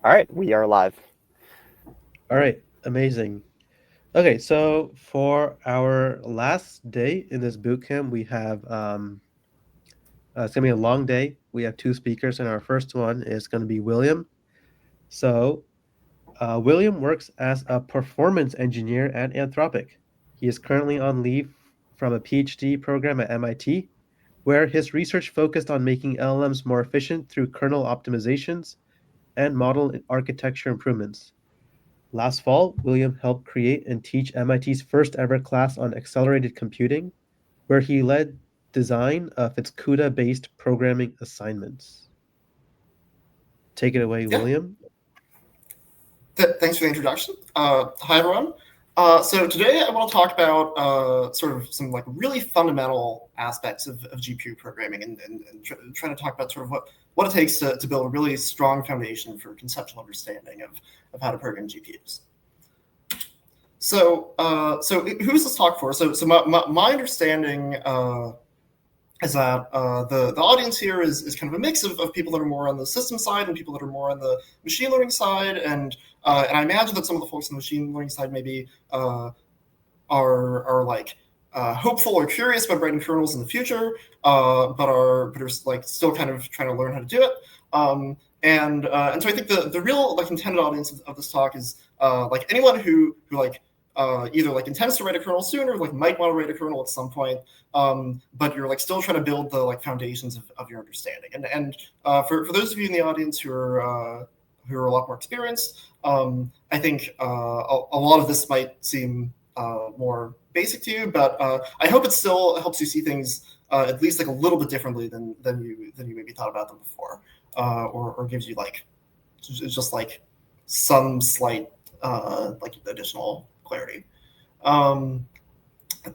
All right, we are live. All right, amazing. Okay, so for our last day in this boot camp, we have it's gonna be a long day. We have two speakers, and our first one is gonna be William. So, William works as a performance engineer at Anthropic. He is currently on leave from a PhD program at MIT, where his research focused on making LLMs more efficient through kernel optimizations and model architecture improvements. Last fall, William helped create and teach MIT's first ever class on accelerated computing, where he led design of its CUDA-based programming assignments. Take it away, Yeah, William. thanks for the introduction. Hi, everyone. So today I want to talk about sort of some like really fundamental aspects of GPU programming and trying to talk about sort of what it takes to build a really strong foundation for conceptual understanding of how to program GPUs. So who's this talk for? So my understanding is that the audience here is kind of a mix of people that are more on the system side and people that are more on the machine learning side, and I imagine that some of the folks on the machine learning side maybe are like hopeful or curious about writing kernels in the future, but are like still kind of trying to learn how to do it. And so I think the real like intended audience of this talk is like anyone who like either like intends to write a kernel soon or like might want to write a kernel at some point, but you're like still trying to build the like foundations of your understanding. And for those of you in the audience who are a lot more experienced, I think a lot of this might seem more basic to you, but I hope it still helps you see things at least like a little bit differently than you maybe thought about them before, or gives you like just like some slight like additional clarity. And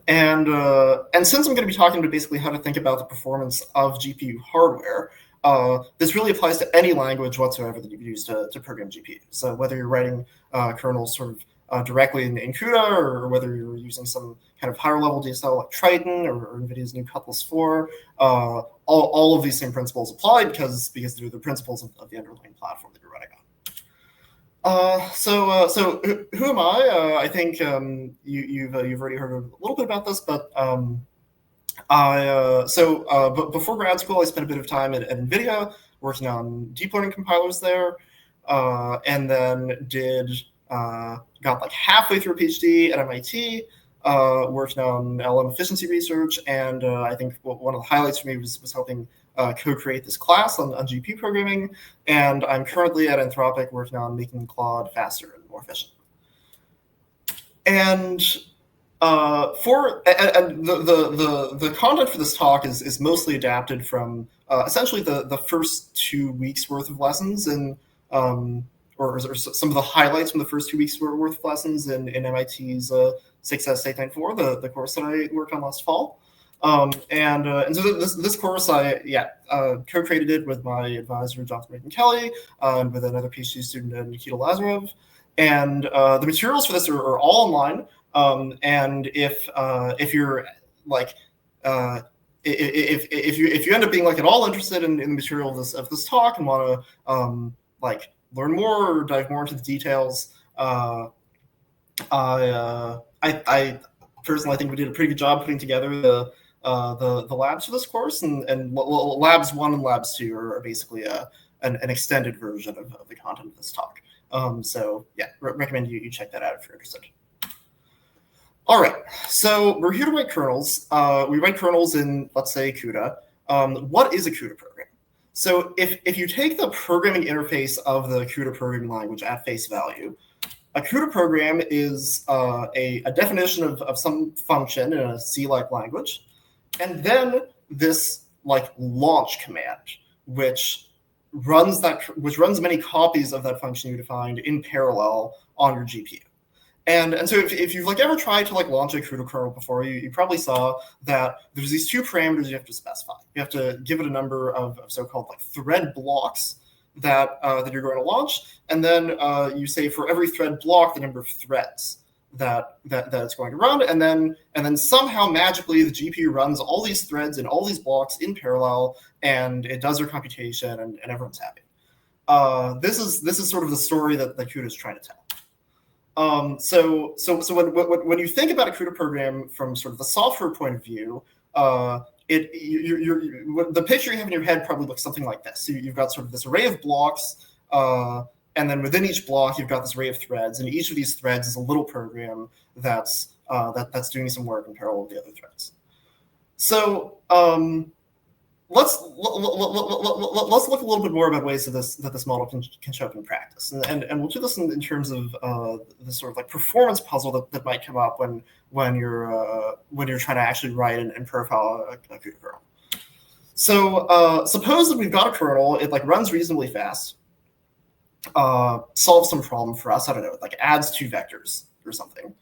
since I'm going to be talking about basically how to think about the performance of GPU hardware, this really applies to any language whatsoever that you use to program GPUs. So whether you're writing kernels sort of directly in CUDA, or whether you're using some kind of higher level DSL like Triton or NVIDIA's new Cutlass 4, all of these same principles apply because they're the principles of the underlying platform that you're running on. So who am I? I think you've already heard a little bit about this, but but before grad school, I spent a bit of time at NVIDIA working on deep learning compilers there, and then got like halfway through a PhD at MIT, working on LM efficiency research, and I think one of the highlights for me was helping co-create this class on GPU programming, and I'm currently at Anthropic working on making Claude faster and more efficient. And the content for this talk is mostly adapted from essentially the first 2 weeks worth of lessons, and or some of the highlights from the first 2 weeks worth of lessons in MIT's 6S894, the course that I worked on last fall. And so this course, I co-created it with my advisor, Jonathan Kelly, and with another PhD student, Nikita Lazarov. And the materials for this are all online. And if you're like, if you end up being like at all interested in the material of this talk and want to like learn more or dive more into the details, I personally think we did a pretty good job putting together the labs for this course, and labs 1 and labs 2 are basically an extended version of the content of this talk. So yeah, recommend you check that out if you're interested. All right, so we're here to write kernels. We write kernels in, let's say, CUDA. What is a CUDA program? So if you take the programming interface of the CUDA programming language at face value, a CUDA program is a definition of some function in a C-like language, and then this like launch command, which runs many copies of that function you defined in parallel on your GPU. And so if you've like ever tried to like launch a CUDA kernel before, you probably saw that there's these 2 parameters you have to specify. You have to give it a number of so-called like thread blocks that you're going to launch, and then you say for every thread block the number of threads that it's going to run, and then somehow magically the GPU runs all these threads and all these blocks in parallel, and it does their computation, and everyone's happy. This is sort of the story that CUDA is trying to tell. So when you think about a CUDA program from sort of the software point of view, the picture you have in your head probably looks something like this. So you've got sort of this array of blocks, and then within each block you've got this array of threads, and each of these threads is a little program that's doing some work in parallel with the other threads. So let's look a little bit more about ways that this model can show up in practice, and we'll do this in terms of the sort of like performance puzzle that might come up when you're trying to actually write and profile a CUDA kernel. So suppose that we've got a kernel, it like runs reasonably fast, solves some problem for us. I don't know, like adds 2 vectors or something.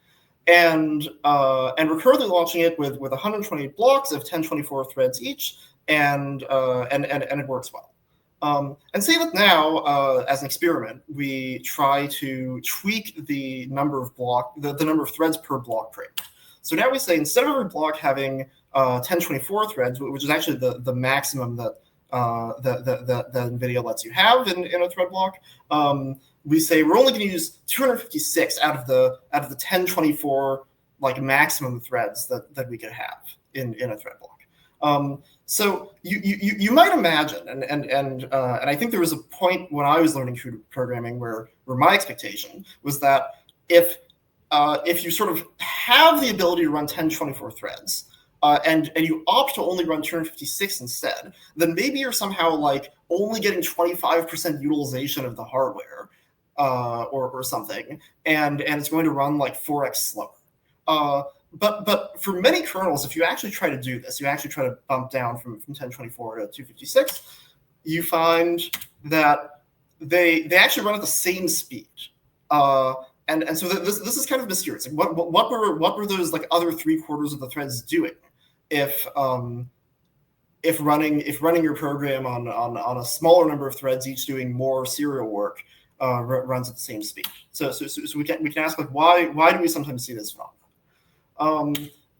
And we're currently launching it with 128 blocks of 1024 threads each, and it works well. And say that now, as an experiment, we try to tweak the number of the number of threads per block parameter. So now we say instead of every block having 1024 threads, which is actually the maximum that NVIDIA lets you have in a thread block, we say we're only going to use 256 out of the 1024 like maximum threads that we could have in a thread block. So you might imagine, and I think there was a point when I was learning CUDA programming where my expectation was that if you sort of have the ability to run 1024 threads, and you opt to only run 256 instead, then maybe you're somehow like only getting 25% utilization of the hardware, or something, and it's going to run like 4x slower. But for many kernels, if you actually try to do this, you actually try to bump down from 1024 to 256, you find that they actually run at the same speed. And so this is kind of mysterious. Like what were those like other 3/4 of the threads doing if running your program on a smaller number of threads, each doing more serial work, runs at the same speed? So we can ask, like, why do we sometimes see this phenomenon?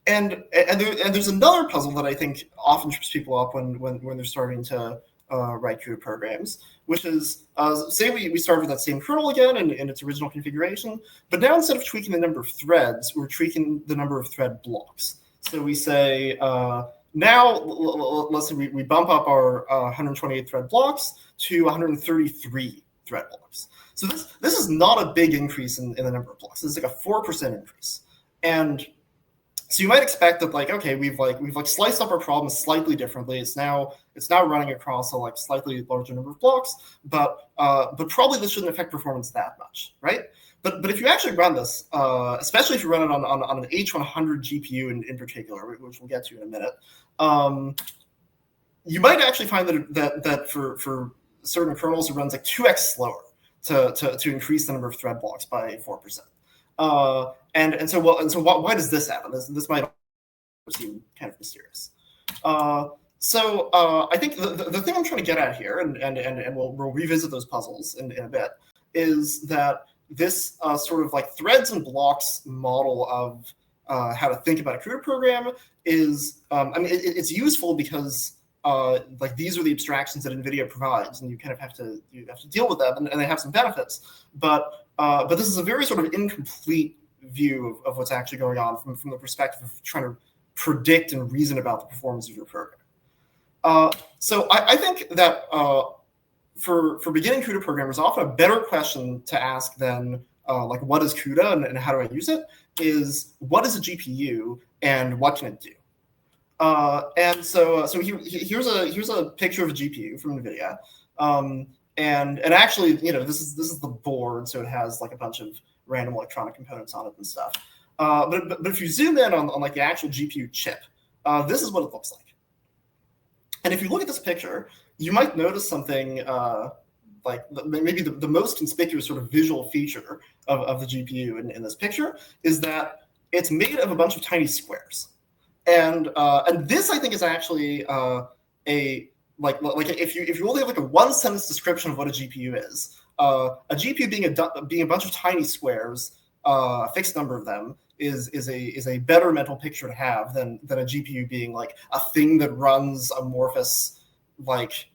And there's another puzzle that I think often trips people up when they're starting to write CUDA programs, which is, say we start with that same kernel again in its original configuration, but now instead of tweaking the number of threads, we're tweaking the number of thread blocks. So we say, now let's say we bump up our 128 thread blocks to 133 thread blocks. So this is not a big increase in the number of blocks. This is like a 4% increase. And so you might expect that, like, okay, we've sliced up our problem slightly differently. It's now running across a like slightly larger number of blocks, but probably this shouldn't affect performance that much, right? But if you actually run this, especially if you run it on an H100 GPU in particular, which we'll get to in a minute, you might actually find that for certain kernels it runs like 2x slower to increase the number of thread blocks by 4%. And so why does this happen? This might seem kind of mysterious. So I think the thing I'm trying to get at here, and we'll revisit those puzzles in a bit, is that this sort of like threads and blocks model of how to think about a CUDA program is, I mean, it's useful because like these are the abstractions that NVIDIA provides, and you kind of have to deal with them, and they have some benefits. But this is a very sort of incomplete view of what's actually going on from the perspective of trying to predict and reason about the performance of your program. So I think that for beginning CUDA programmers, often a better question to ask than like what is CUDA and how do I use it is what is a GPU and what can it do? And so here's a picture of a GPU from NVIDIA, and actually, you know, this is the board, so it has like a bunch of random electronic components on it and stuff. But if you zoom in on like the actual GPU chip, this is what it looks like. And if you look at this picture, you might notice something like maybe the most conspicuous sort of visual feature of the GPU in this picture is that it's made of a bunch of tiny squares. And this, I think, is actually a like if you only have like a one sentence description of what a GPU is, a GPU being a bunch of tiny squares, a fixed number of them, is a better mental picture to have than a GPU being like a thing that runs amorphous like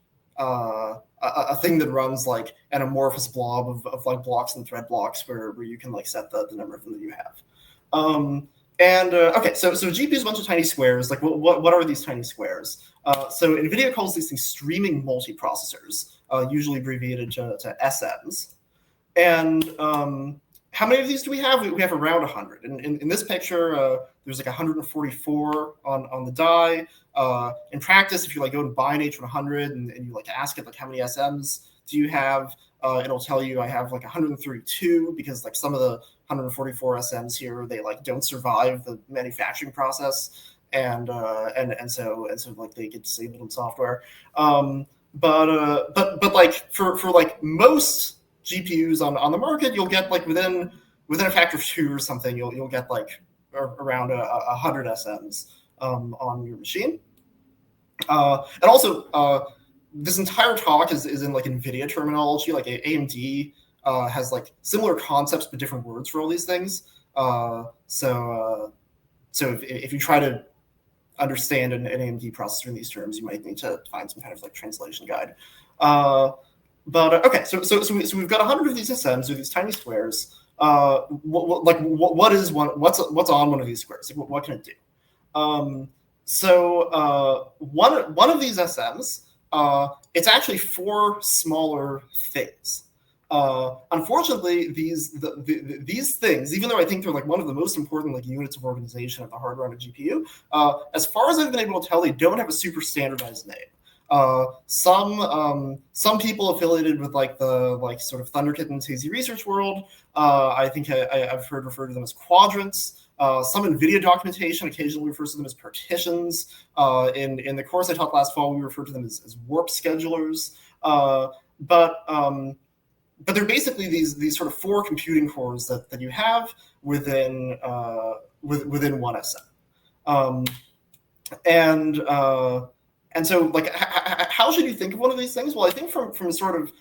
a thing that runs like an amorphous blob of like blocks and thread blocks where you can like set the number of them that you have. Okay, so GPU is a bunch of tiny squares. Like, what are these tiny squares? So NVIDIA calls these things streaming multiprocessors, usually abbreviated to SMs. And how many of these do we have? We have around 100. And in this picture, there's like 144 on the die. In practice, if you like go and buy an H100 and you like ask it like how many SMs do you have, it'll tell you I have like 132 because like some of the 144 SMs here they like don't survive the manufacturing process, and so like they get disabled in software. But like for like most GPUs on the market, you'll get like within a factor of 2 or something, you'll get like around 100 SMs on your machine. And also, this entire talk is in like NVIDIA terminology. Like AMD has like similar concepts but different words for all these things. So if you try to understand an AMD processor in these terms, you might need to find some kind of like translation guide. Okay, so we've got 100 of these SMs, or these tiny squares. What is one? What's on one of these squares? Like, what can it do? One of these SMs, it's actually 4 smaller things. Unfortunately, these things, even though I think they're like one of the most important like units of organization of the hardware on a GPU, as far as I've been able to tell, they don't have a super standardized name. Some people affiliated with like the like sort of ThunderKittens hazy research world, I think I've heard referred to them as quadrants. Some NVIDIA documentation occasionally refers to them as partitions. In the course I taught last fall, we referred to them as warp schedulers. But they're basically these sort of 4 computing cores that you have within one SM. And so, like, how should you think of one of these things? Well, I think from sort of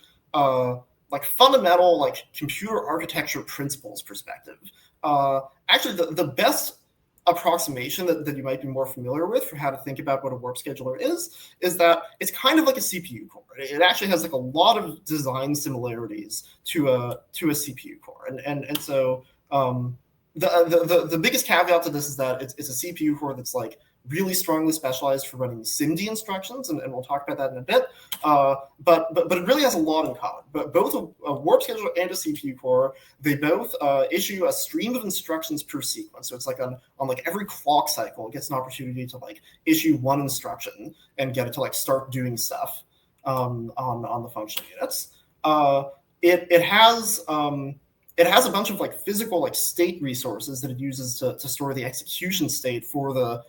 like fundamental like computer architecture principles perspective, actually the best approximation that you might be more familiar with for how to think about what a warp scheduler is that it's kind of like a CPU core. It actually has like a lot of design similarities to a CPU core, and so the biggest caveat to this is that it's a CPU core that's like really strongly specialized for running SIMD instructions, and we'll talk about that in a bit. But it really has a lot in common. But both a warp scheduler and a CPU core, they both issue a stream of instructions per sequence. So it's like on like every clock cycle, it gets an opportunity to like issue one instruction and get it to like start doing stuff on the functional units. It has a bunch of like physical like state resources that it uses to store the execution state for the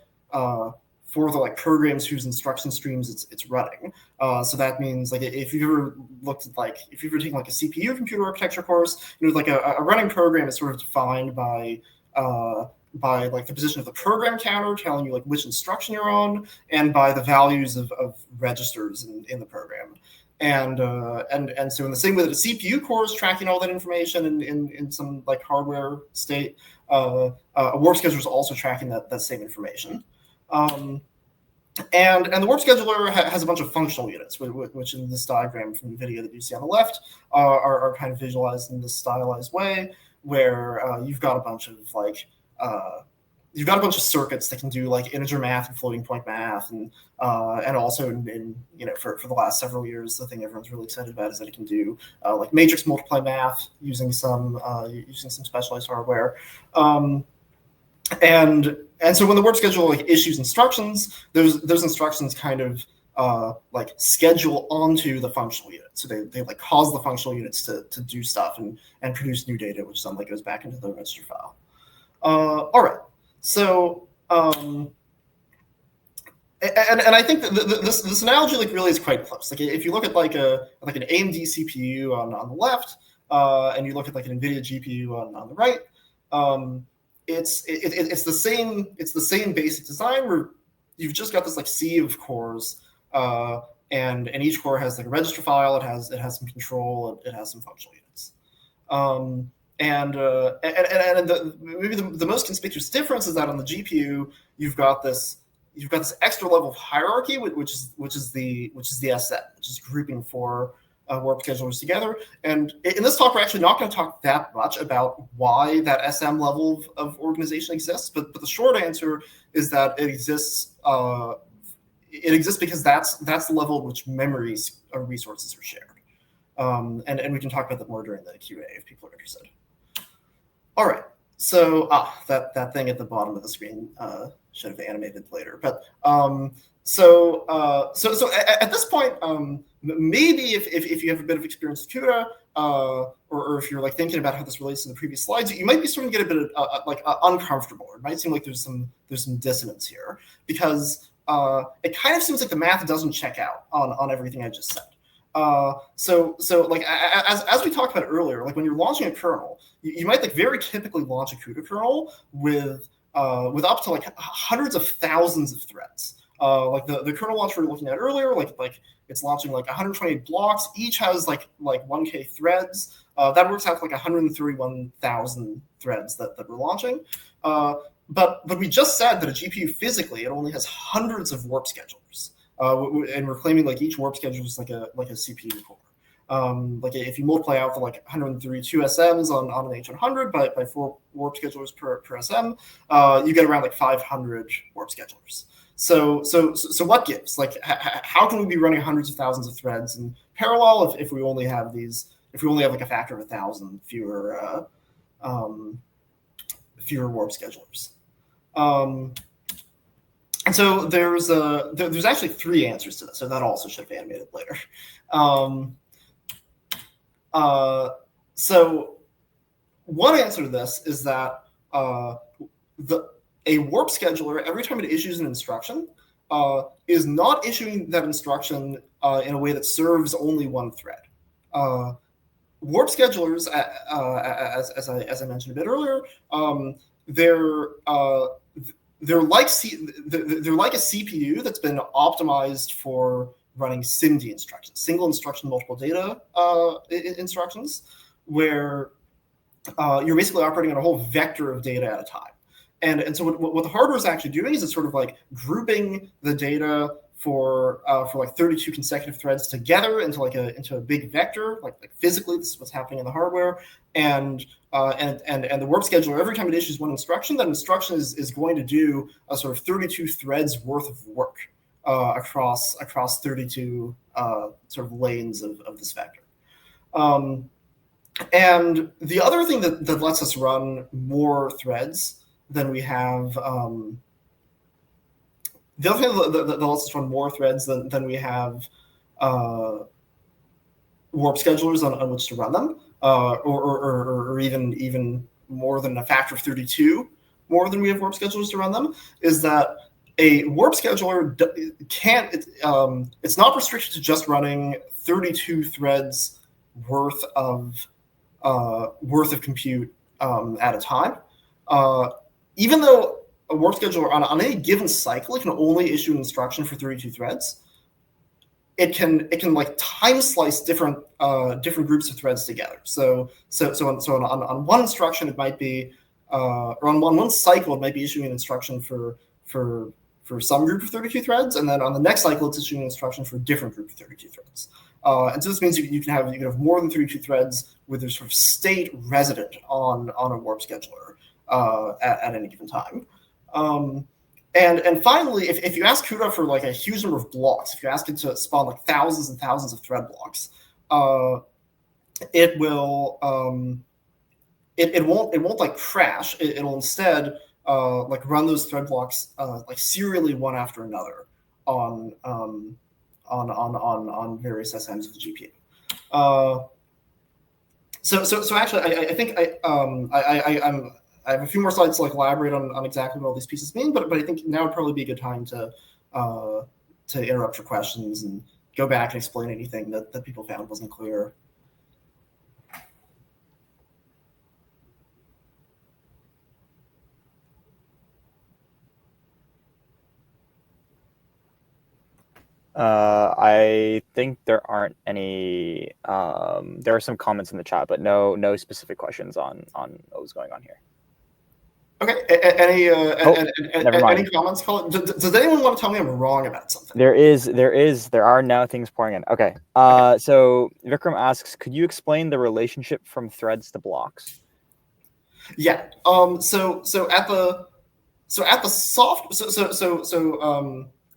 like programs whose instruction streams it's running. So that means like if you've ever looked at like if you've ever taken like a CPU computer architecture course, like a running program is sort of defined by like the position of the program counter telling you like which instruction you're on, and by the values of registers in the program. And so in the same way that a CPU core is tracking all that information in some like hardware state, a warp scheduler is also tracking that same information. And the warp scheduler has a bunch of functional units, which in this diagram from NVIDIA that you see on the left are kind of visualized in this stylized way, where you've got a bunch of like circuits that can do like integer math and floating point math, and also in for the last several years, the thing everyone's really excited about is that it can do like matrix multiply math using some specialized hardware. And so when the warp scheduler like issues instructions, those instructions kind of like schedule onto the functional unit. So they like cause the functional units to do stuff and produce new data, which suddenly goes back into the register file. All right. So and I think that this analogy like really is quite close. Like if you look at like an AMD CPU on the left, and you look at like an NVIDIA GPU on the right, it's the same basic design where you've just got this like sea of cores, and each core has like a register file. It has some control. It has some functional units. Maybe the most conspicuous difference is that on the GPU you've got this you've got this extra level of hierarchy, which is the SM, which is grouping for warp schedulers together. And in this talk, we're actually not going to talk that much about why that SM level of organization exists, but the short answer is that it exists. It exists because that's the level at which memories or resources are shared. And we can talk about that more during the Q&A if people are interested. All right. So that thing at the bottom of the screen should have animated later. But so at this point, maybe if you have a bit of experience with CUDA, or if you're like thinking about how this relates to the previous slides, you might be starting to get a bit of uncomfortable. It might seem like there's some dissonance here, because it kind of seems like the math doesn't check out on everything I just said. So like as we talked about earlier, like when you're launching a kernel, you might like very typically launch a CUDA kernel with up to like hundreds of thousands of threads. Like the kernel launch we were looking at earlier, like it's launching like 128 blocks. Each has like 1K threads. That works out to like 131,000 threads that we're launching. But we just said that a GPU physically, it only has hundreds of warp schedulers. And we're claiming like each warp scheduler is like a CPU core. Like if you multiply out the like 132 SMs on an H100 by 4 warp schedulers per SM, you get around like 500 warp schedulers. So what gives? Like how can we be running hundreds of thousands of threads in parallel if we only have like a factor of 1,000 fewer warp schedulers? And so there's actually 3 answers to this, so that also should be animated later. So one answer to this is that a warp scheduler, every time it issues an instruction, is not issuing that instruction in a way that serves only one thread. Warp schedulers, as I mentioned a bit earlier, they're like a CPU that's been optimized for running SIMD instructions, single instruction multiple data instructions, where you're basically operating on a whole vector of data at a time. And so what the hardware is actually doing is it's sort of like grouping the data for like 32 consecutive threads together into a big vector, like physically this is what's happening in the hardware, and the warp scheduler, every time it issues one instruction, that instruction is going to do a sort of 32 threads worth of work across 32 sort of lanes of this vector. And the other thing that lets us run more threads than we have, the other thing that lets us run more threads than we have warp schedulers on which to run them, or even more than a factor of 32 more than we have warp schedulers to run them, is that a warp scheduler can't, it's not restricted to just running 32 threads worth of compute at a time. Even though a warp scheduler on any given cycle, it can only issue an instruction for 32 threads, it can like time slice different groups of threads together. So on one instruction it might be, or on one cycle it might be issuing an instruction for some group of 32 threads, and then on the next cycle it's issuing an instruction for a different group of 32 threads. And so this means you can have more than 32 threads with their sort of state resident on a warp scheduler at any given time. And finally, if you ask CUDA for like a huge number of blocks, if you ask it to spawn like thousands and thousands of thread blocks, it will it won't like crash. It'll instead like run those thread blocks like serially one after another on various SMs of the GPU. So actually, I think I have a few more slides to like elaborate on exactly what all these pieces mean, but I think now would probably be a good time to interrupt your questions and go back and explain anything that people found wasn't clear. I think there aren't any. There are some comments in the chat, but no specific questions on what was going on here. Okay. Never mind. Any comments? Does anyone want to tell me I'm wrong about something? There are now things pouring in. Okay. So Vikram asks, could you explain the relationship from threads to blocks? Yeah. So at the soft.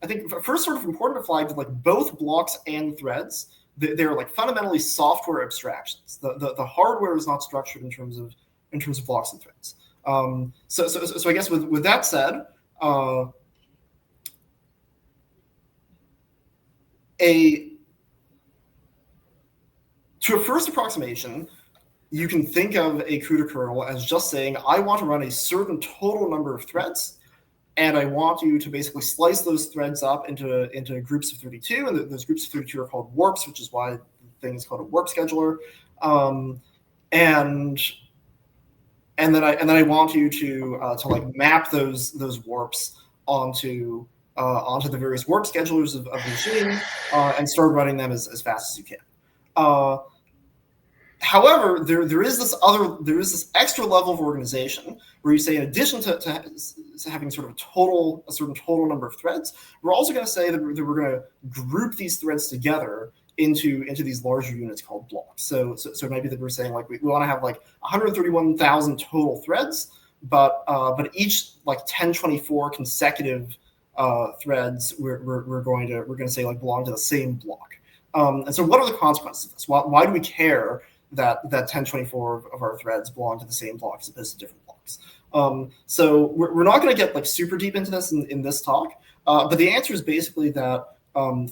I think first sort of important to flag that like both blocks and threads, they're like fundamentally software abstractions. The hardware is not structured in terms of blocks and threads. So I guess with that said, to a first approximation, you can think of a CUDA kernel as just saying, I want to run a certain total number of threads, and I want you to basically slice those threads up into groups of 32, and those groups of 32 are called warps, which is why the thing is called a warp scheduler. And then I want you to like map those warps onto the various warp schedulers of the machine and start running them as fast as you can. However, there is this extra level of organization where you say, in addition to having sort of a certain total number of threads, we're also going to say that we're going to group these threads together into these larger units called blocks. So maybe that we're saying like we want to have like 131,000 total threads, but each like 1024 consecutive threads we're going to say like belong to the same block. And so what are the consequences of this? Why do we care that 1024 of our threads belong to the same block as opposed to different blocks? So we're not going to get like super deep into this in this talk, but the answer is basically that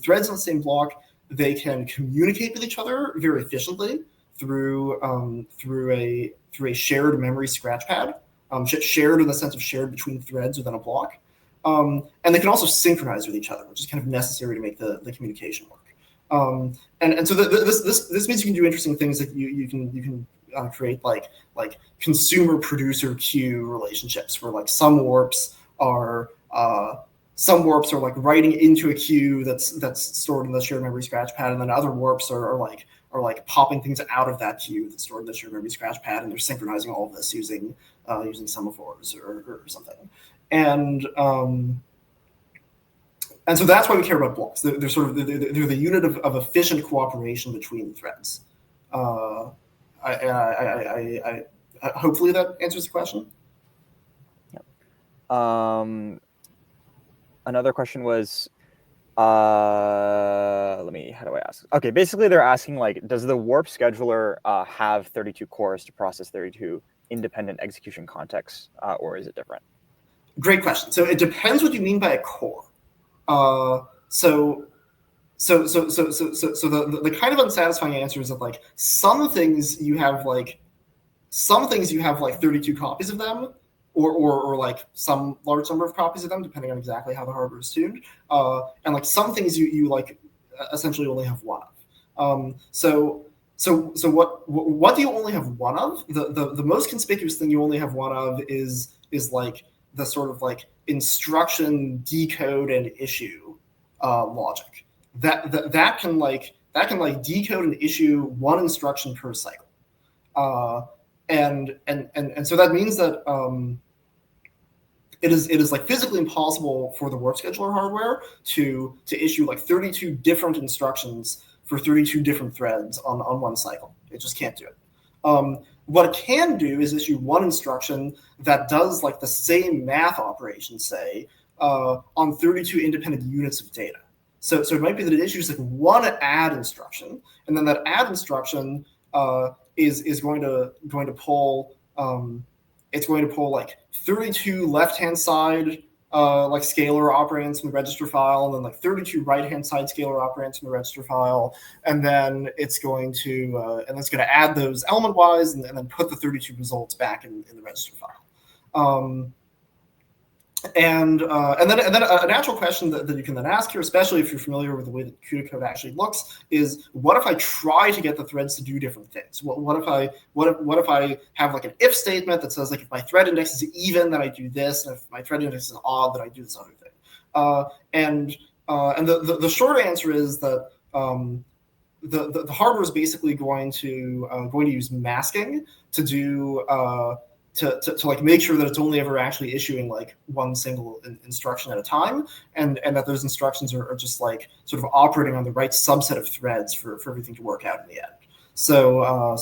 threads on the same block, they can communicate with each other very efficiently through a shared memory scratchpad, shared in the sense of shared between threads within a block, and they can also synchronize with each other, which is kind of necessary to make the communication work. And so this means you can do interesting things that you can create like consumer producer queue relationships where like some warps are like writing into a queue that's stored in the shared memory scratchpad, and then other warps are like popping things out of that queue that's stored in the shared memory scratchpad, and they're synchronizing all of this using semaphores or something. And so that's why we care about blocks. They're sort of they're the unit of efficient cooperation between threads. I hopefully that answers the question. Yep. Another question was, how do I ask? Okay, basically they're asking like, does the warp scheduler have 32 cores to process 32 independent execution contexts, or is it different? Great question. So it depends what you mean by a core. So the kind of unsatisfying answer is that like some things you have like 32 copies of them, or like some large number of copies of them, depending on exactly how the hardware is tuned. And like some things you like essentially only have one of. So what do you only have one of? The most conspicuous thing you only have one of is like the sort of like instruction decode and issue logic that can decode and issue one instruction per cycle, and so that means that it is like physically impossible for the warp scheduler hardware to issue like 32 different instructions for 32 different threads on one cycle. It just can't do it. What it can do is issue one instruction that does like the same math operation, say, on 32 independent units of data. So it might be that it issues like one add instruction, and then that add instruction is going to pull it's going to pull like 32 left-hand side like scalar operands from the register file, and then like 32 right-hand side scalar operands from the register file, and then it's going to add those element-wise, and then put the 32 results back in the register file. And then a natural question that you can then ask here, especially if you're familiar with the way that CUDA code actually looks, is what if I try to get the threads to do different things? What if I have like an if statement that says like if my thread index is even, then I do this, and if my thread index is odd, then I do this other thing. And the short answer is that the hardware is basically going to use masking to to like make sure that it's only ever actually issuing like one single instruction at a time, and that those instructions are just like sort of operating on the right subset of threads for everything to work out in the end. So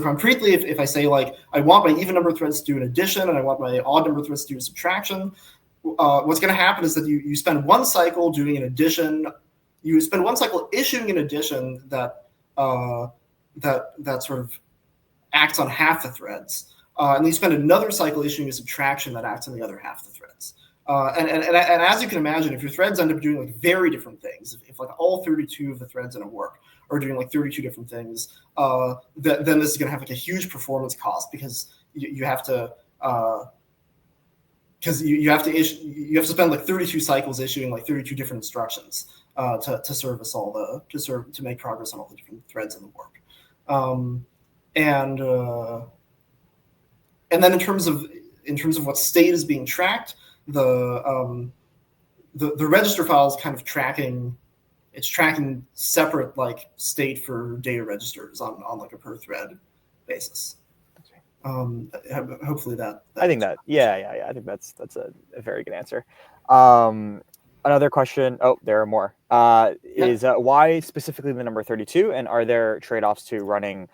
concretely, if I say like I want my even number of threads to do an addition and I want my odd number of threads to do a subtraction, what's going to happen is that you spend one cycle doing an addition, you spend one cycle issuing an addition that sort of acts on half the threads, and then you spend another cycle issuing a subtraction that acts on the other half of the threads. And as you can imagine, if your threads end up doing like very different things, if like all 32 of the threads in a work are doing like 32 different things, then this is going to have like a huge performance cost, because you have to you have to spend like 32 cycles issuing like 32 different instructions to service all the to make progress on all the different threads in the work. And then in terms of what state is being tracked, the register file is kind of tracking separate like state for data registers on like a per thread basis. Hopefully that I think that I think that's a very good answer. Another question, there are more, is why specifically the number 32, and are there trade-offs to running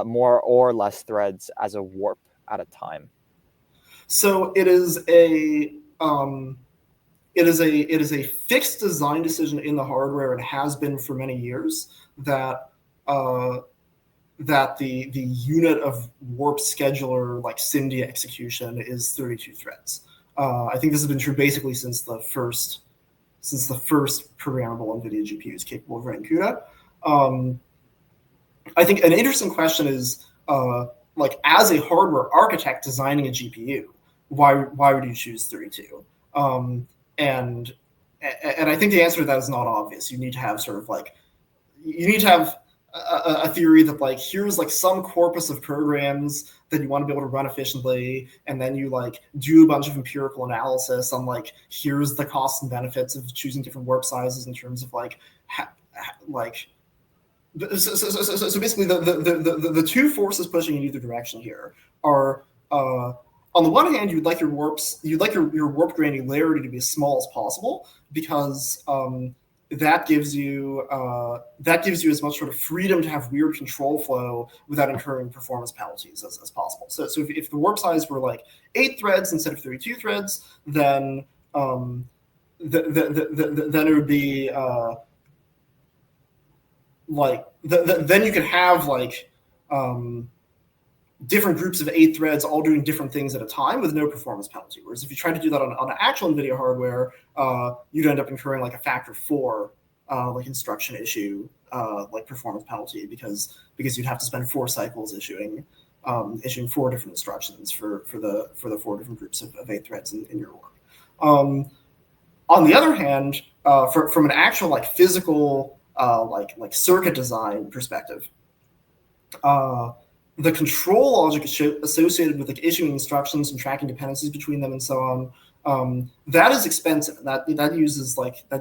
more or less threads as a warp at a time? So it is a fixed design decision in the hardware, and has been for many years, that the unit of warp scheduler like SIMD execution is 32 threads. I think this has been true basically since the first programmable NVIDIA GPUs capable of running CUDA. I think an interesting question is, like, as a hardware architect designing a GPU, why would you choose 32? And I think the answer to that is not obvious. You need to have sort of like, you need to have a theory that like, here's like some corpus of programs that you want to be able to run efficiently, and then you like do a bunch of empirical analysis on like, here's the costs and benefits of choosing different warp sizes in terms of like so basically the two forces pushing in either direction here are, on the one hand, you'd like your warp granularity to be as small as possible, because that gives you as much sort of freedom to have weird control flow without incurring performance penalties as possible. So if the warp size were like 8 threads instead of 32 threads, then then it would be then you could have like different groups of 8 threads all doing different things at a time with no performance penalty. Whereas if you try to do that on an actual NVIDIA hardware, you'd end up incurring like a factor 4 like instruction issue like performance penalty, because you'd have to spend 4 cycles issuing 4 different instructions for the 4 different groups of 8 threads in your work. On the other hand, from an actual like physical like circuit design perspective, the control logic associated with like issuing instructions and tracking dependencies between them and so on, that is expensive. That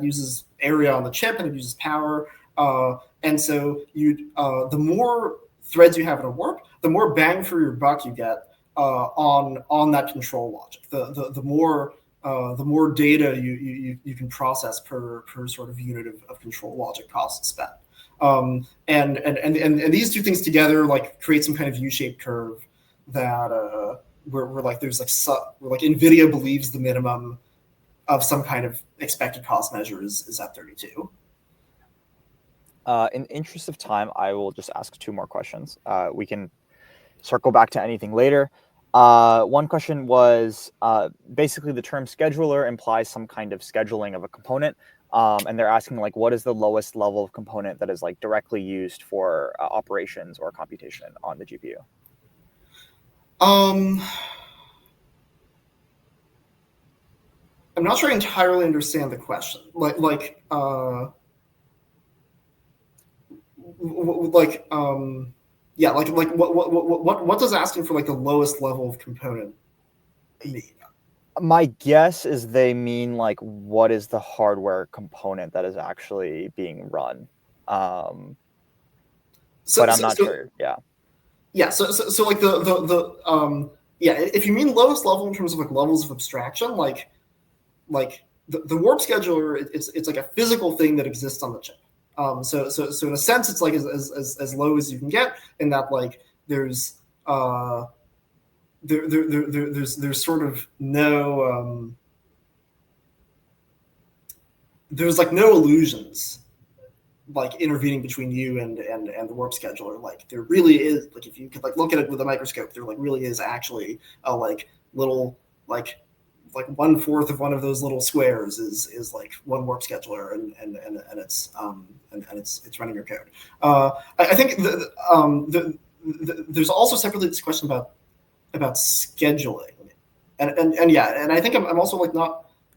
uses area on the chip, and it uses power. And so the more threads you have in a warp, the more bang for your buck you get on that control logic. The more data you can process per sort of unit of control logic cost spent. And these two things together like create some kind of U-shaped curve that where like there's like where like NVIDIA believes the minimum of some kind of expected cost measure is at 32. In interest of time, I will just ask 2 more questions. We can circle back to anything later. One question was basically the term scheduler implies some kind of scheduling of a component. And they're asking like, what is the lowest level of component that is like directly used for operations or computation on the GPU? I'm not sure I entirely understand the question. What does asking for like the lowest level of component mean? My guess is they mean like, what is the hardware component that is actually being run? But I'm not sure. Yeah. Yeah. So like the yeah, if you mean lowest level in terms of like levels of abstraction, like the warp scheduler, it's like a physical thing that exists on the chip. So in a sense, it's like as low as you can get in that like there's there's sort of no there's like no illusions like intervening between you and the warp scheduler. Like there really is, like if you could like look at it with a microscope, there like really is actually a like little like 1/4 of one of those little squares is like one warp scheduler, and it's running your code. I think there's also separately this question about scheduling, and yeah, and I think I'm also like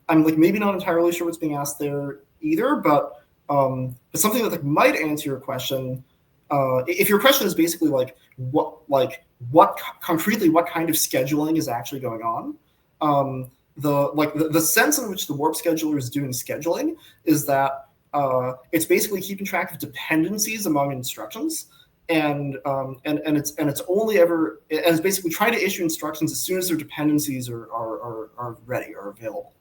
I'm like maybe not entirely sure what's being asked there either, but something that like might answer your question. If your question is basically like what concretely what kind of scheduling is actually going on, the sense in which the warp scheduler is doing scheduling is that it's basically keeping track of dependencies among instructions, and it's only ever, and it's basically trying to issue instructions as soon as their dependencies are ready or available.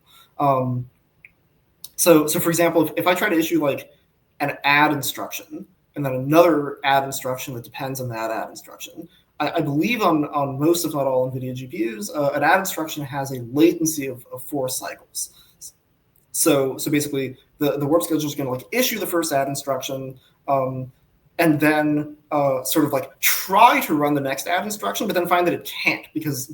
So for example, if I try to issue like an add instruction and then another add instruction that depends on that add instruction, I believe on most, if not all, NVIDIA GPUs, an add instruction has a latency of 4 cycles. So basically, the warp scheduler is going to like issue the first add instruction, and then sort of like try to run the next add instruction, but then find that it can't because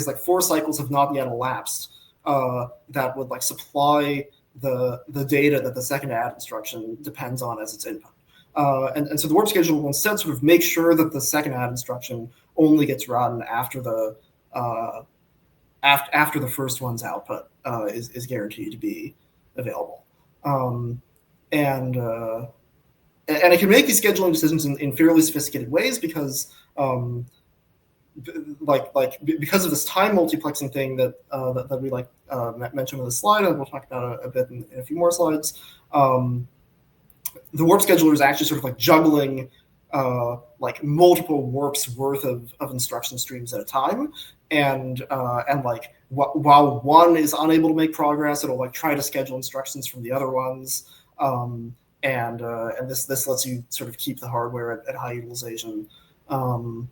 like 4 cycles have not yet elapsed that would like supply the data that the second add instruction depends on as its input. And so the warp scheduler will instead sort of make sure that the second add instruction only gets run after the after the first one's output is guaranteed to be available. And it can make these scheduling decisions in fairly sophisticated ways because because of this time multiplexing thing that we mentioned in the slide, and we'll talk about a bit in a few more slides. The warp scheduler is actually sort of like juggling like multiple warps worth of instruction streams at a time, and like while one is unable to make progress, it'll like try to schedule instructions from the other ones, and this lets you sort of keep the hardware at high utilization. So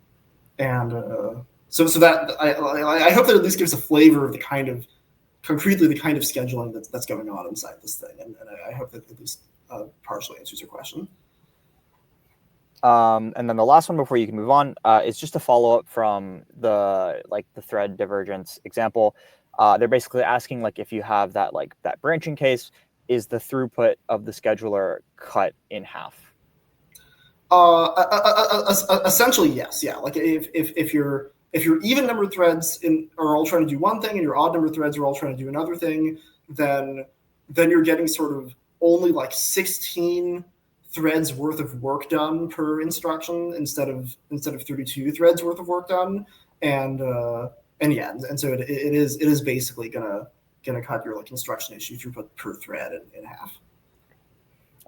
that I hope that at least gives a flavor of the kind of concretely the kind of scheduling that's going on inside this thing, and I hope that at least partially answers your question. And then the last one before you can move on is just a follow up from the thread divergence example. They're basically asking like if you have that branching case, is the throughput of the scheduler cut in half? Essentially, yes. Yeah, like if your even numbered threads are all trying to do one thing and your odd numbered threads are all trying to do another thing, then you're getting sort of only like 16 threads worth of work done per instruction instead of 32 threads worth of work done, and so it is basically gonna cut your like instruction issue throughput per thread in half.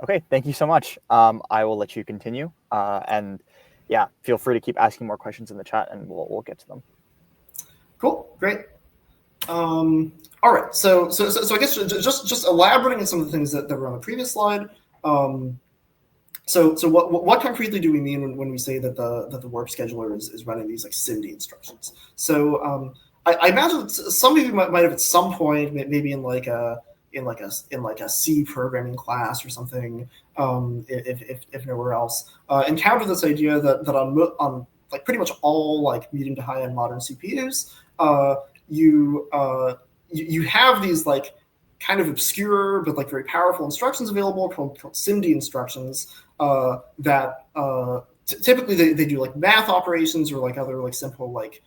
Okay, thank you so much. I will let you continue, and yeah, feel free to keep asking more questions in the chat, and we'll get to them. Cool, great. All right, so I guess just elaborating on some of the things that were on the previous slide. So what concretely do we mean when we say that the warp scheduler is running these like SIMD instructions? So I imagine some of you might have at some point, maybe in like a C programming class or something, if nowhere else, encountered this idea that on like pretty much all like medium to high end modern CPUs, you have these like kind of obscure but like very powerful instructions available called SIMD instructions that typically they do like math operations or like other like simple like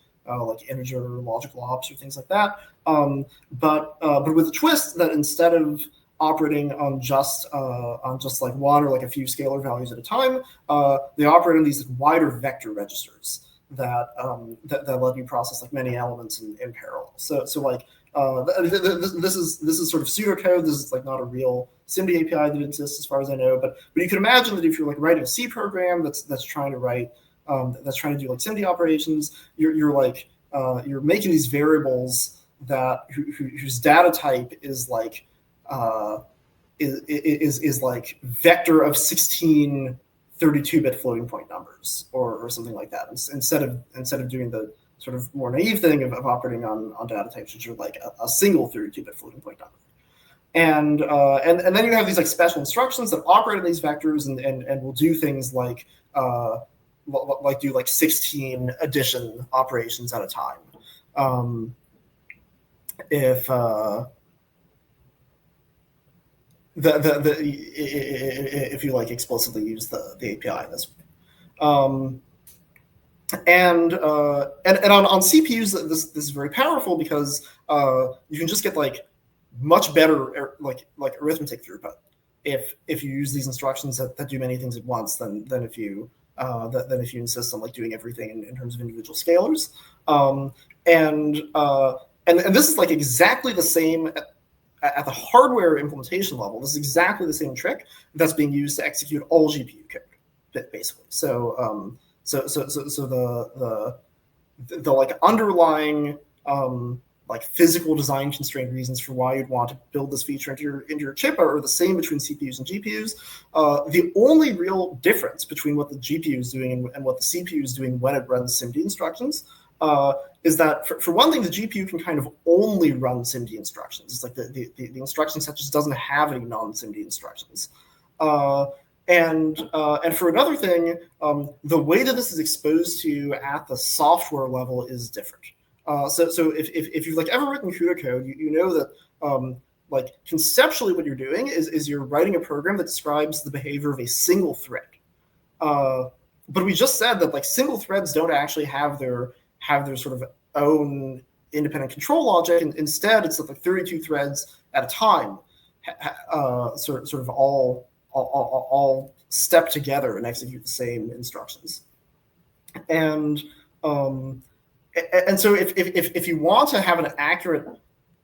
integer logical ops or things like that. But with a twist that instead of operating on just like one or like a few scalar values at a time, they operate on these wider vector registers that let you process like many elements in parallel. So like this is sort of pseudocode. This is like not a real SIMD API that exists as far as I know. But you can imagine that if you're like writing a C program that's trying to write that's trying to do like SIMD operations, you're like you're making these variables that whose data type is like is like vector of 16 32-bit floating point numbers or something like that, instead of doing the sort of more naive thing of operating on data types which are like a single 32-bit floating point number. And then you have these like special instructions that operate on these vectors and will do things like do like 16 addition operations at a time. If you like explicitly use the API in this way. And on CPUs, this is very powerful because you can just get like much better like arithmetic throughput if you use these instructions that do many things at once than if you insist on like doing everything in terms of individual scalars. And this is like exactly the same at the hardware implementation level. This is exactly the same trick that's being used to execute all GPU code, basically. So the like underlying like physical design constraint reasons for why you'd want to build this feature into your chip are the same between CPUs and GPUs. The only real difference between what the GPU is doing and what the CPU is doing when it runs SIMD instructions is that for one thing, the GPU can kind of only run SIMD instructions. It's like the instruction set just doesn't have any non-SIMD instructions. And for another thing, the way that this is exposed to you at the software level is different. So if you've like ever written CUDA code, you know that like conceptually what you're doing is you're writing a program that describes the behavior of a single thread. But we just said that like single threads don't actually have their sort of own independent control logic, and instead it's like 32 threads at a time, sort of all step together and execute the same instructions. And so if you want to have an accurate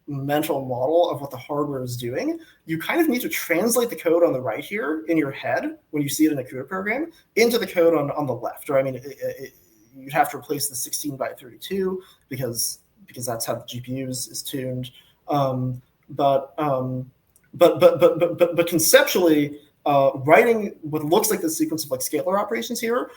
mental model of what the hardware is doing, you kind of need to translate the code on the right here in your head when you see it in a CUDA program into the code on the left. Or I mean, you'd have to replace the 16 by 32 because that's how the GPU is tuned. But conceptually, writing what looks like the sequence of like scalar operations here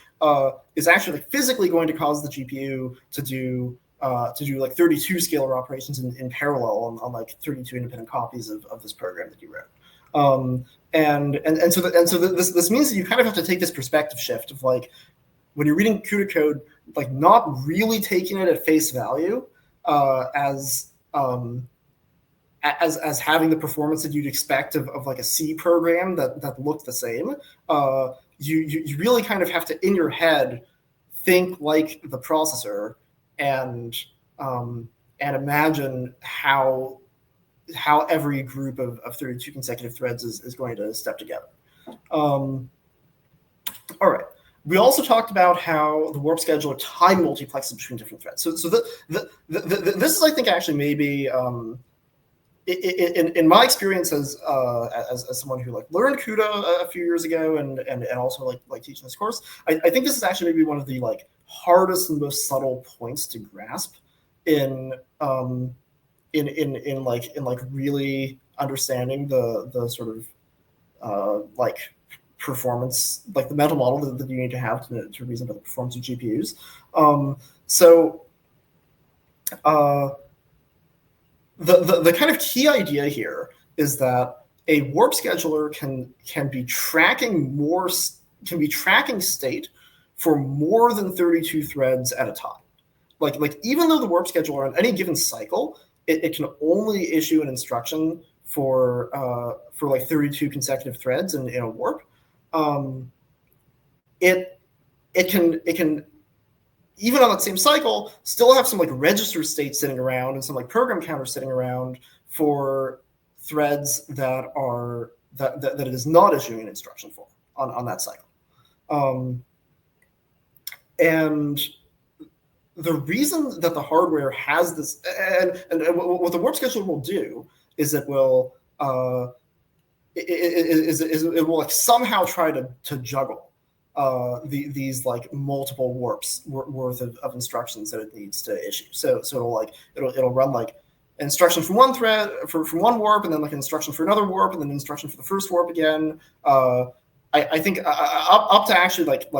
is actually like physically going to cause the GPU to do like 32 scalar operations in parallel on like 32 independent copies of this program that you wrote. So this means that you kind of have to take this perspective shift of like when you're reading CUDA code, like not really taking it at face value as having the performance that you'd expect of like a C program that looked the same. You really kind of have to, in your head, think like the processor and imagine how every group of 32 consecutive threads is going to step together. All right. We also talked about how the warp scheduler time multiplexes between different threads. So this is, I think, actually maybe in my experience as someone who like learned CUDA a few years ago and also like teaching this course, I think this is actually maybe one of the like hardest and most subtle points to grasp in really understanding the sort of like performance, like the mental model that you need to have to reason about the performance of GPUs. The kind of key idea here is that a warp scheduler can be tracking state for more than 32 threads at a time. Like even though the warp scheduler on any given cycle, it can only issue an instruction for like 32 consecutive threads in a warp. It can even on that same cycle still have some like register state sitting around and some like program counter sitting around for threads that it is not issuing an instruction for on that cycle. And the reason that the hardware has this, and what the warp scheduler will do is it will it will like somehow try to juggle these like multiple warps worth of instructions that it needs to issue. So it'll run like instruction from one thread from one warp, and then like an instruction for another warp, and then an instruction for the first warp again. I think up to actually like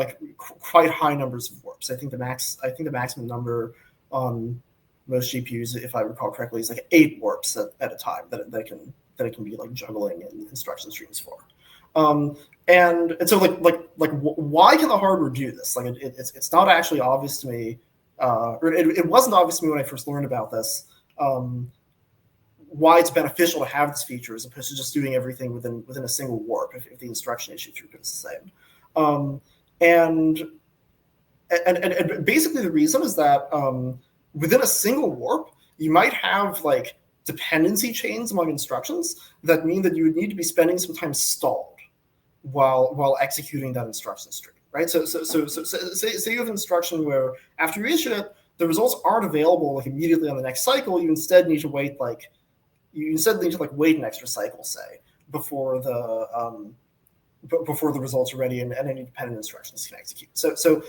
quite high numbers of warps. I think the maximum number on most GPUs, if I recall correctly, is like 8 warps at a time that it can be like juggling in instruction streams for. And so why can the hardware do this? Like it's not actually obvious to me, or it wasn't obvious to me when I first learned about this. Why it's beneficial to have this feature as opposed to just doing everything within a single warp if the instruction issue throughput is the same. And basically the reason is that within a single warp, you might have like dependency chains among instructions that mean that you would need to be spending some time stalled while executing that instruction stream, right? So say you have an instruction where after you issue it, the results aren't available like immediately on the next cycle. You instead need to wait wait an extra cycle, say, before the results are ready and any dependent instructions can execute. So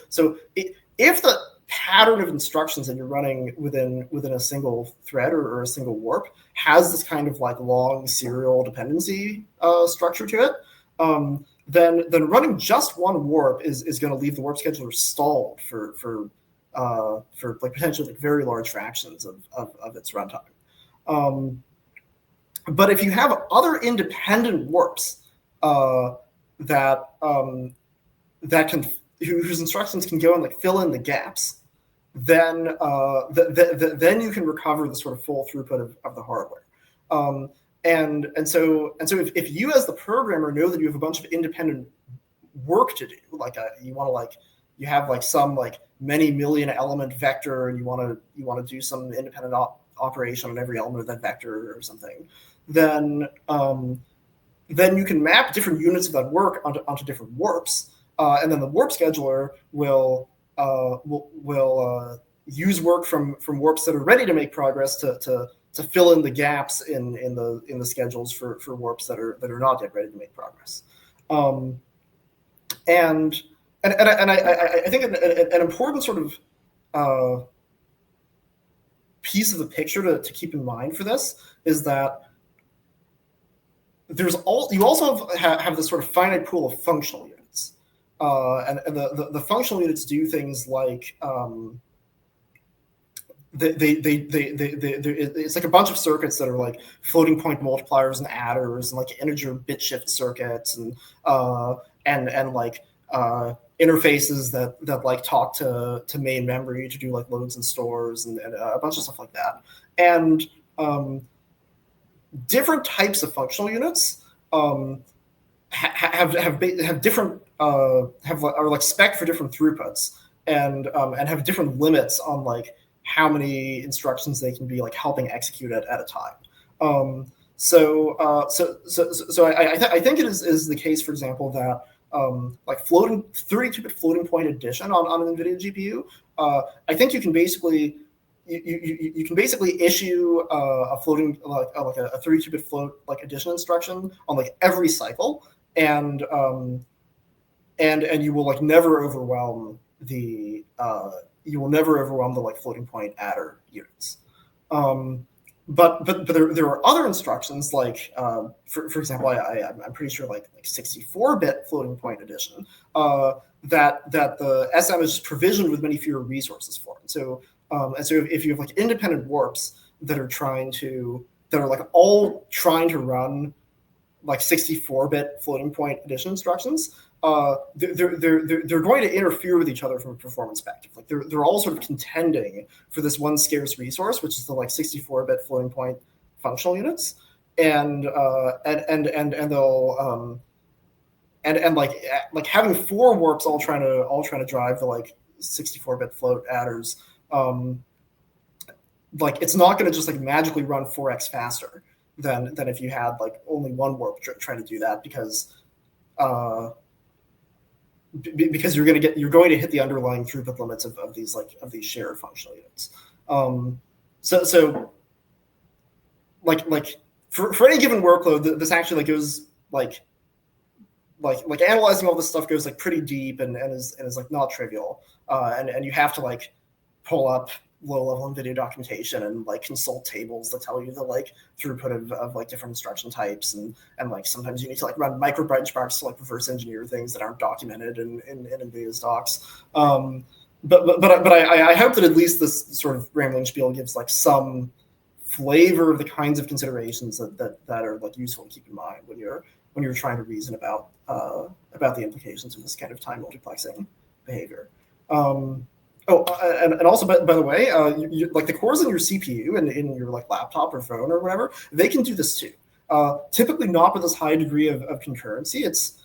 if the pattern of instructions that you're running within a single thread or a single warp has this kind of like long serial dependency structure to it, then running just one warp is going to leave the warp scheduler stalled for like potentially like very large fractions of its runtime. But if you have other independent warps whose instructions can go and like fill in the gaps, then you can recover the sort of full throughput of the hardware. And so if you as the programmer know that you have a bunch of independent work to do, like you have like some like many million element vector, and you want to do some independent operation on every element of that vector or something, then you can map different units of that work onto different warps, and then the warp scheduler will use work from warps that are ready to make progress to fill in the gaps in the schedules for warps that are not yet ready to make progress. And I think an important sort of piece of the picture to keep in mind for this is that you also have this sort of finite pool of functional units, and the functional units do things like it's like a bunch of circuits that are like floating point multipliers and adders and like integer bit shift circuits and like interfaces that like talk to main memory to do like loads and stores and a bunch of stuff like that. And different types of functional units have different are like spec for different throughputs and have different limits on like how many instructions they can be like helping execute at a time. So I think it is the case, for example, that like 32-bit floating point addition on an NVIDIA GPU, I think you can basically issue a floating like a 32-bit float like addition instruction on like every cycle, and you will like never overwhelm the like floating point adder units. But there are other instructions like for example I'm pretty sure like 64-bit floating point addition that the SM is provisioned with many fewer resources for. And so if you have like independent warps that are like all trying to run like 64-bit floating point addition instructions, they're going to interfere with each other from a performance perspective. Like they're all sort of contending for this one scarce resource, which is the like 64-bit floating point functional units, and they'll and like having 4 warps all trying to drive the like 64-bit float adders. Like it's not going to just like magically run 4x faster than if you had like only one warp trying to do that, because you're going to hit the underlying throughput limits of these shared functional units. So like for any given workload, this actually like goes like like analyzing all this stuff goes like pretty deep and is like not trivial. And you have to like pull up low-level NVIDIA documentation and like consult tables that tell you the like throughput of like different instruction types, and like sometimes you need to like run micro benchmarks to like reverse engineer things that aren't documented in NVIDIA's docs. But I hope that at least this sort of rambling spiel gives like some flavor of the kinds of considerations that are like useful to keep in mind when you're trying to reason about the implications of this kind of time multiplexing behavior. And also, by the way, like the cores in your CPU and in your like laptop or phone or whatever, they can do this too. Typically not with this high degree of concurrency. It's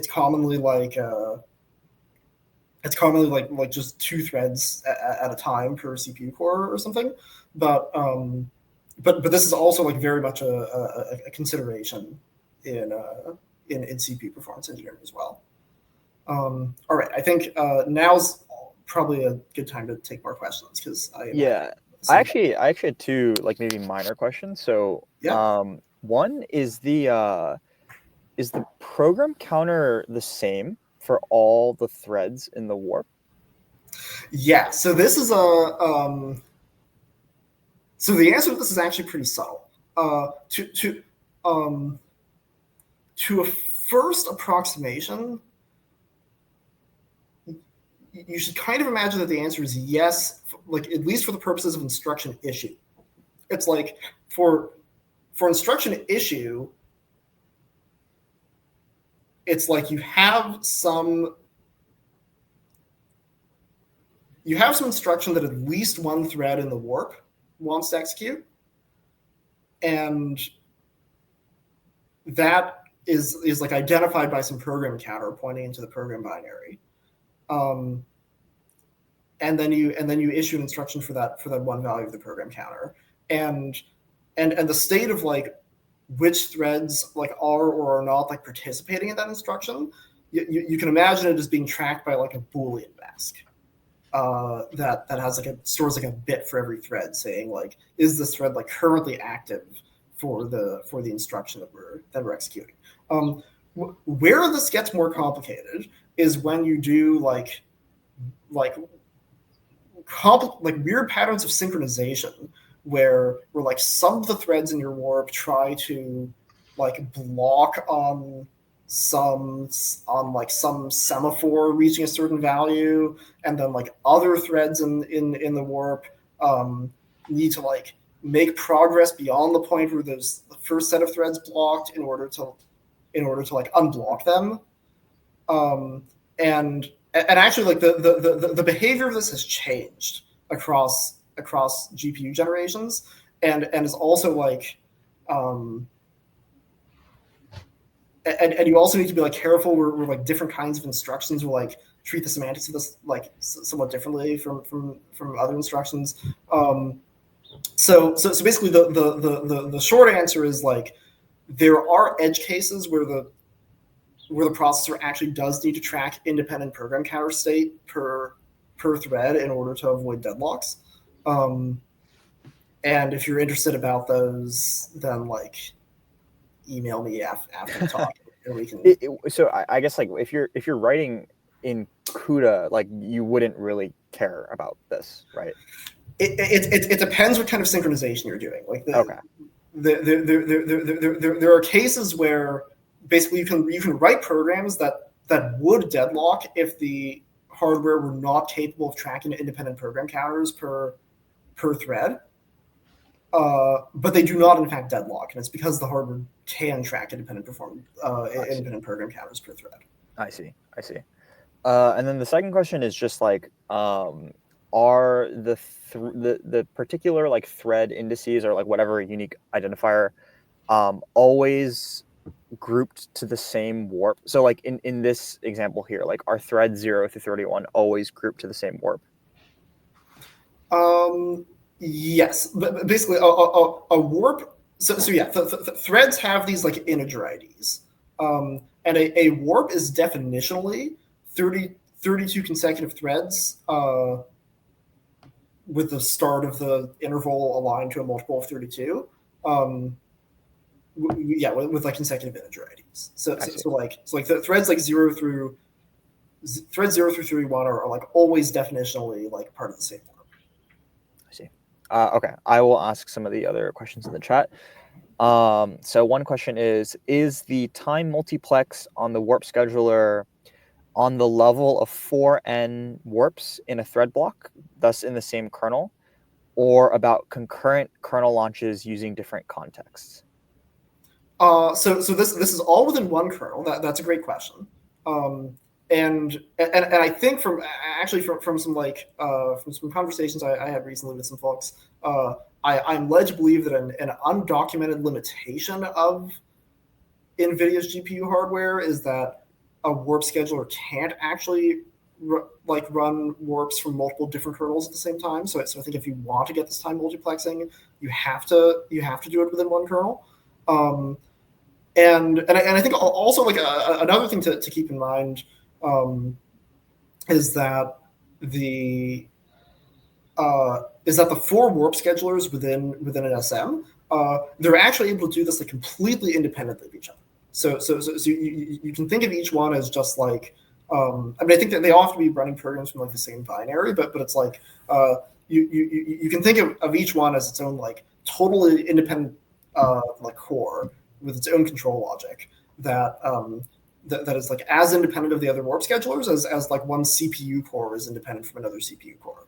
commonly like just 2 threads at a time per CPU core or something. But this is also like very much a consideration in CPU performance engineering as well. All right, I think now's probably a good time to take more questions because I actually had 2 like maybe minor questions. So one is the program counter the same for all the threads in the warp? Yeah. So this is so the answer to this is actually pretty subtle. To a first approximation, you should kind of imagine that the answer is yes, like at least for the purposes of instruction issue. It's like for instruction issue, it's like you have some instruction that at least one thread in the warp wants to execute, and that is like identified by some program counter pointing into the program binary. And then you issue an instruction for that one value of the program counter, and the state of like which threads like are or are not like participating in that instruction, you can imagine it as being tracked by like a Boolean mask that has like stores like a bit for every thread saying like, is this thread like currently active for the instruction that we're executing. Where this gets more complicated is when you do like weird patterns of synchronization where like some of the threads in your warp try to like block on some semaphore reaching a certain value, and then like other threads in the warp need to like make progress beyond the point where there's the first set of threads blocked in order to like unblock them. And actually like the behavior of this has changed across GPU generations, and is also like and you also need to be like careful where like different kinds of instructions will like treat the semantics of this like somewhat differently from other instructions. So basically the short answer is like there are edge cases where the processor actually does need to track independent program counter state per thread in order to avoid deadlocks. And if you're interested about those, then like email me after the talk, and we can. So I guess like if you're writing in CUDA, like you wouldn't really care about this, right? It depends what kind of synchronization you're doing. Like okay. There are cases where basically you can write programs that would deadlock if the hardware were not capable of tracking independent program counters per thread. But they do not in fact deadlock, and it's because the hardware can track independent program counters per thread. I see. And then the second question is just like, are the particular like thread indices or like whatever unique identifier always grouped to the same warp? So like in this example here, like are threads 0 through 31 always grouped to the same warp? Yes, but basically a warp. So yeah, threads have these like integer IDs, and a warp is definitionally 32 consecutive threads with the start of the interval aligned to a multiple of 32. with like consecutive integer IDs. So the threads like threads 0 through 31 are like always definitionally like part of the same warp. I see. Okay, I will ask some of the other questions in the chat. So one question is the time multiplex on the warp scheduler on the level of 4n warps in a thread block, thus in the same kernel, or about concurrent kernel launches using different contexts? So this is all within one kernel. That's a great question. And I think from some conversations I had recently with some folks, I'm led to believe that an undocumented limitation of NVIDIA's GPU hardware is that a warp scheduler can't actually run warps from multiple different kernels at the same time. So I think if you want to get this time multiplexing, you have to do it within one kernel. And I think also like another thing to keep in mind is that the 4 warp schedulers within an SM, they're actually able to do this like completely independently of each other. So you can think of each one as just like I think that they all have to be running programs from like the same binary, but it's like you can think of each one as its own like totally independent like core with its own control logic that is like as independent of the other warp schedulers as like one CPU core is independent from another CPU core.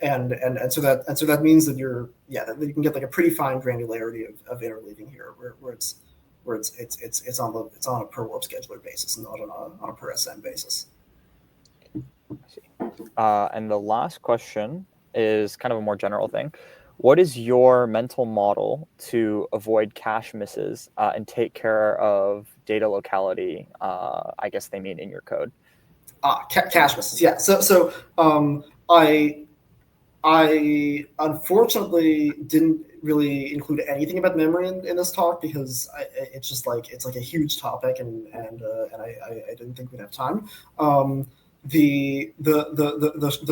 And so that means that that you can get like a pretty fine granularity of interleaving here, where it's on a per warp scheduler basis and not on a per SM basis. I see. And the last question is kind of a more general thing. What is your mental model to avoid cache misses and take care of data locality? I guess they mean in your code. Cache misses, yeah. So I unfortunately didn't really include anything about memory in this talk because it's just like it's like a huge topic and I didn't think we'd have time. The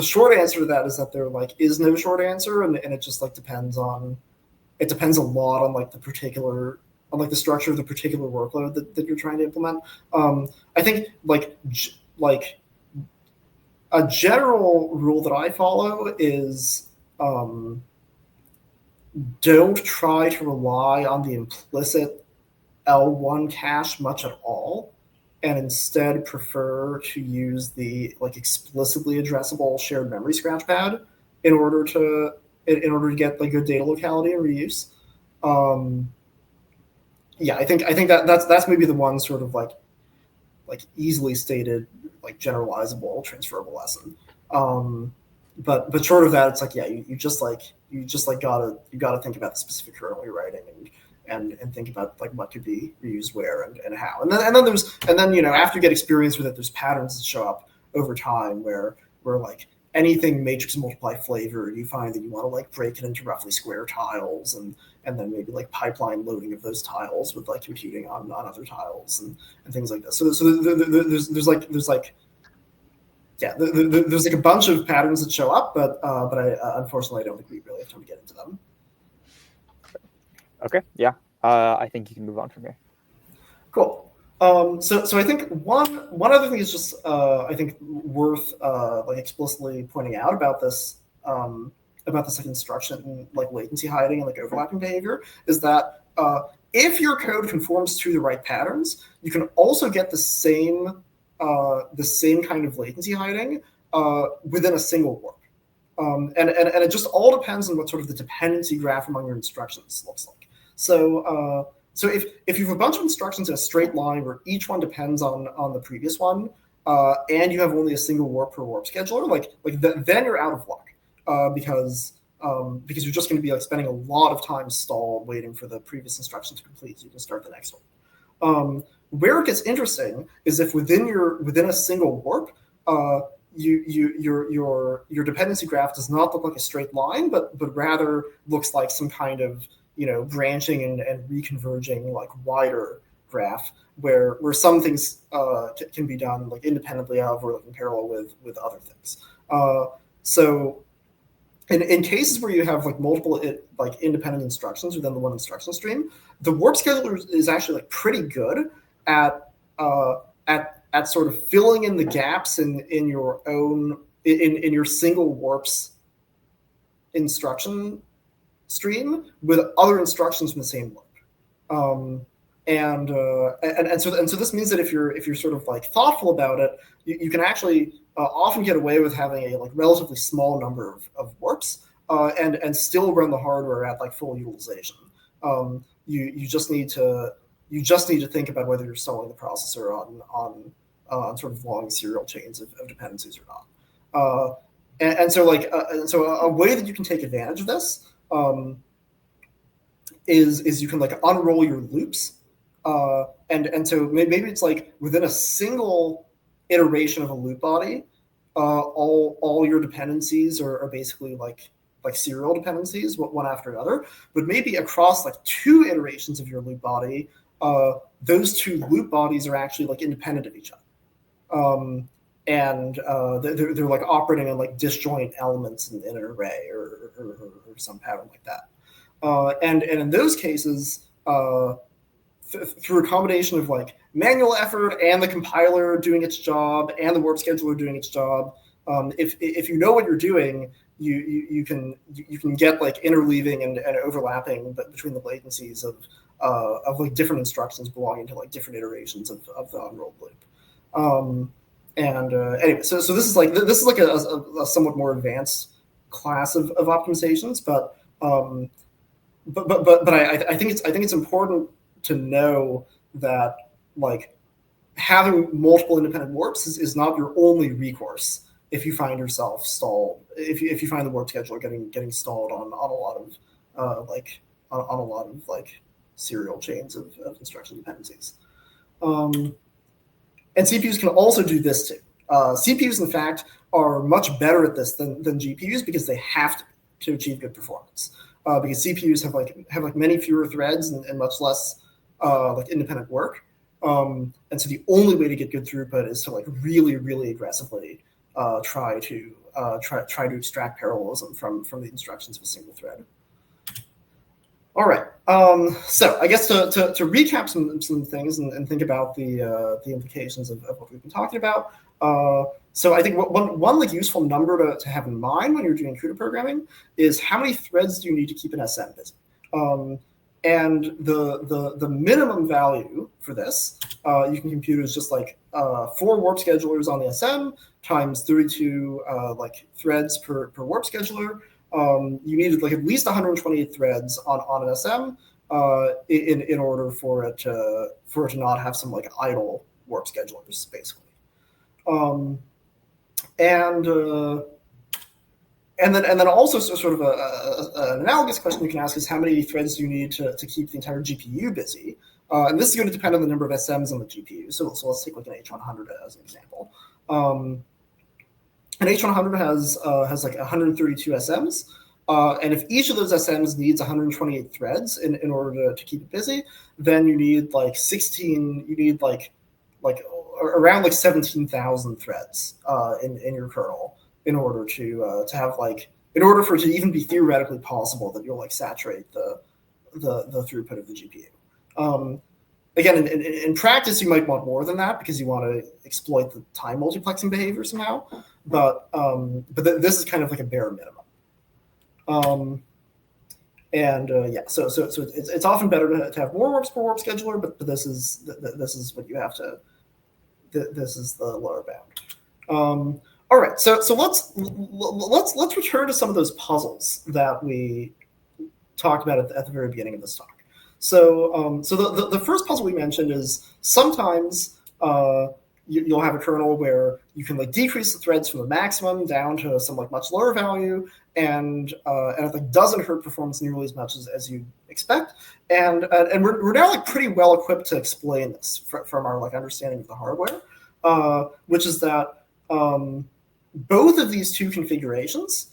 short answer to that is that there like is no short answer and it just like depends a lot on like the structure of the particular workload that you're trying to implement. I think like a general rule that I follow is don't try to rely on the implicit L1 cache much at all, and instead prefer to use the like explicitly addressable shared memory scratchpad in order to get like good data locality and reuse. I think that's maybe the one sort of like easily stated, like generalizable, transferable lesson. But short of that, it's like you just gotta think about the specific kernel you're writing and think about like what could be reused where and how. And then after you get experience with it, there's patterns that show up over time where like anything matrix multiply flavored, you find that you want to like break it into roughly square tiles and then maybe like pipeline loading of those tiles with like computing on other tiles and things like that. So there's like a bunch of patterns that show up, but I unfortunately I don't think we really have time to get into them. Okay, yeah. I think you can move on from here. Cool. So I think one other thing is just I think worth like explicitly pointing out about this like instruction like latency hiding and like overlapping behavior is that if your code conforms to the right patterns, you can also get the same kind of latency hiding within a single warp. And it just all depends on what sort of the dependency graph among your instructions looks like. So if you have a bunch of instructions in a straight line where each one depends on the previous one, and you have only a single warp per warp scheduler, then you're out of luck because you're just going to be like spending a lot of time stalled waiting for the previous instruction to complete so you can start the next one. Where it gets interesting is if within a single warp, your dependency graph does not look like a straight line, but rather looks like some kind of branching and reconverging like wider graph where some things can be done like independently of or like in parallel with other things. So in cases where you have like multiple like independent instructions within the one instruction stream, the warp scheduler is actually like pretty good at at sort of filling in the gaps in your own in your single warp's instruction stream with other instructions from the same warp. And so this means that if you're sort of like thoughtful about it, you can actually often get away with having a like relatively small number of warps and still run the hardware at like full utilization. You just need to think about whether you're stalling the processor on sort of long serial chains of dependencies or not. So a way that you can take advantage of this is you can like unroll your loops, and so maybe it's like within a single iteration of a loop body, all your dependencies are basically like serial dependencies, one after another. But maybe across like 2 iterations of your loop body, those 2 loop bodies are actually like independent of each other. And they're like operating on like disjoint elements in an array or some pattern like that. And in those cases, through a combination of like manual effort and the compiler doing its job and the warp scheduler doing its job, if you know what you're doing, you can get like interleaving and overlapping between the latencies of like different instructions belonging to like different iterations of the unrolled loop. Anyway, so this is like a somewhat more advanced class of optimizations, but I think it's important to know that like having multiple independent warps is not your only recourse if you find yourself stalled, if you find the warp scheduler getting stalled on a lot of on a lot of like serial chains of instruction dependencies. And CPUs can also do this too. CPUs, in fact, are much better at this than GPUs because they have to achieve good performance. Because CPUs have many fewer threads and much less like independent work. And so the only way to get good throughput is to like really, really aggressively try to extract parallelism from the instructions of a single thread. All right. So I guess to recap some things and think about the implications of what we've been talking about. So I think one like useful number to have in mind when you're doing CUDA programming is how many threads do you need to keep an SM busy. And the minimum value for this you can compute as just like 4 warp schedulers on the SM times 32 like threads per warp scheduler. You needed like at least 128 threads on an SM in order for it to not have some like idle warp schedulers, basically. And then also sort of an analogous question you can ask is how many threads do you need to keep the entire GPU busy? And this is going to depend on the number of SMs on the GPU. So let's take like an H100 as an example. An H100 has like 132 SMs. And if each of those SMs needs 128 threads in order to keep it busy, then you need like around like 17,000 threads in your kernel in order to have like, in order for it to even be theoretically possible that you'll like saturate the throughput of the GPU. Again, in practice, you might want more than that because you want to exploit the time multiplexing behavior somehow. But this is kind of like a bare minimum. Yeah, so it's often better to have more warps per warp scheduler, but this is what you have to. This is the lower bound. All right, so let's return to some of those puzzles that we talked about at the very beginning of this talk. So the first puzzle we mentioned is sometimes you'll have a kernel where you can like decrease the threads from the maximum down to some like much lower value, and it like doesn't hurt performance nearly as much as you expect. And we're now like pretty well equipped to explain this from our like understanding of the hardware, which is that both of these two configurations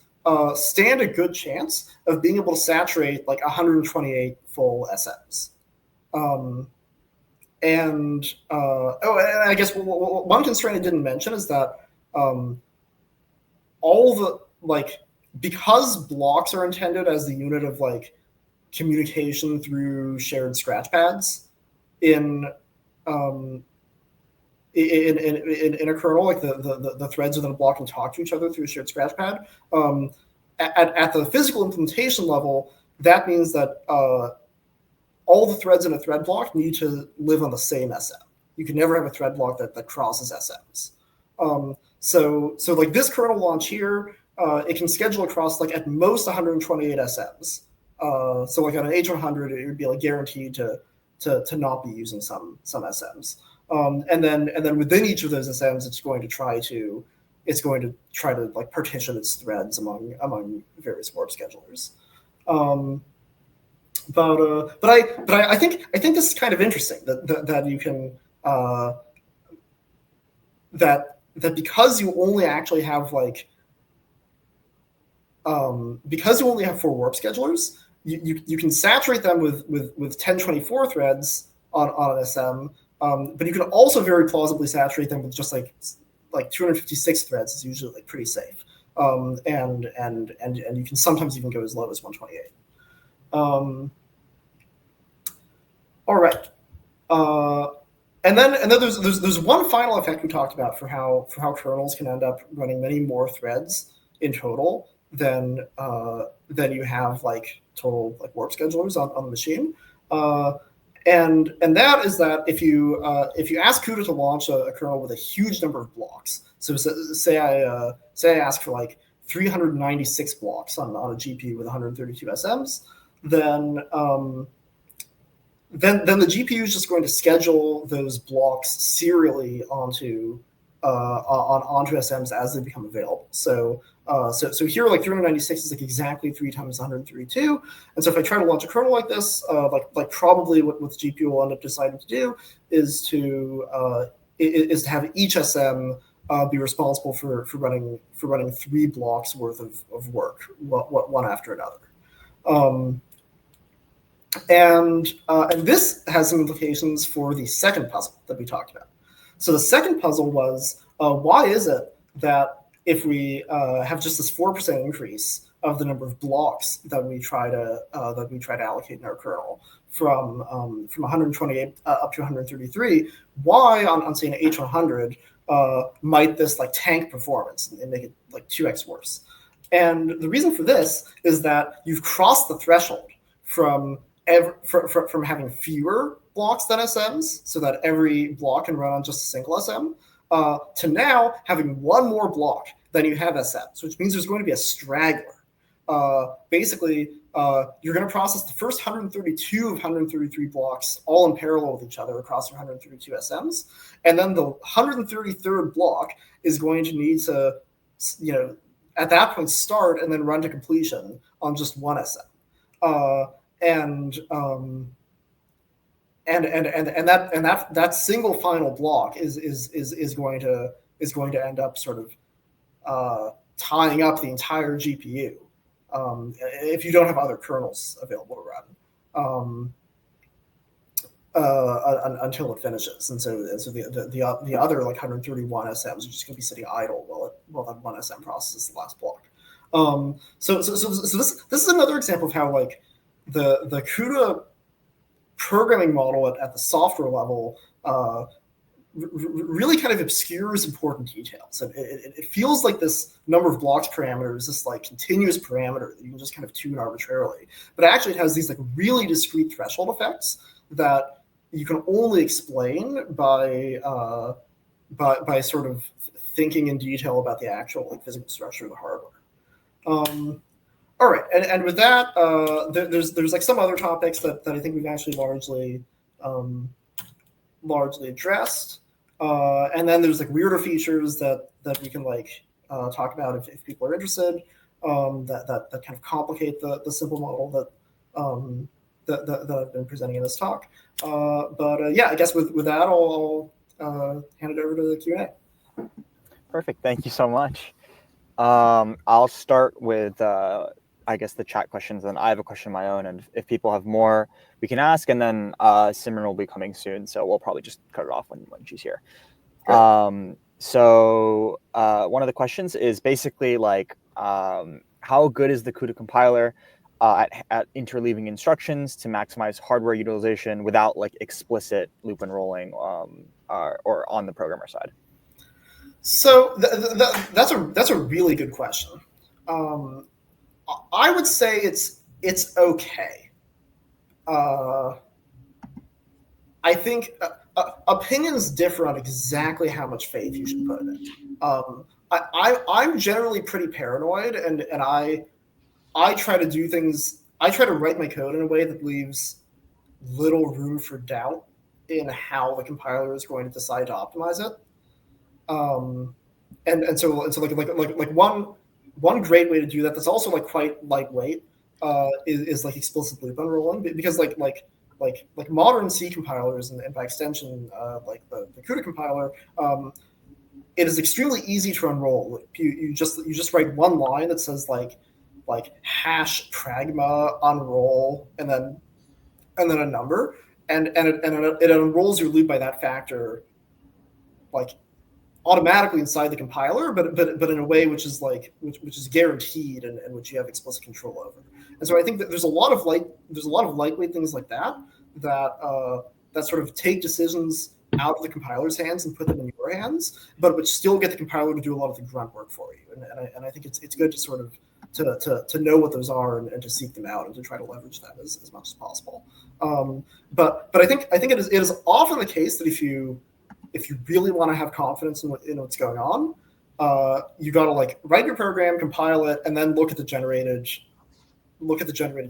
stand a good chance of being able to saturate like 128 full SMs. And I guess one constraint I didn't mention is that all the like because blocks are intended as the unit of like communication through shared scratch pads in a kernel, like the threads within a block can talk to each other through a shared scratch pad. At the physical implementation level, that means that all the threads in a thread block need to live on the same SM. You can never have a thread block that crosses SMs. So like this kernel launch here, it can schedule across like at most 128 SMs. So like on an H100, it would be like guaranteed to not be using some SMs. And then within each of those SMs, it's going to try to like partition its threads among various warp schedulers. But I think this is kind of interesting that you can that because you only actually have like because you only have 4 warp schedulers, you can saturate them with 1024 threads on an SM, but you can also very plausibly saturate them with just like 256 threads is usually like pretty safe, and you can sometimes even go as low as 128. All right. And then there's one final effect we talked about for how kernels can end up running many more threads in total than you have like total like warp schedulers on the machine. And that is that if you ask CUDA to launch a kernel with a huge number of blocks, so say I ask for like 396 blocks on a GPU with 132 SMs, then the GPU is just going to schedule those blocks serially onto SMs as they become available. So here, like 396 is like exactly 3 times 132, and so if I try to launch a kernel like this, like probably what the GPU will end up deciding to do is to have each SM be responsible for running 3 blocks worth of work, one after another. And this has some implications for the second puzzle that we talked about. So the second puzzle was, why is it that if we have just this 4% increase of the number of blocks that we try to allocate in our kernel from 128 up to 133, why on say an H100 might this like tank performance and make it like 2x worse? And the reason for this is that you've crossed the threshold from having fewer blocks than SMs, so that every block can run on just a single SM, to now having one more block than you have SMs, which means there's going to be a straggler. Basically, you're going to process the first 132 of 133 blocks all in parallel with each other across your 132 SMs, and then the 133rd block is going to need to, at that point start and then run to completion on just one SM. And that single final block is going to end up sort of tying up the entire GPU if you don't have other kernels available to run until it finishes. And so the other like 131 SMs are just going to be sitting idle while that one SM processes the last block. So this is another example of how like the CUDA programming model at the software level really kind of obscures important details. It feels like this number of blocks parameter is this like continuous parameter that you can just kind of tune arbitrarily. But actually it has these like really discrete threshold effects that you can only explain by sort of thinking in detail about the actual like physical structure of the hardware. All right, and with that, there's like some other topics that I think we've actually largely addressed, and then there's like weirder features that we can like talk about if people are interested, that kind of complicate the simple model that I've been presenting in this talk. But yeah, I guess with that, I'll hand it over to the Q&A. Perfect. Thank you so much. I'll start with I guess the chat questions, and I have a question of my own, and if people have more we can ask, and then Simran will be coming soon, so we'll probably just cut it off when she's here. Great. So one of the questions is basically like how good is the CUDA compiler at interleaving instructions to maximize hardware utilization without like explicit loop unrolling or on the programmer side? So that's a really good question. I would say it's okay. I think opinions differ on exactly how much faith you should put in it. I'm generally pretty paranoid, and I try to do things. I try to write my code in a way that leaves little room for doubt in how the compiler is going to decide to optimize it. And so like one great way to do that that's also like quite lightweight is like explicit loop unrolling, because like modern C compilers and by extension like the CUDA compiler, it is extremely easy to unroll. You just write one line that says like hash pragma unroll and then a number, and it unrolls your loop by that factor like automatically inside the compiler, but in a way which is like which is guaranteed and which you have explicit control over. And so I think that there's a lot of lightweight things like that sort of take decisions out of the compiler's hands and put them in your hands, but which still get the compiler to do a lot of the grunt work for you. And I think it's good to sort of to know what those are and to seek them out and to try to leverage them as much as possible. But I think it is often the case that if you really want to have confidence in what's going on, you got to like write your program, compile it, and then look at the generated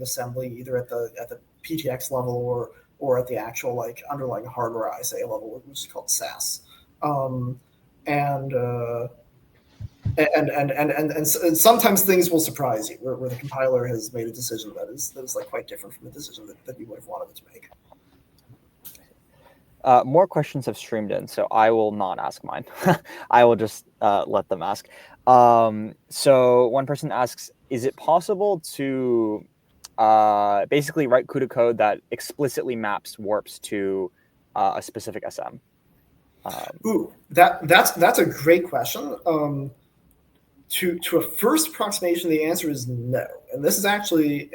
assembly either at the PTX level or at the actual like underlying hardware ISA level, which is called SAS. And sometimes things will surprise you where the compiler has made a decision that is like quite different from the decision that you would have wanted it to make. More questions have streamed in, so I will not ask mine. I will just let them ask. So one person asks, is it possible to basically write CUDA code that explicitly maps warps to a specific SM? Ooh, that's a great question. To a first approximation, the answer is no. And this is actually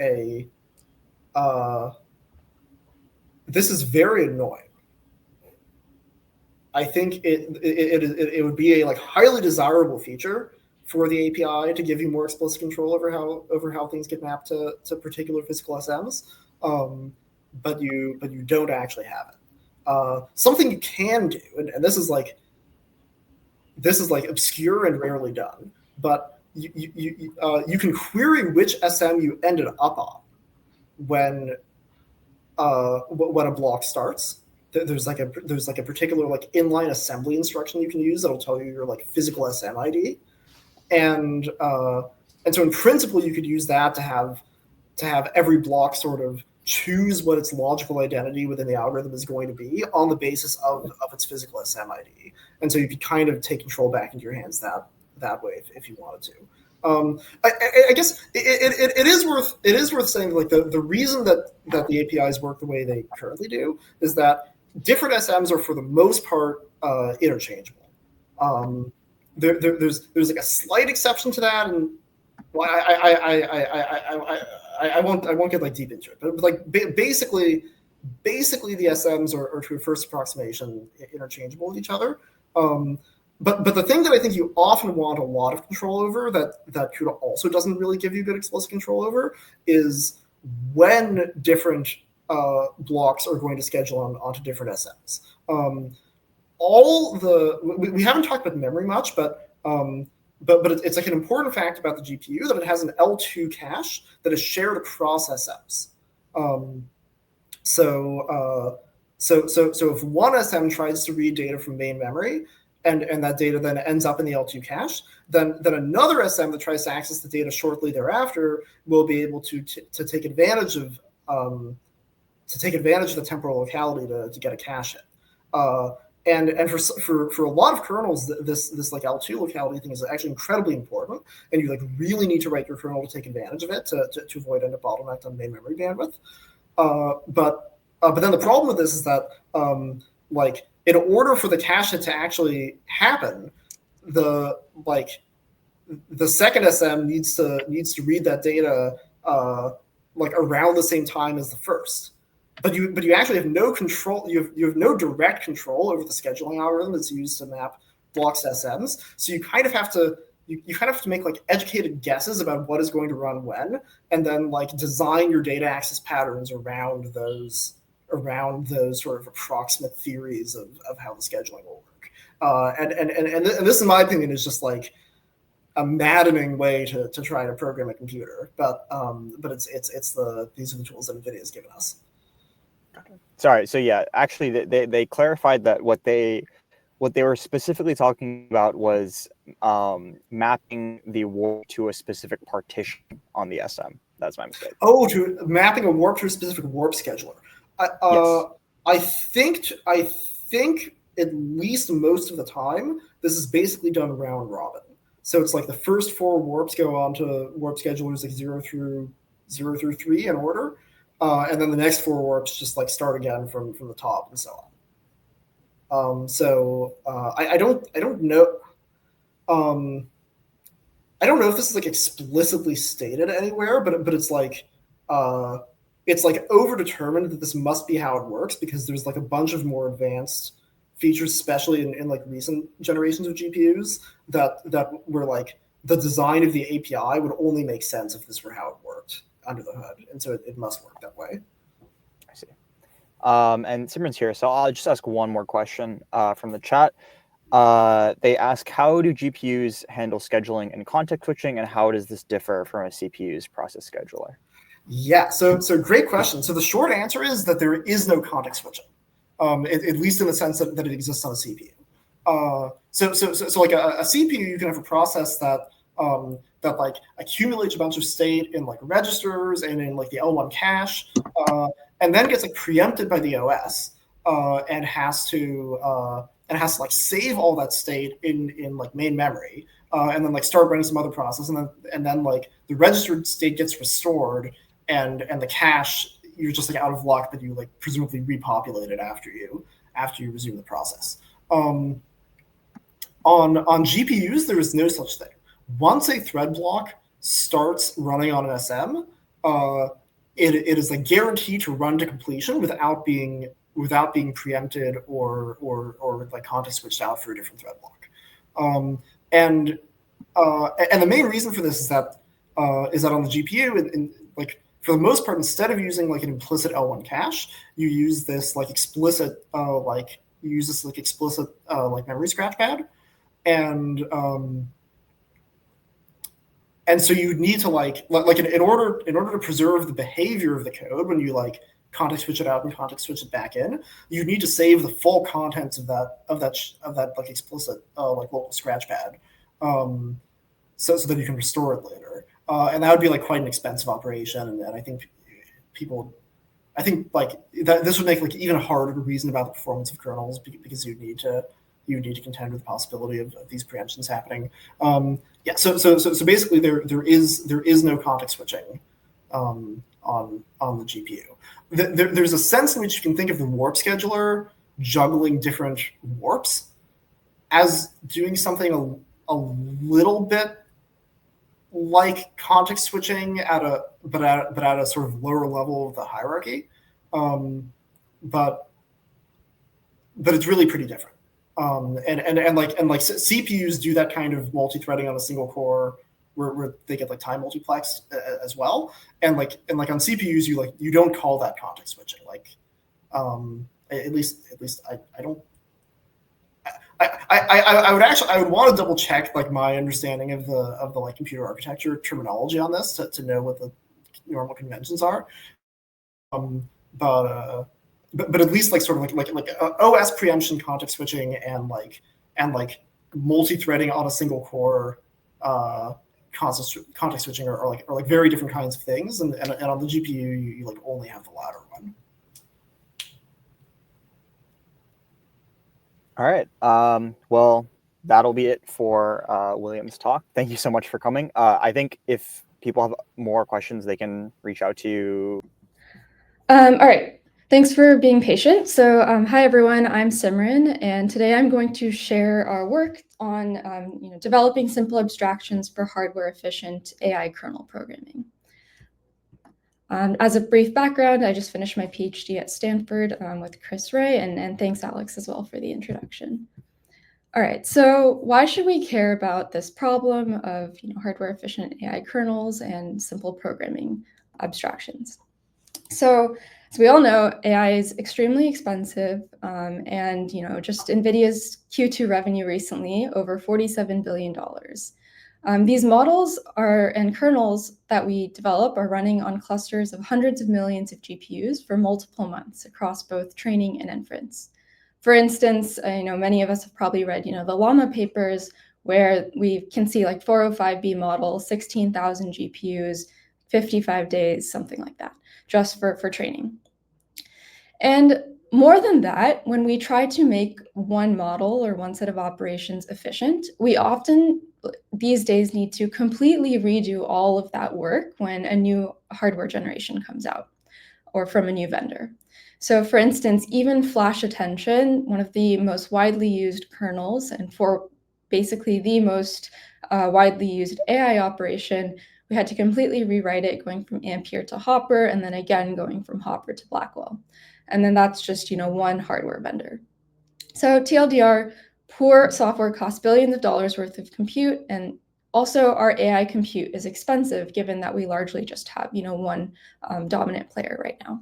this is very annoying. I think it would be a like highly desirable feature for the API to give you more explicit control over how things get mapped to particular physical SMs, but you don't actually have it. Something you can do, and this is like obscure and rarely done, but you can query which SM you ended up on when a block starts. There's like a particular like inline assembly instruction you can use that'll tell you your like physical SM ID, and so in principle you could use that to have every block sort of choose what its logical identity within the algorithm is going to be on the basis of its physical SM ID, and so you could kind of take control back into your hands that way if you wanted to. I guess it is worth saying like the reason that the APIs work the way they currently do is that different SMs are for the most part interchangeable. There's like a slight exception to that, and well, I won't get like deep into it, but like basically the SMs are to a first approximation interchangeable with each other. But the thing that I think you often want a lot of control over that CUDA also doesn't really give you good explicit control over is when different blocks are going to schedule onto different SMs. We haven't talked about memory much, but it's like an important fact about the GPU that it has an L2 cache that is shared across SMs. So if one SM tries to read data from main memory, and that data then ends up in the L2 cache, then another SM that tries to access the data shortly thereafter will be able to take advantage of the temporal locality to get a cache hit. And for a lot of kernels, this like L2 locality thing is actually incredibly important, and you like really need to write your kernel to take advantage of it to avoid end up bottlenecked on main memory bandwidth. But then the problem with this is that in order for the cache hit to actually happen, the the second SM needs to read that data like around the same time as the first. But you actually have no control. You have no direct control over the scheduling algorithm that's used to map blocks to SMs. So you kind of have to make like educated guesses about what is going to run when, and then like design your data access patterns around those sort of approximate theories of how the scheduling will work. And this, in my opinion, is just like a maddening way to try to program a computer. But these are the tools that NVIDIA has given us. Sorry. So yeah, actually, they clarified that what they were specifically talking about was mapping the warp to a specific partition on the SM. That's my mistake. Oh, to mapping a warp to a specific warp scheduler. Yes. I think at least most of the time this is basically done round robin. So it's like the first 4 warps go on to warp schedulers like 0 through 3 in order, and then the next 4 warps just like start again from the top and so on. I don't know. I don't know if this is like explicitly stated anywhere, but it's like overdetermined that this must be how it works because there's like a bunch of more advanced features, especially in like recent generations of GPUs that were like the design of the API would only make sense if this were how it worked under the hood, and so it must work that way. I see. And Simran's here, so I'll just ask one more question from the chat. They ask, how do GPUs handle scheduling and context switching, and how does this differ from a CPU's process scheduler? Yeah, so great question. So the short answer is that there is no context switching, at least in the sense that it exists on a CPU. So like a CPU, you can have a process that like accumulates a bunch of state in like registers and in like the L1 cache, and then gets like preempted by the OS and has to like save all that state in like main memory, and then like start running some other process, and then like the registered state gets restored, and the cache, you're just like out of luck, but you like presumably repopulate it after you resume the process. On GPUs, there is no such thing. Once a thread block starts running on an SM, it is like guaranteed to run to completion without being preempted or like context switched out for a different thread block. And the main reason for this is that on the GPU, like for the most part, instead of using like an implicit L1 cache, you use this like explicit like memory scratch pad, and so you need to like in order to preserve the behavior of the code when you like context switch it out and context switch it back in, you need to save the full contents of that like explicit like local scratch pad, so that you can restore it later. And that would be like quite an expensive operation, and I think like that this would make like even harder to reason about the performance of kernels because you need to contend with the possibility of these preemptions happening. Yeah, so basically there is no context switching on the GPU. There's a sense in which you can think of the warp scheduler juggling different warps as doing something a little bit like context switching at a sort of lower level of the hierarchy, but it's really pretty different. And like CPUs do that kind of multi-threading on a single core where they get like time multiplexed as well, and like on CPUs you don't call that context switching. Like at least I don't. I would want to double check like my understanding of the like computer architecture terminology on this to know what the normal conventions are. But at least like sort of like OS preemption, context switching, and like multi-threading on a single core context switching are like very different kinds of things, and on the GPU you like only have the latter one. All right. Well, that'll be it for William's talk. Thank you so much for coming. I think if people have more questions, they can reach out to you. All right. Thanks for being patient. So hi, everyone. I'm Simran, and today I'm going to share our work on developing simple abstractions for hardware-efficient AI kernel programming. As a brief background, I just finished my PhD at Stanford with Chris Ray, and thanks, Alex, as well for the introduction. All right, so why should we care about this problem of hardware-efficient AI kernels and simple programming abstractions? So, as we all know, AI is extremely expensive, and just NVIDIA's Q2 revenue recently over $47 billion. These models and kernels that we develop are running on clusters of hundreds of millions of GPUs for multiple months across both training and inference. For instance, many of us have probably read, the Llama papers, where we can see like 405B model, 16,000 GPUs, 55 days, something like that, just for training. And more than that, when we try to make one model or one set of operations efficient, we often these days need to completely redo all of that work when a new hardware generation comes out or from a new vendor. So for instance, even flash attention, one of the most widely used kernels and for basically the most widely used AI operation, we had to completely rewrite it going from Ampere to Hopper and then again going from Hopper to Blackwell. And then that's just one hardware vendor. So TLDR, poor software costs billions of dollars worth of compute, and also our AI compute is expensive given that we largely just have one dominant player right now.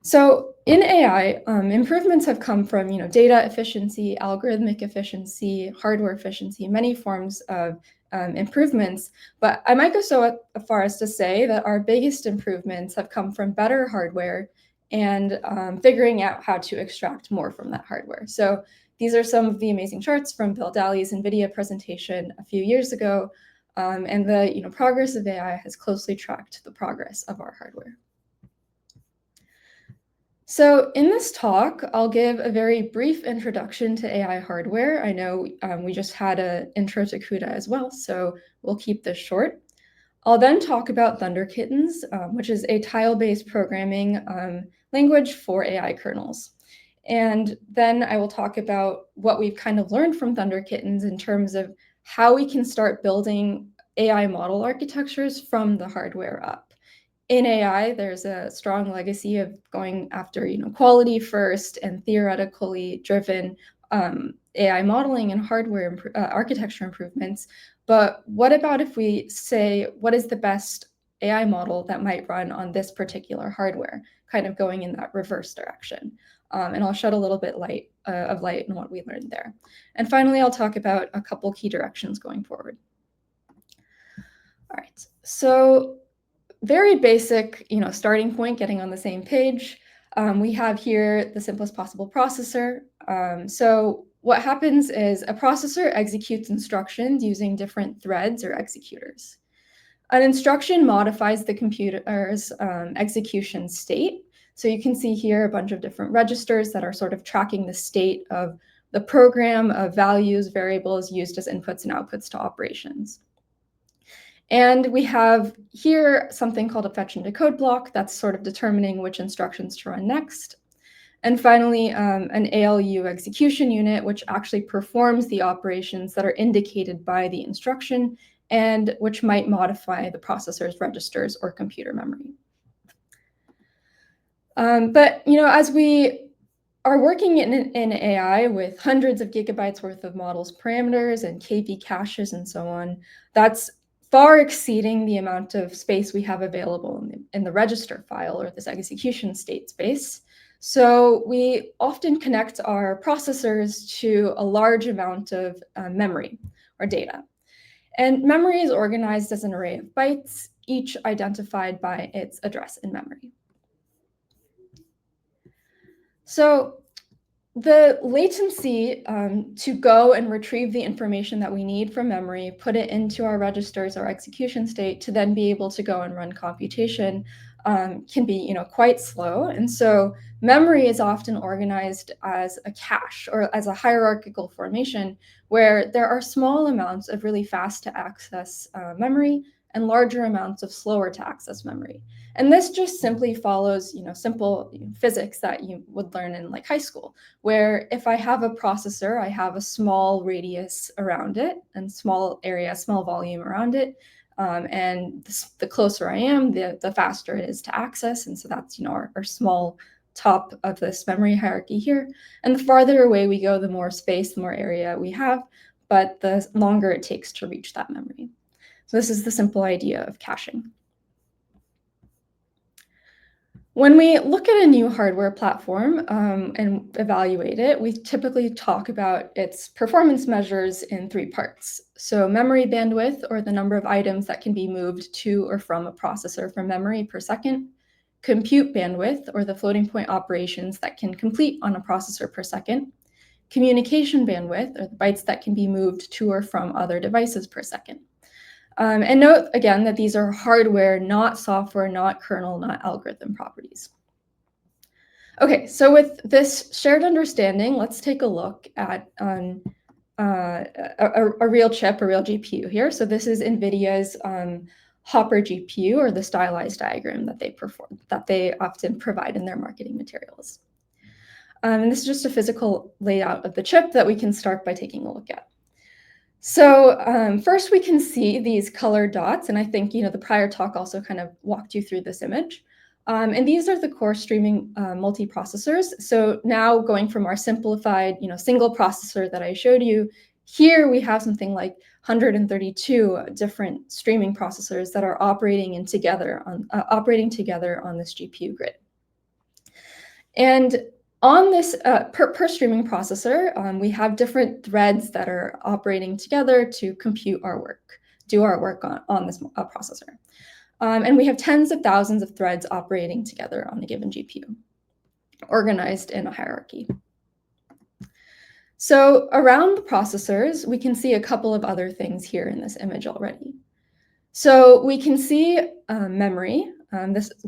So in AI, improvements have come from data efficiency, algorithmic efficiency, hardware efficiency, many forms of improvements. But I might go so far as to say that our biggest improvements have come from better hardware and figuring out how to extract more from that hardware. So these are some of the amazing charts from Bill Daly's NVIDIA presentation a few years ago. And the progress of AI has closely tracked the progress of our hardware. So in this talk, I'll give a very brief introduction to AI hardware. I know we just had an intro to CUDA as well, so we'll keep this short. I'll then talk about ThunderKittens, which is a tile-based programming language for AI kernels. And then I will talk about what we've kind of learned from ThunderKittens in terms of how we can start building AI model architectures from the hardware up. In AI, there's a strong legacy of going after quality first and theoretically driven AI modeling and hardware architecture improvements. But what about if we say, what is the best AI model that might run on this particular hardware, kind of going in that reverse direction? And I'll shed a little bit of light on what we learned there. And finally, I'll talk about a couple key directions going forward. All right, so very basic, starting point, getting on the same page. We have here the simplest possible processor. So what happens is a processor executes instructions using different threads or executors. An instruction modifies the computer's execution state. So you can see here a bunch of different registers that are sort of tracking the state of the program of values, variables used as inputs and outputs to operations. And we have here something called a fetch and decode block that's sort of determining which instructions to run next. And finally, an ALU execution unit, which actually performs the operations that are indicated by the instruction and which might modify the processor's registers or computer memory. But as we are working in AI with hundreds of gigabytes worth of models, parameters, and KV caches and so on, that's far exceeding the amount of space we have available in the register file or this execution state space. So we often connect our processors to a large amount of memory or data. And memory is organized as an array of bytes, each identified by its address in memory. So the latency to go and retrieve the information that we need from memory, put it into our registers or execution state to then be able to go and run computation can be quite slow. And so memory is often organized as a cache or as a hierarchical formation where there are small amounts of really fast to access memory and larger amounts of slower to access memory. And this just simply follows, simple physics that you would learn in like high school, where if I have a processor, I have a small radius around it and small area, small volume around it. And the closer I am, the faster it is to access. And so that's, our small top of this memory hierarchy here. And the farther away we go, the more space, the more area we have, but the longer it takes to reach that memory. So this is the simple idea of caching. When we look at a new hardware platform and evaluate it, we typically talk about its performance measures in 3 parts. So memory bandwidth, or the number of items that can be moved to or from a processor from memory per second. Compute bandwidth, or the floating point operations that can complete on a processor per second. Communication bandwidth, or the bytes that can be moved to or from other devices per second. And note again that these are hardware, not software, not kernel, not algorithm properties. Okay, so with this shared understanding, let's take a look at a real chip, a real GPU here. So this is NVIDIA's Hopper GPU, or the stylized diagram that they often provide in their marketing materials. And this is just a physical layout of the chip that we can start by taking a look at. So first we can see these colored dots, and I think the prior talk also kind of walked you through this image. And these are the core streaming multiprocessors. So now going from our simplified single processor that I showed you, here we have something like 132 different streaming processors that are operating together on this GPU grid. And on this per streaming processor, we have different threads that are operating together to compute our work, do our work on this processor. And we have tens of thousands of threads operating together on a given GPU, organized in a hierarchy. So around the processors, we can see a couple of other things here in this image already. So we can see memory.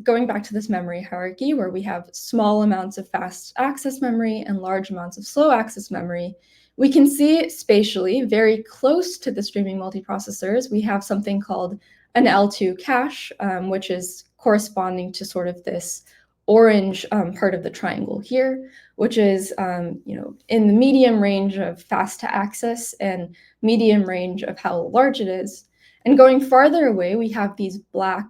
Going back to this memory hierarchy, where we have small amounts of fast access memory and large amounts of slow access memory, we can see spatially, very close to the streaming multiprocessors, we have something called an L2 cache, which is corresponding to sort of this orange part of the triangle here, which is in the medium range of fast to access and medium range of how large it is. And going farther away, we have these black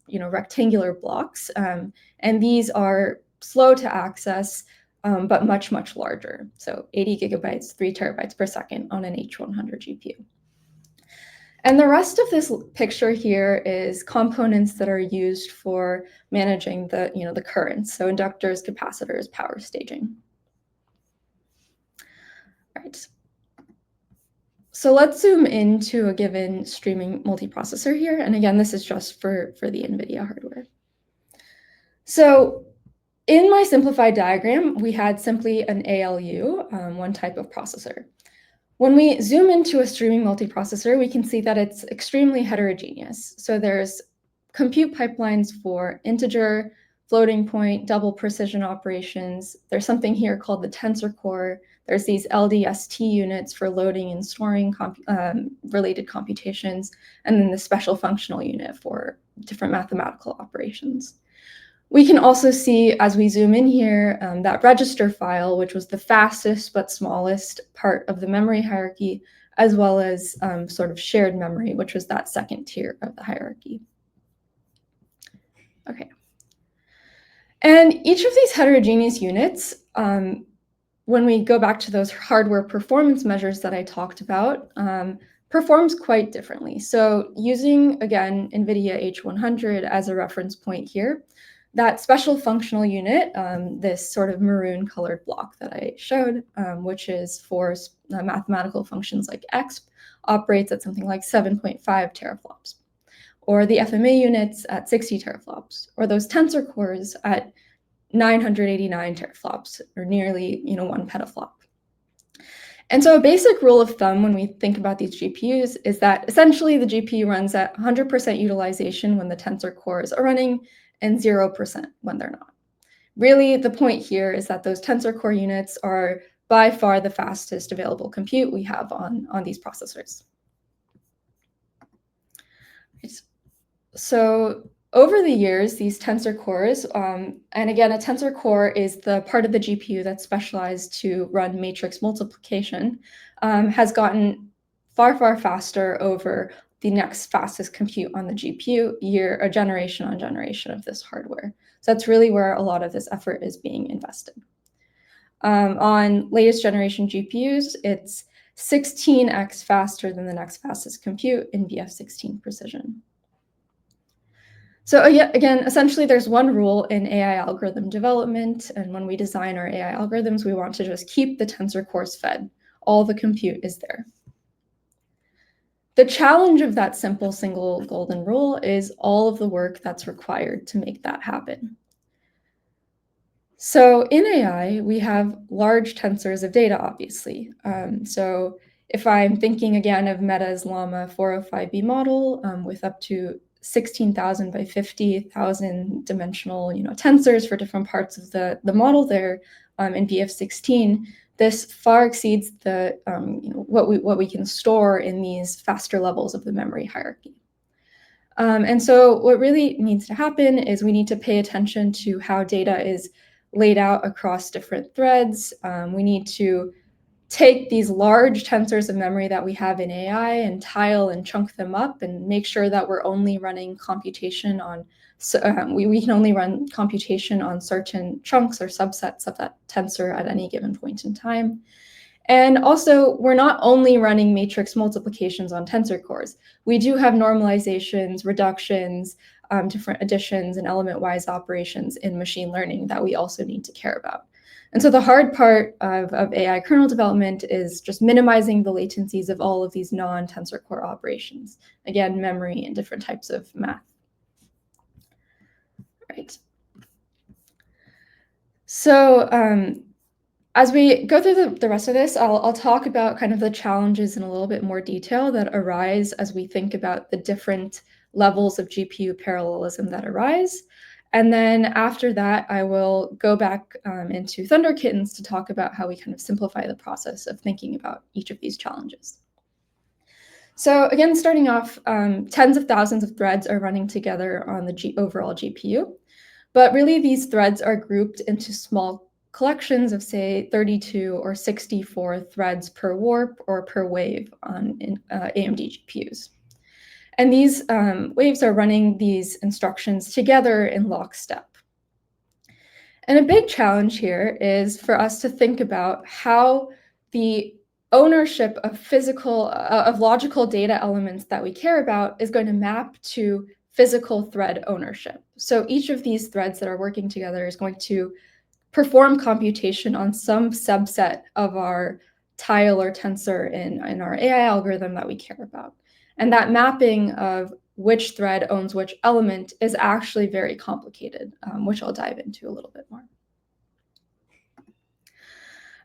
rectangular blocks, and these are slow to access, but much, much larger. So 80 gigabytes, 3 terabytes per second on an H100 GPU. And the rest of this picture here is components that are used for managing the currents, so inductors, capacitors, power staging. All right. So let's zoom into a given streaming multiprocessor here. And again, this is just for the NVIDIA hardware. So in my simplified diagram, we had simply an ALU, one type of processor. When we zoom into a streaming multiprocessor, we can see that it's extremely heterogeneous. So there's compute pipelines for integer, floating point, double precision operations. There's something here called the Tensor core. There's these LDST units for loading and storing related computations, and then the special functional unit for different mathematical operations. We can also see, as we zoom in here, that register file, which was the fastest but smallest part of the memory hierarchy, as well as sort of shared memory, which was that second tier of the hierarchy. Okay. And each of these heterogeneous units, when we go back to those hardware performance measures that I talked about, performs quite differently. So using, again, NVIDIA H100 as a reference point here, that special functional unit, this sort of maroon colored block that I showed, which is for mathematical functions like exp, operates at something like 7.5 teraflops, or the FMA units at 60 teraflops, or those tensor cores at 989 teraflops, or nearly 1 petaflop. And so a basic rule of thumb when we think about these GPUs is that essentially the GPU runs at 100% utilization when the tensor cores are running and 0% when they're not. Really, the point here is that those tensor core units are by far the fastest available compute we have on these processors. So over the years, these tensor cores, and again, a tensor core is the part of the GPU that's specialized to run matrix multiplication, has gotten far, far faster over the next fastest compute on the GPU, generation on generation of this hardware. So that's really where a lot of this effort is being invested. On latest generation GPUs, it's 16x faster than the next fastest compute in VF16 precision. So again, essentially there's one rule in AI algorithm development, and when we design our AI algorithms, we want to just keep the tensor cores fed. All the compute is there. The challenge of that simple single golden rule is all of the work that's required to make that happen. So in AI, we have large tensors of data, obviously. So if I'm thinking again of Meta's Llama 405B model with up to 16,000 by 50,000 dimensional tensors for different parts of the model there in VF16, this far exceeds the what we can store in these faster levels of the memory hierarchy. And so what really needs to happen is we need to pay attention to how data is laid out across different threads. We need to take these large tensors of memory that we have in AI and tile and chunk them up and make sure that we're only running computation on, we can only run computation on certain chunks or subsets of that tensor at any given point in time. And also, we're not only running matrix multiplications on tensor cores. We do have normalizations, reductions, different additions and element-wise operations in machine learning that we also need to care about. And so the hard part of AI kernel development is just minimizing the latencies of all of these non-tensor core operations. Again, memory and different types of math. Right. So as we go through the rest of this, I'll talk about kind of the challenges in a little bit more detail that arise as we think about the different levels of GPU parallelism that arise. And then after that, I will go back into ThunderKittens to talk about how we kind of simplify the process of thinking about each of these challenges. So again, starting off, tens of thousands of threads are running together on the overall GPU. But really, these threads are grouped into small collections of, say, 32 or 64 threads per warp or per wave on AMD GPUs. And these waves are running these instructions together in lockstep. And a big challenge here is for us to think about how the ownership of logical data elements that we care about is going to map to physical thread ownership. So each of these threads that are working together is going to perform computation on some subset of our tile or tensor in our AI algorithm that we care about. And that mapping of which thread owns which element is actually very complicated, which I'll dive into a little bit more.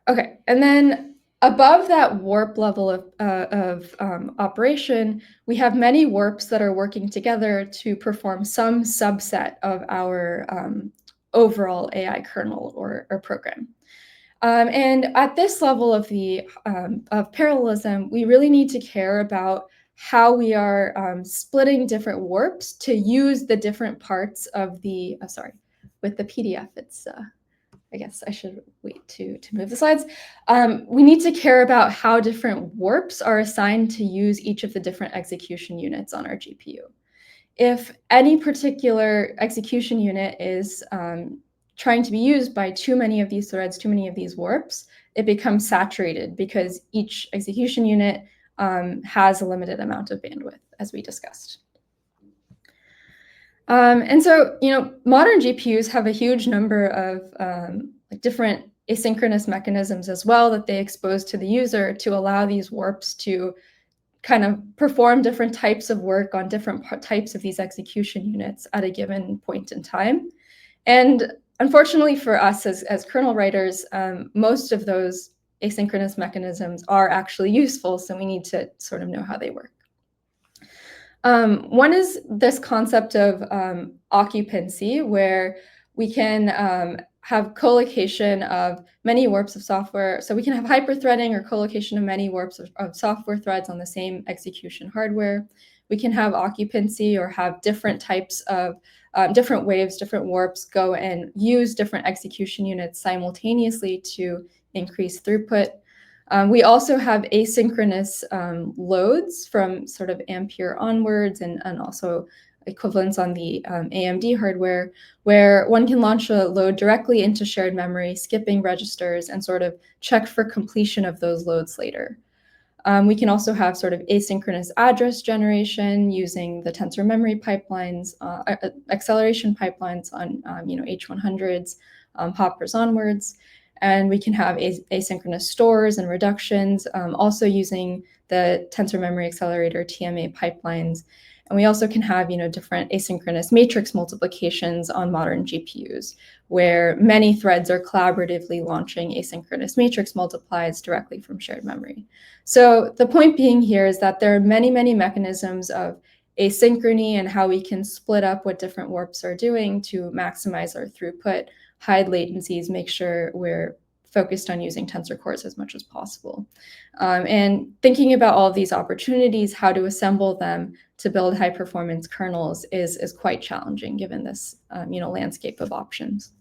Okay, and then above that warp level of operation, we have many warps that are working together to perform some subset of our overall AI kernel or program. And at this level of parallelism, we really need to care about how we are splitting different warps to use the different parts of the, with the PDF, it's, I guess I should wait to move the slides. We need to care about how different warps are assigned to use each of the different execution units on our GPU. If any particular execution unit is trying to be used by too many of these threads, too many of these warps, it becomes saturated because each execution unit has a limited amount of bandwidth, as we discussed. And so, modern GPUs have a huge number of different asynchronous mechanisms as well that they expose to the user to allow these warps to kind of perform different types of work on different types of these execution units at a given point in time. And unfortunately for us as kernel writers, most of those asynchronous mechanisms are actually useful, so we need to sort of know how they work. One is this concept of occupancy, where we can have collocation of many warps of software. So we can have hyperthreading or collocation of many warps of software threads on the same execution hardware. we can have occupancy or have different types of different waves, different warps go and use different execution units simultaneously to increase throughput. We also have asynchronous loads from sort of Ampere onwards, and also equivalents on the AMD hardware, where one can launch a load directly into shared memory, skipping registers, and sort of check for completion of those loads later. We can also have sort of asynchronous address generation using the tensor memory pipelines, acceleration pipelines on H100s, Hoppers onwards. And we can have asynchronous stores and reductions, also using the tensor memory accelerator TMA pipelines. And we also can have different asynchronous matrix multiplications on modern GPUs, where many threads are collaboratively launching asynchronous matrix multiplies directly from shared memory. So the point being here is that there are many, many mechanisms of asynchrony and how we can split up what different warps are doing to maximize our throughput, hide latencies, make sure we're focused on using tensor cores as much as possible. And thinking about all of these opportunities, how to assemble them to build high performance kernels is quite challenging given this landscape of options.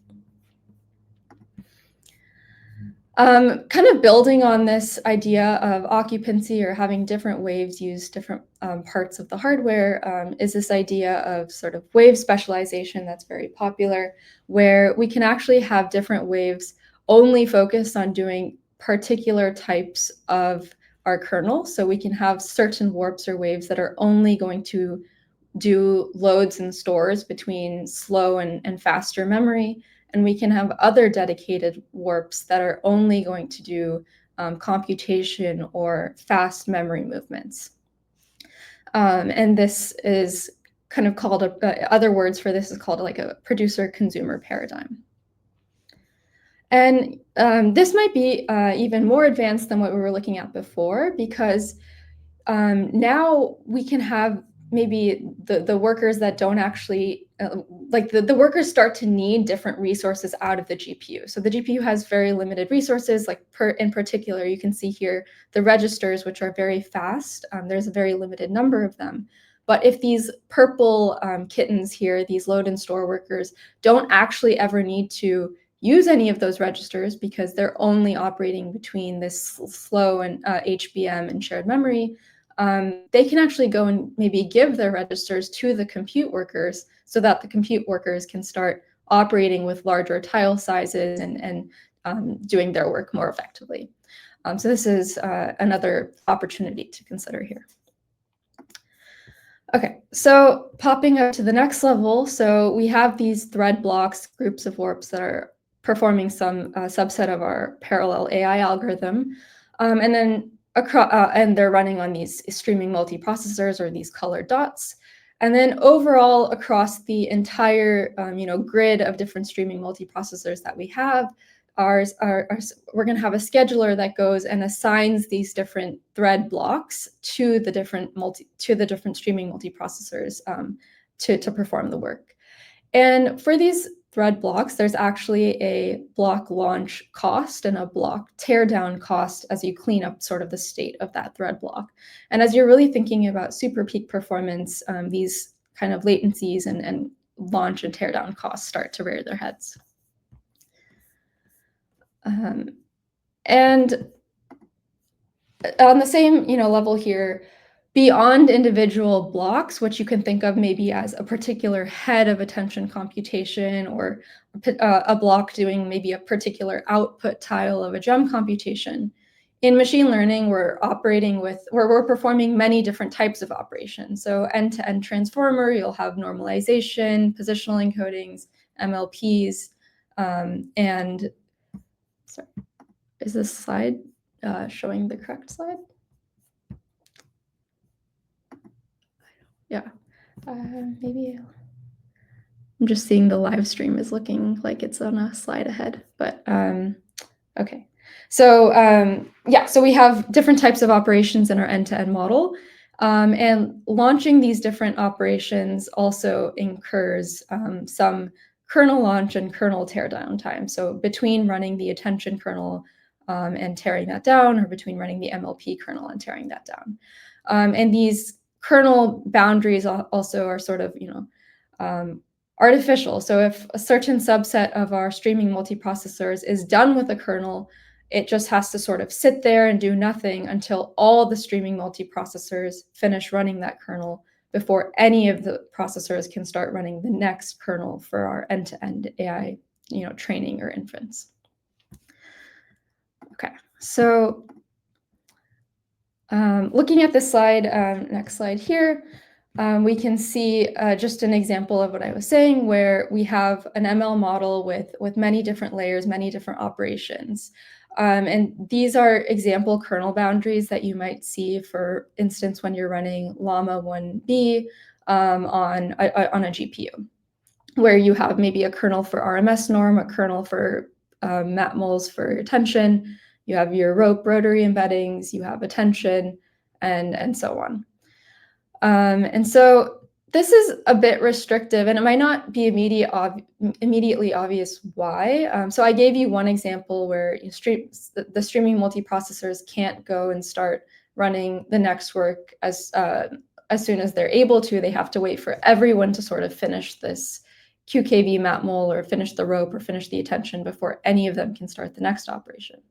Kind of building on this idea of occupancy or having different waves use different parts of the hardware is this idea of sort of wave specialization that's very popular, where we can actually have different waves only focused on doing particular types of our kernel. So we can have certain warps or waves that are only going to do loads and stores between slow and faster memory. And we can have other dedicated warps that are only going to do computation or fast memory movements. And this is kind of called, other words for this is called like a producer-consumer paradigm. And this might be even more advanced than what we were looking at before, because now we can have maybe the workers that don't actually, the workers start to need different resources out of the GPU. So the GPU has very limited resources, in particular, you can see here the registers, which are very fast. There's a very limited number of them. But if these purple kittens here, these load and store workers, don't actually ever need to use any of those registers because they're only operating between this slow and HBM and shared memory, they can actually go and maybe give their registers to the compute workers so that the compute workers can start operating with larger tile sizes and doing their work more effectively. So this is another opportunity to consider here. Okay, so popping up to the next level, so we have these thread blocks, groups of warps that are performing some subset of our parallel AI algorithm, and then and they're running on these streaming multiprocessors or these colored dots. And then overall across the entire grid of different streaming multiprocessors that we have, we're going to have a scheduler that goes and assigns these different thread blocks to the different streaming multiprocessors to perform the work. And for these thread blocks, there's actually a block launch cost and a block teardown cost as you clean up sort of the state of that thread block. And as you're really thinking about super peak performance, these kind of latencies and launch and teardown costs start to rear their heads. And on the same level here, beyond individual blocks, which you can think of maybe as a particular head of attention computation or a block doing maybe a particular output tile of a gem computation, in machine learning, we're performing many different types of operations. So end-to-end transformer, you'll have normalization, positional encodings, MLPs, and sorry, is this slide showing the correct slide? Yeah, maybe I'm just seeing the live stream is looking like it's on a slide ahead, but okay. So yeah, so we have different types of operations in our end-to-end model, and launching these different operations also incurs some kernel launch and kernel teardown time. So between running the attention kernel and tearing that down, or between running the MLP kernel and tearing that down. And these kernel boundaries also are sort of, artificial. So if a certain subset of our streaming multiprocessors is done with a kernel, it just has to sort of sit there and do nothing until all the streaming multiprocessors finish running that kernel before any of the processors can start running the next kernel for our end-to-end AI, training or inference. Okay, so looking at this slide, next slide here, we can see just an example of what I was saying, where we have an ML model with many different layers, many different operations. And these are example kernel boundaries that you might see, for instance, when you're running Llama 1B on a GPU, where you have maybe a kernel for RMS norm, a kernel for matmul's for attention, you have your rope rotary embeddings, you have attention, and so on. And so this is a bit restrictive, and it might not be immediately obvious why. So I gave you one example where the streaming multiprocessors can't go and start running the next work as soon as they're able to. They have to wait for everyone to sort of finish this QKV matmul or finish the rope or finish the attention before any of them can start the next operation.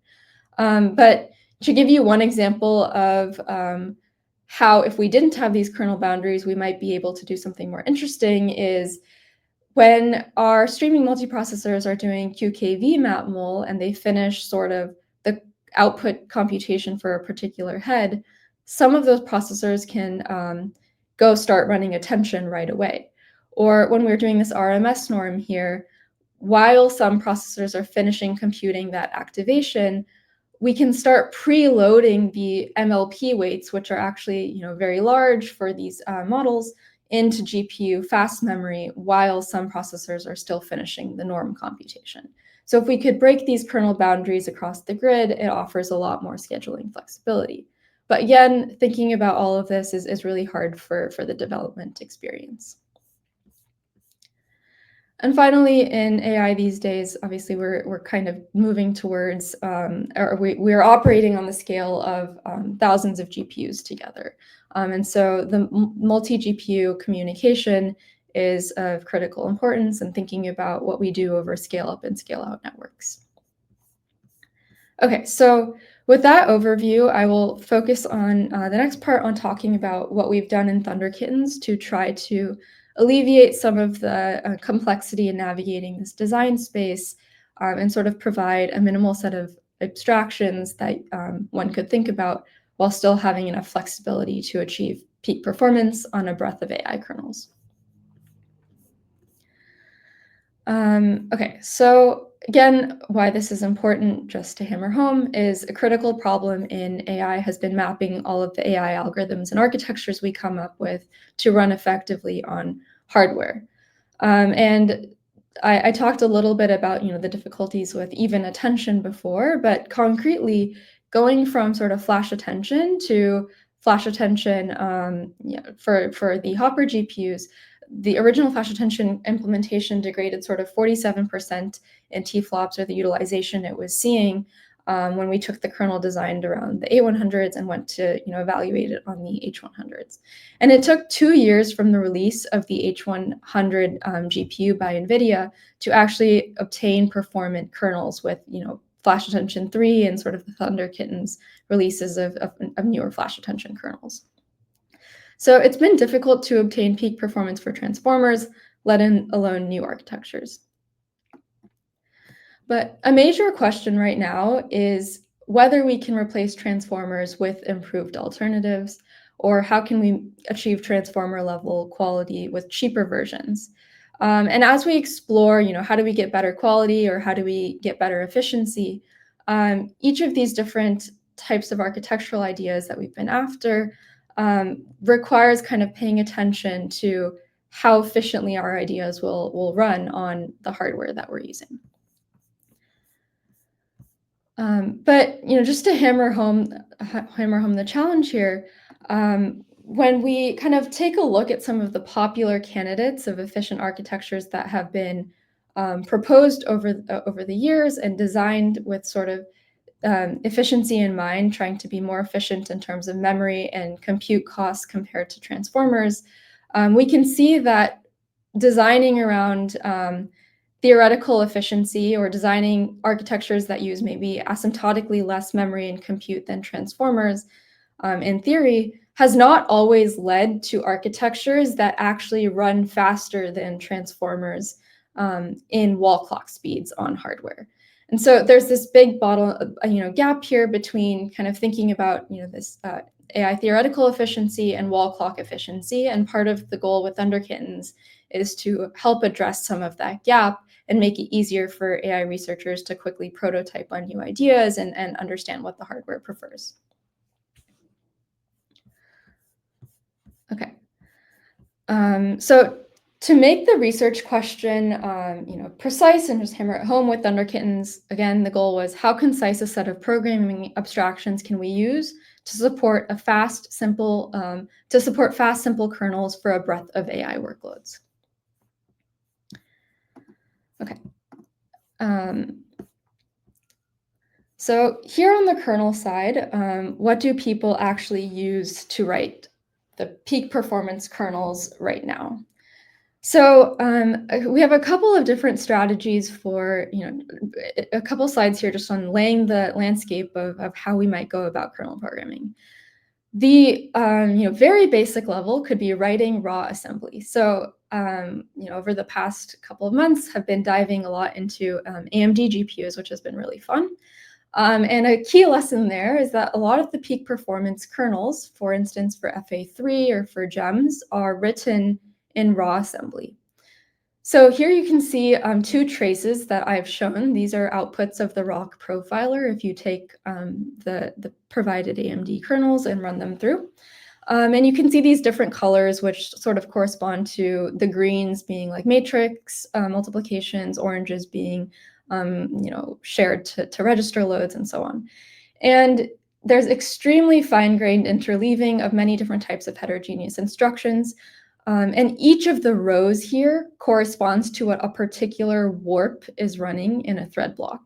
But to give you one example of how, if we didn't have these kernel boundaries, we might be able to do something more interesting, is when our streaming multiprocessors are doing QKV matmul and they finish sort of the output computation for a particular head, some of those processors can go start running attention right away. Or when we're doing this RMS norm here, while some processors are finishing computing that activation, we can start preloading the MLP weights, which are actually very large for these models, into GPU fast memory while some processors are still finishing the norm computation. So if we could break these kernel boundaries across the grid, it offers a lot more scheduling flexibility. But again, thinking about all of this is really hard for the development experience. And finally, in AI these days, obviously we're kind of moving towards, or we're operating on the scale of thousands of GPUs together. And so the multi-GPU communication is of critical importance, and thinking about what we do over scale up and scale out networks. Okay, so with that overview, I will focus on the next part on talking about what we've done in ThunderKittens to try to alleviate some of the complexity in navigating this design space, and sort of provide a minimal set of abstractions that one could think about while still having enough flexibility to achieve peak performance on a breadth of AI kernels. Okay, so again, why this is important, just to hammer home, is a critical problem in AI has been mapping all of the AI algorithms and architectures we come up with to run effectively on hardware. And I talked a little bit about the difficulties with even attention before, but concretely, going from sort of flash attention to flash attention for the Hopper GPUs, the original flash attention implementation degraded sort of 47% in TFLOPs, or the utilization it was seeing, when we took the kernel designed around the A100s and went to evaluate it on the H100s. And it took 2 years from the release of the H100 GPU by NVIDIA to actually obtain performant kernels with flash attention 3 and sort of the ThunderKittens releases of newer flash attention kernels. So it's been difficult to obtain peak performance for transformers, let alone new architectures. But a major question right now is whether we can replace transformers with improved alternatives, or how can we achieve transformer level quality with cheaper versions. And as we explore, how do we get better quality, or how do we get better efficiency, each of these different types of architectural ideas that we've been after requires kind of paying attention to how efficiently our ideas will run on the hardware that we're using. But just to hammer home the challenge here, when we kind of take a look at some of the popular candidates of efficient architectures that have been proposed over the years and designed with sort of efficiency in mind, trying to be more efficient in terms of memory and compute costs compared to transformers, we can see that designing around theoretical efficiency or designing architectures that use maybe asymptotically less memory and compute than transformers, in theory, has not always led to architectures that actually run faster than transformers in wall clock speeds on hardware. And so there's this big gap here between kind of thinking about this AI theoretical efficiency and wall clock efficiency. And part of the goal with ThunderKittens is to help address some of that gap and make it easier for AI researchers to quickly prototype on new ideas and understand what the hardware prefers. Okay. So to make the research question precise and just hammer it home with ThunderKittens, again, the goal was how concise a set of programming abstractions can we use to support fast, simple kernels for a breadth of AI workloads. Okay. So here on the kernel side, what do people actually use to write the peak performance kernels right now? So we have a couple of different strategies for, a couple slides here just on laying the landscape of how we might go about kernel programming. The very basic level could be writing raw assembly. So over the past couple of months, have been diving a lot into AMD GPUs, which has been really fun. And a key lesson there is that a lot of the peak performance kernels, for instance, for FA3 or for GEMS, are written in raw assembly. So here you can see two traces that I've shown. These are outputs of the ROC profiler if you take the provided AMD kernels and run them through. And you can see these different colors, which sort of correspond to the greens being like matrix multiplications, oranges being shared to register loads and so on. And there's extremely fine-grained interleaving of many different types of heterogeneous instructions. And each of the rows here corresponds to what a particular warp is running in a thread block.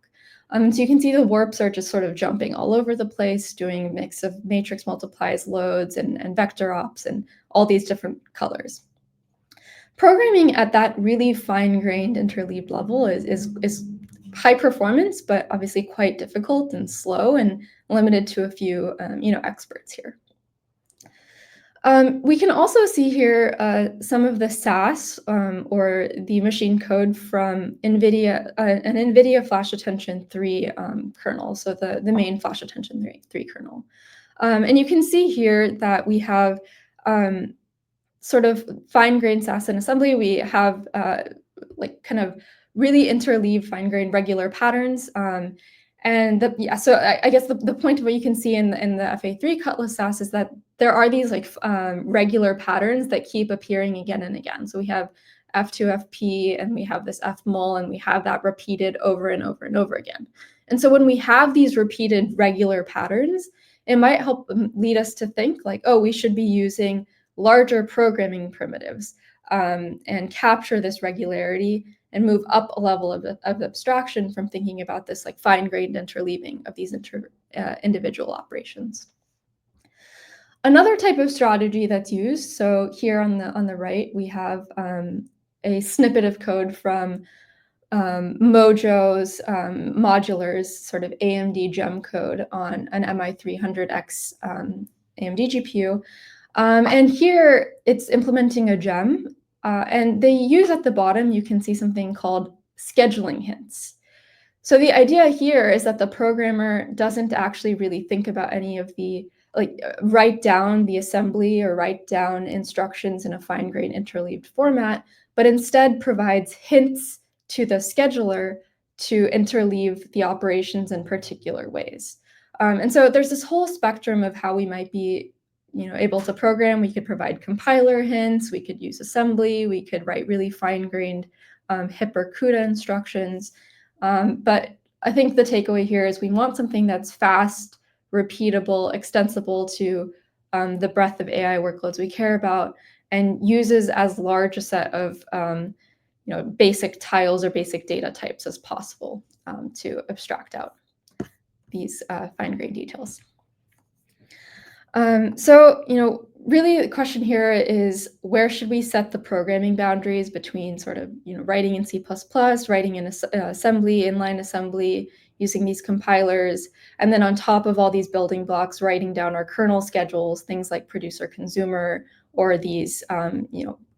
So you can see the warps are just sort of jumping all over the place, doing a mix of matrix multiplies loads and vector ops and all these different colors. Programming at that really fine-grained interleaved level is high performance, but obviously quite difficult and slow and limited to a few experts here. We can also see here some of the SAS or the machine code from NVIDIA, an NVIDIA Flash Attention 3 kernel, so the main Flash Attention 3 kernel. And you can see here that we have sort of fine-grained SAS in assembly. We have kind of really interleaved fine-grained regular patterns. So I guess the point of what you can see in the FA3 Cutlass SAS is that there are these regular patterns that keep appearing again and again. So we have F2 FP and we have this FMUL and we have that repeated over and over and over again. And so when we have these repeated regular patterns, it might help lead us to think like, oh, we should be using larger programming primitives and capture this regularity and move up a level of abstraction from thinking about this like fine-grained interleaving of these individual operations. Another type of strategy that's used, so here on the right, we have a snippet of code from Mojo's modulars, sort of AMD gem code on an MI300X AMD GPU. And here it's implementing a gem. And they use at the bottom, you can see something called scheduling hints. So the idea here is that the programmer doesn't actually really think about any of the, write down the assembly or write down instructions in a fine-grained interleaved format, but instead provides hints to the scheduler to interleave the operations in particular ways. And so there's this whole spectrum of how we might be able to program. We could provide compiler hints, we could use assembly, we could write really fine-grained HIP or CUDA instructions. But I think the takeaway here is we want something that's fast, repeatable, extensible to the breadth of AI workloads we care about, and uses as large a set of basic tiles or basic data types as possible to abstract out. these fine-grained details. So, really the question here is, where should we set the programming boundaries between sort of, writing in C++, writing in assembly, inline assembly, using these compilers, and then on top of all these building blocks, writing down our kernel schedules, things like producer consumer, or these,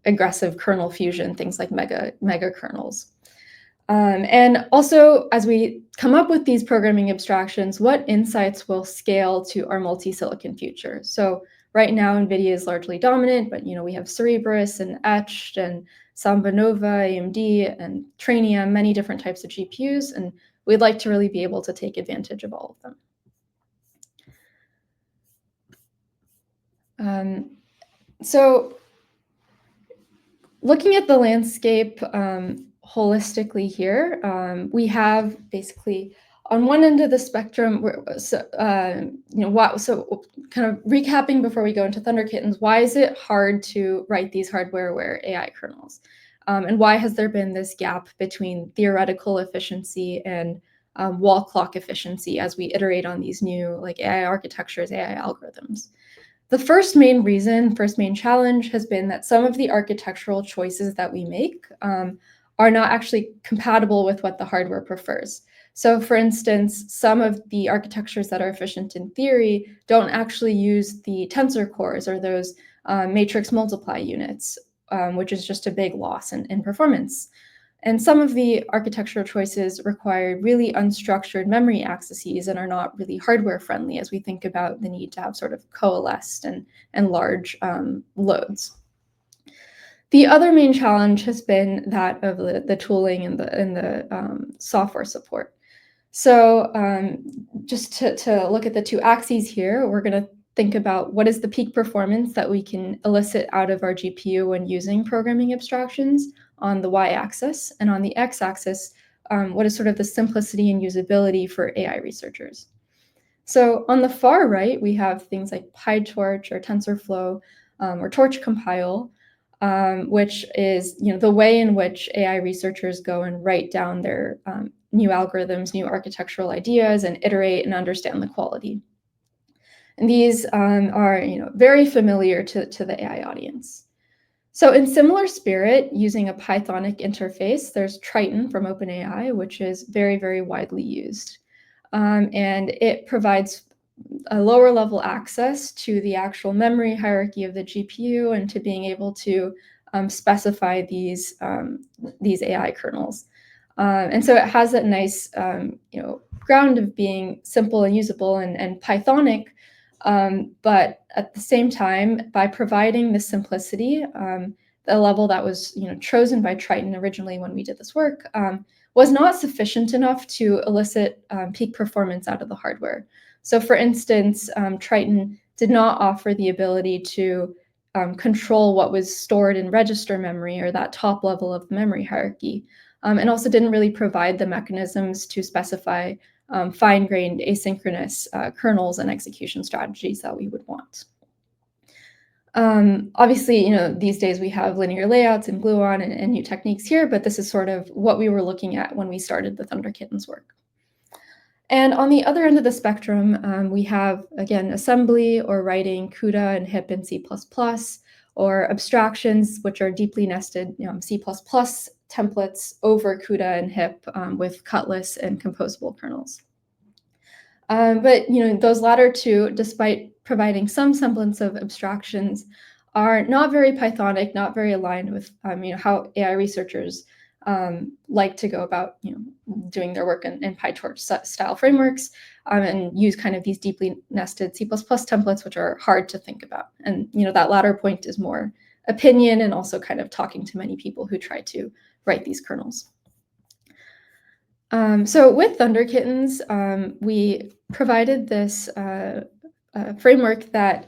aggressive kernel fusion, things like mega kernels. And also, as we come up with these programming abstractions, what insights will scale to our multi-silicon future? So right now, NVIDIA is largely dominant, but we have Cerebras and Etched and Samba Nova, AMD, and Trainium, many different types of GPUs, and we'd like to really be able to take advantage of all of them. So looking at the landscape holistically here, we have basically on one end of the spectrum, so kind of recapping before we go into ThunderKittens, why is it hard to write these hardware-aware AI kernels? And why has there been this gap between theoretical efficiency and wall clock efficiency as we iterate on these new AI architectures, AI algorithms? The first main challenge has been that some of the architectural choices that we make are not actually compatible with what the hardware prefers. So for instance, some of the architectures that are efficient in theory don't actually use the tensor cores or those matrix multiply units, which is just a big loss in performance. And some of the architectural choices require really unstructured memory accesses and are not really hardware friendly as we think about the need to have sort of coalesced and large loads. The other main challenge has been that of the tooling and the software support. So just to look at the two axes here, we're going to think about what is the peak performance that we can elicit out of our GPU when using programming abstractions on the y-axis, and on the x-axis, what is sort of the simplicity and usability for AI researchers. So on the far right, we have things like PyTorch or TensorFlow or Torch Compile, which is the way in which AI researchers go and write down their new algorithms, new architectural ideas, and iterate and understand the quality. And these are very familiar to the AI audience. So in similar spirit, using a Pythonic interface, there's Triton from OpenAI, which is very, very widely used. And it provides a lower level access to the actual memory hierarchy of the GPU and to being able to specify these AI kernels. And so it has that nice ground of being simple and usable and Pythonic, but at the same time, by providing the simplicity, the level that was chosen by Triton originally when we did this work was not sufficient enough to elicit peak performance out of the hardware. So for instance, Triton did not offer the ability to control what was stored in register memory or that top level of the memory hierarchy, and also didn't really provide the mechanisms to specify fine-grained asynchronous kernels and execution strategies that we would want. Obviously, these days we have linear layouts and gluon and new techniques here, but this is sort of what we were looking at when we started the ThunderKittens work. And on the other end of the spectrum, we have, again, assembly or writing CUDA and HIP in C++, or abstractions, which are deeply nested C++ templates over CUDA and HIP with cutless and composable kernels. But those latter two, despite providing some semblance of abstractions, are not very Pythonic, not very aligned with how AI researchers like to go about doing their work in PyTorch style frameworks, and use kind of these deeply nested C++ templates, which are hard to think about. And that latter point is more opinion and also kind of talking to many people who try to write these kernels. So with ThunderKittens, we provided this framework that,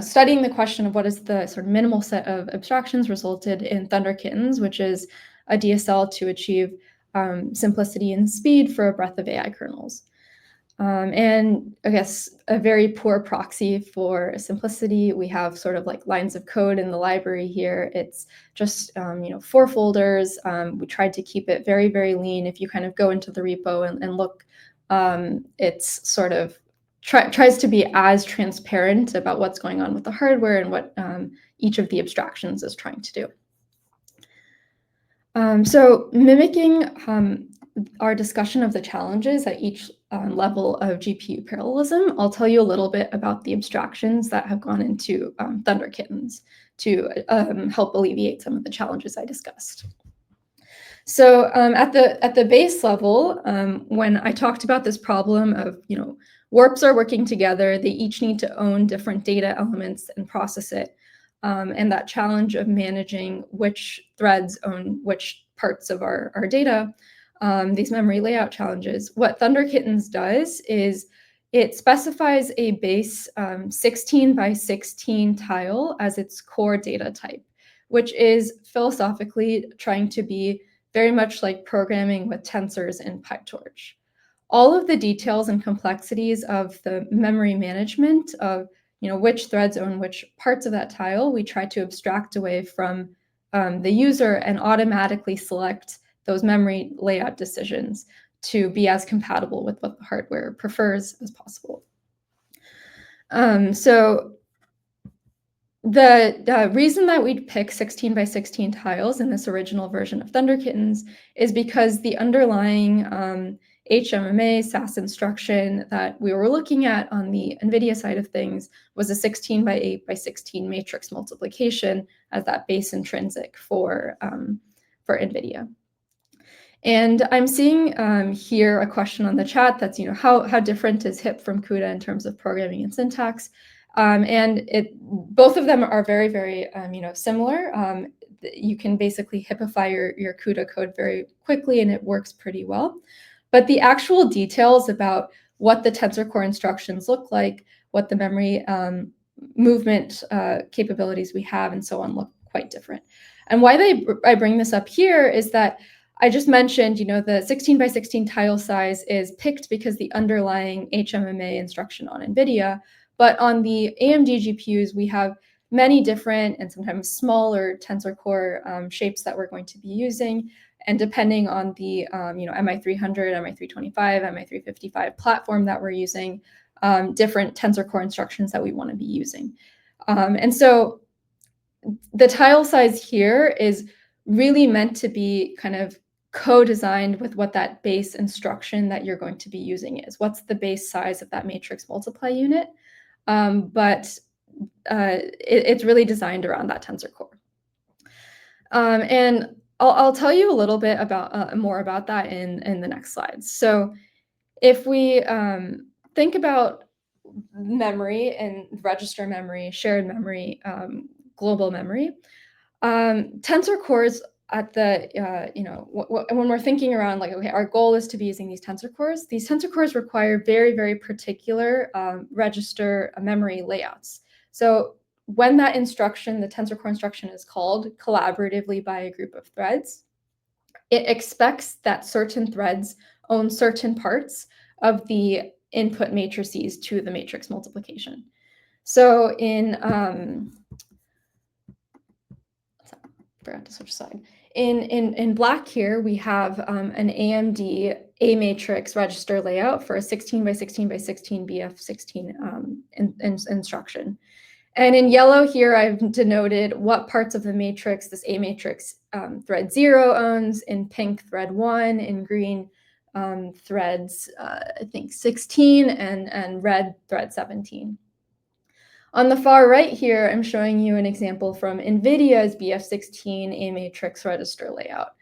studying the question of what is the sort of minimal set of abstractions resulted in ThunderKittens, which is a DSL to achieve simplicity and speed for a breadth of AI kernels. And I guess a very poor proxy for simplicity, we have sort of like lines of code in the library here. It's just 4 folders. We tried to keep it very, very lean. If you kind of go into the repo and look it's sort of tries to be as transparent about what's going on with the hardware and what each of the abstractions is trying to do. So mimicking our discussion of the challenges at each level of GPU parallelism, I'll tell you a little bit about the abstractions that have gone into ThunderKittens to help alleviate some of the challenges I discussed. So at the base level, when I talked about this problem of, warps are working together, they each need to own different data elements and process it. And that challenge of managing which threads own which parts of our data, these memory layout challenges, what ThunderKittens does is it specifies a base 16 by 16 tile as its core data type, which is philosophically trying to be very much like programming with tensors in PyTorch. All of the details and complexities of the memory management of which threads own which parts of that tile, we try to abstract away from the user and automatically select those memory layout decisions to be as compatible with what the hardware prefers as possible. So the reason that we'd pick 16 by 16 tiles in this original version of ThunderKittens is because the underlying HMMA SAS instruction that we were looking at on the NVIDIA side of things was a 16 by 8 by 16 matrix multiplication as that base intrinsic for NVIDIA. And I'm seeing here a question on the chat that's, how different is HIP from CUDA in terms of programming and syntax? And both of them are very, very, similar. You can basically HIPify your CUDA code very quickly, and it works pretty well. But the actual details about what the tensor core instructions look like, what the memory movement capabilities we have, and so on look quite different. And why I bring this up here is that I just mentioned, the 16 by 16 tile size is picked because the underlying HMMA instruction on NVIDIA. But on the AMD GPUs, we have many different and sometimes smaller tensor core shapes that we're going to be using. And depending on the MI300, MI325, MI355 platform that we're using, different tensor core instructions that we want to be using. And so the tile size here is really meant to be kind of co-designed with what that base instruction that you're going to be using is. What's the base size of that matrix multiply unit? But it's really designed around that tensor core. And I'll tell you a little bit about more about that in the next slides. So if we think about memory and register memory, shared memory, global memory, tensor cores at the, when we're thinking around like, okay, our goal is to be using these tensor cores require very, very particular register memory layouts. So when that instruction, the tensor core instruction is called collaboratively by a group of threads, it expects that certain threads own certain parts of the input matrices to the matrix multiplication. So forgot to switch side. In black here, we have an AMD A matrix register layout for a 16 by 16 by 16 BF16 instruction. And in yellow here, I've denoted what parts of the matrix this A matrix thread 0 owns, in pink thread 1, in green threads, I think 16, and red thread 17. On the far right here, I'm showing you an example from NVIDIA's BF16 A matrix register layout.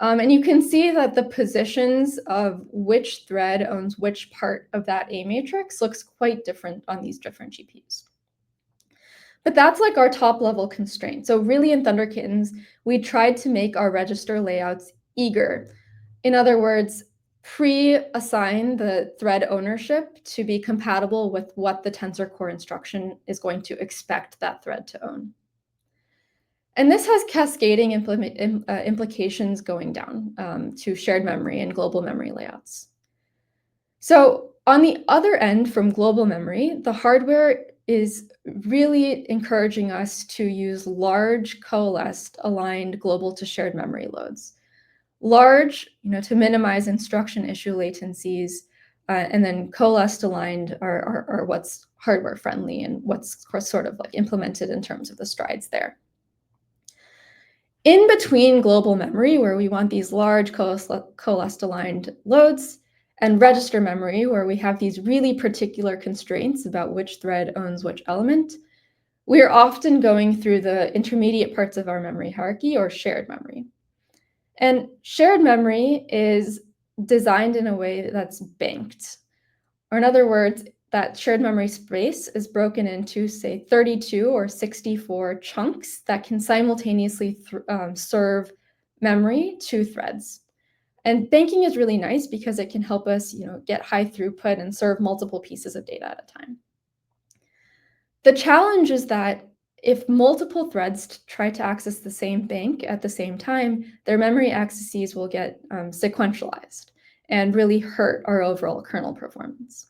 And you can see that the positions of which thread owns which part of that A matrix looks quite different on these different GPUs. But that's like our top level constraint. So really in ThunderKittens, we tried to make our register layouts eager. In other words, pre-assign the thread ownership to be compatible with what the tensor core instruction is going to expect that thread to own. And this has cascading implications going down to shared memory and global memory layouts. So on the other end from global memory, the hardware is really encouraging us to use large, coalesced, aligned global to shared memory loads. Large, to minimize instruction issue latencies, and then coalesced aligned are what's hardware friendly and what's sort of like implemented in terms of the strides there. In between global memory, where we want these large coalesced aligned loads, and register memory, where we have these really particular constraints about which thread owns which element, we are often going through the intermediate parts of our memory hierarchy, or shared memory. And shared memory is designed in a way that's banked. Or in other words, that shared memory space is broken into, say, 32 or 64 chunks that can simultaneously serve memory to threads. And banking is really nice because it can help us, get high throughput and serve multiple pieces of data at a time. The challenge is that if multiple threads try to access the same bank at the same time, their memory accesses will get sequentialized and really hurt our overall kernel performance.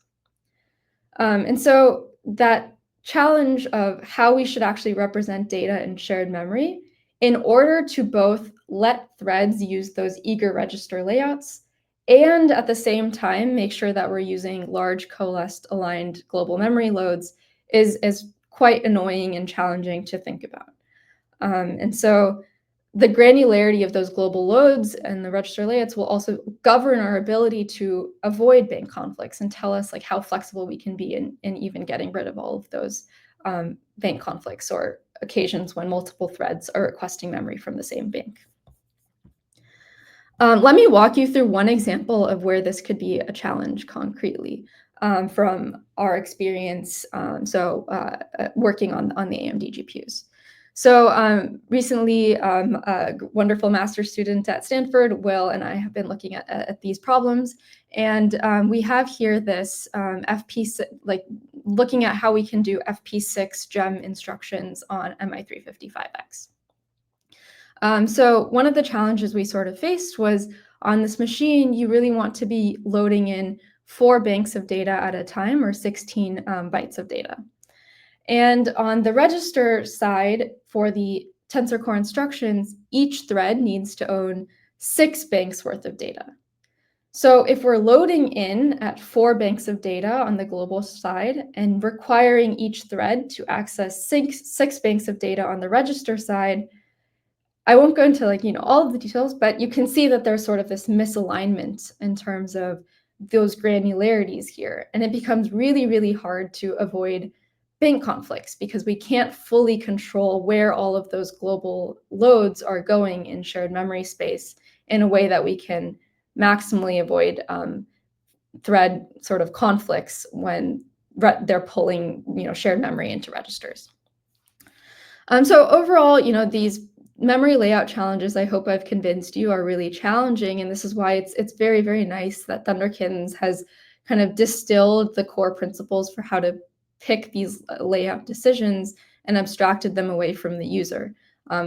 And so that challenge of how we should actually represent data in shared memory in order to both let threads use those eager register layouts and at the same time make sure that we're using large coalesced aligned global memory loads is quite annoying and challenging to think about. And so the granularity of those global loads and the register layouts will also govern our ability to avoid bank conflicts and tell us like how flexible we can be in even getting rid of all of those bank conflicts or occasions when multiple threads are requesting memory from the same bank. Let me walk you through one example of where this could be a challenge concretely from our experience working on the AMD GPUs. So recently, a wonderful master's student at Stanford, Will, and I have been looking at these problems. And we have here this FP6, like looking at how we can do FP6 gem instructions on MI355X. So one of the challenges we sort of faced was on this machine, you really want to be loading in 4 banks of data at a time, or 16 bytes of data. And on the register side, for the Tensor Core instructions, each thread needs to own 6 banks worth of data. So if we're loading in at 4 banks of data on the global side and requiring each thread to access 6 banks of data on the register side, I won't go into all of the details, but you can see that there's sort of this misalignment in terms of those granularities here. And it becomes really, really hard to avoid bank conflicts because we can't fully control where all of those global loads are going in shared memory space in a way that we can maximally avoid thread sort of conflicts when they're pulling shared memory into registers. So overall, these memory layout challenges, I hope I've convinced you, are really challenging. And this is why it's very, very nice that ThunderKittens has kind of distilled the core principles for how to pick these layout decisions and abstracted them away from the user,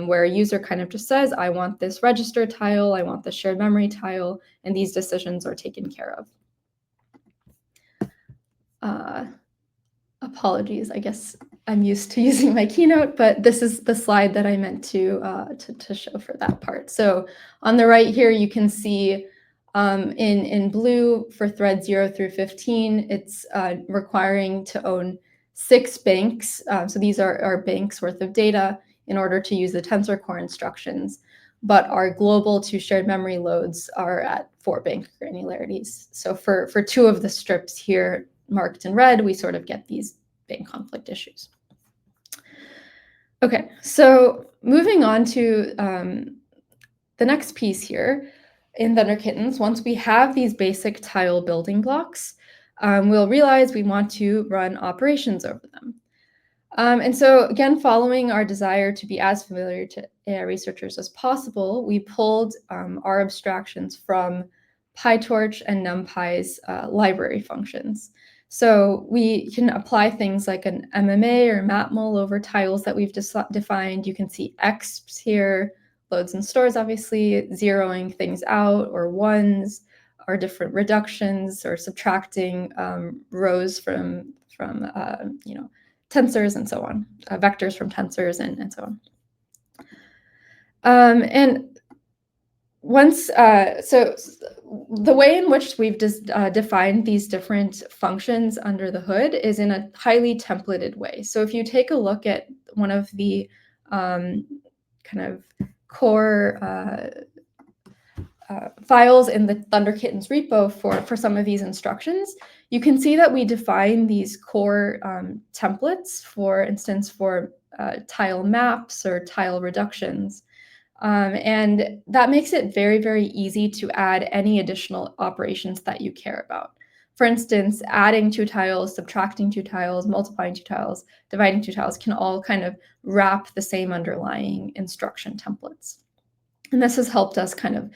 where a user kind of just says, I want this register tile, I want this shared memory tile, and these decisions are taken care of. Apologies, I guess I'm used to using my keynote, but this is the slide that I meant to show for that part. So on the right here, you can see in blue for thread 0 through 15, it's requiring to own 6 banks. So these are banks worth of data in order to use the Tensor Core instructions, but our global to shared memory loads are at 4 bank granularities. So for 2 of the strips here, marked in red, we sort of get these bank conflict issues. Okay, so moving on to the next piece here in ThunderKittens, once we have these basic tile building blocks, we'll realize we want to run operations over them. And so again, following our desire to be as familiar to AI researchers as possible, we pulled our abstractions from PyTorch and NumPy's library functions. So we can apply things like an MMA or mapmul over tiles that we've defined. You can see exps here, loads and stores, obviously, zeroing things out, or ones, or different reductions, or subtracting rows from tensors and so on, vectors from tensors and so on. And so the way in which we've defined these different functions under the hood is in a highly templated way. So if you take a look at one of the kind of core files in the ThunderKittens repo for some of these instructions, you can see that we define these core templates, for instance, for tile maps or tile reductions. And that makes it very, very easy to add any additional operations that you care about. For instance, adding 2 tiles, subtracting 2 tiles, multiplying 2 tiles, dividing 2 tiles can all kind of wrap the same underlying instruction templates. And this has helped us kind of,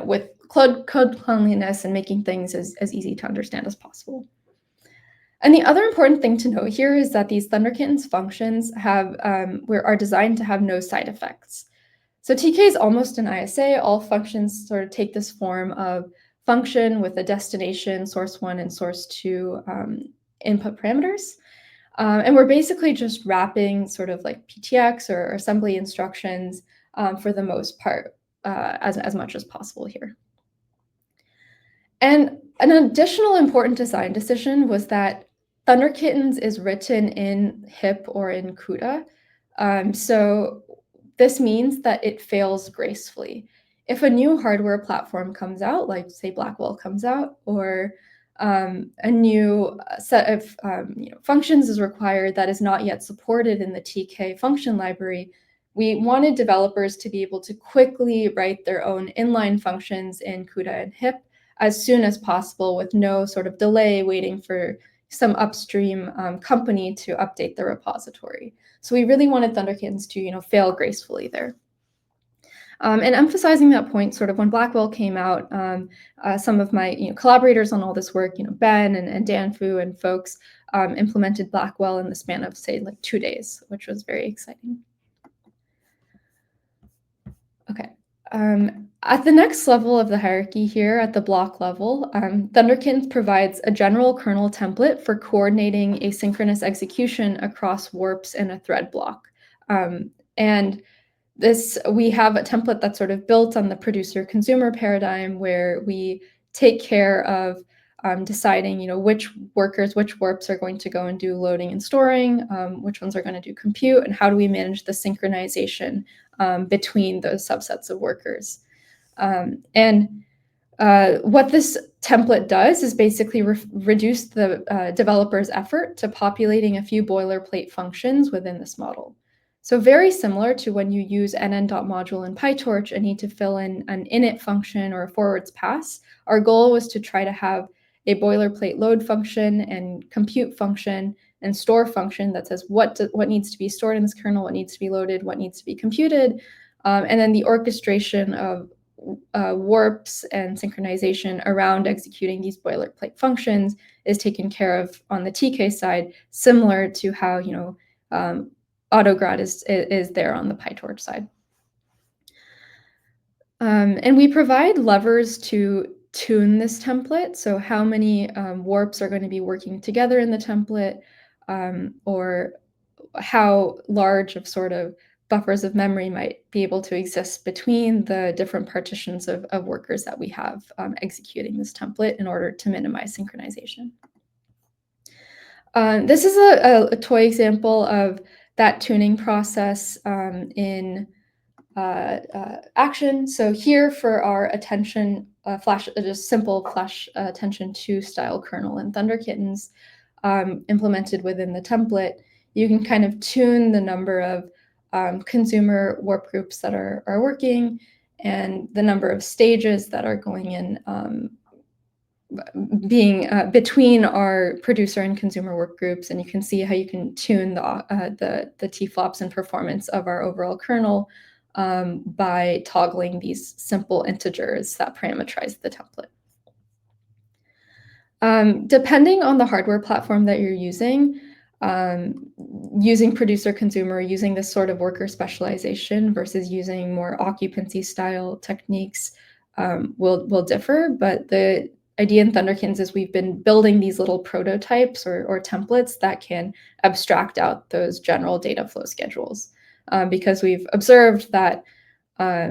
with code cleanliness and making things as easy to understand as possible. And the other important thing to note here is that these ThunderKittens functions are designed to have no side effects. So TK is almost an ISA. All functions sort of take this form of function with a destination, source 1 and source 2 input parameters. And we're basically just wrapping sort of like PTX or assembly instructions for the most part, as much as possible here. And an additional important design decision was that ThunderKittens is written in HIP or in CUDA. So this means that it fails gracefully. If a new hardware platform comes out, like say Blackwell comes out, or a new set of functions is required that is not yet supported in the TK function library, we wanted developers to be able to quickly write their own inline functions in CUDA and HIP as soon as possible with no sort of delay waiting for some upstream company to update the repository. So we really wanted ThunderKittens to fail gracefully there. And emphasizing that point, sort of when Blackwell came out, some of my collaborators on all this work, Ben and Dan Fu and folks implemented Blackwell in the span of, say, like 2 days, which was very exciting. Okay. At the next level of the hierarchy here, at the block level, ThunderKittens provides a general kernel template for coordinating asynchronous execution across warps in a thread block. And we have a template that's sort of built on the producer-consumer paradigm where we take care of deciding, which warps are going to go and do loading and storing, which ones are going to do compute, and how do we manage the synchronization between those subsets of workers. What this template does is basically reduce the developer's effort to populating a few boilerplate functions within this model. So very similar to when you use nn.module in PyTorch and need to fill in an init function or a forwards pass, our goal was to try to have a boilerplate load function and compute function and store function that says what needs to be stored in this kernel, what needs to be loaded, what needs to be computed, and then the orchestration of warps and synchronization around executing these boilerplate functions is taken care of on the TK side, similar to how AutoGrad is there on the PyTorch side. And we provide levers to tune this template. So how many warps are going to be working together in the template, or how large of sort of buffers of memory might be able to exist between the different partitions of workers that we have executing this template in order to minimize synchronization. This is a toy example of that tuning process in action. So here for our attention just simple flash attention to style kernel in ThunderKittens implemented within the template, you can kind of tune the number of consumer warp groups that are working and the number of stages that are going in being between our producer and consumer work groups, and you can see how you can tune the T-flops and performance of our overall kernel by toggling these simple integers that parameterize the template. Depending on the hardware platform that you're using producer consumer, using this sort of worker specialization versus using more occupancy style techniques will differ, but the idea in ThunderKittens is we've been building these little prototypes or templates that can abstract out those general data flow schedules because we've observed that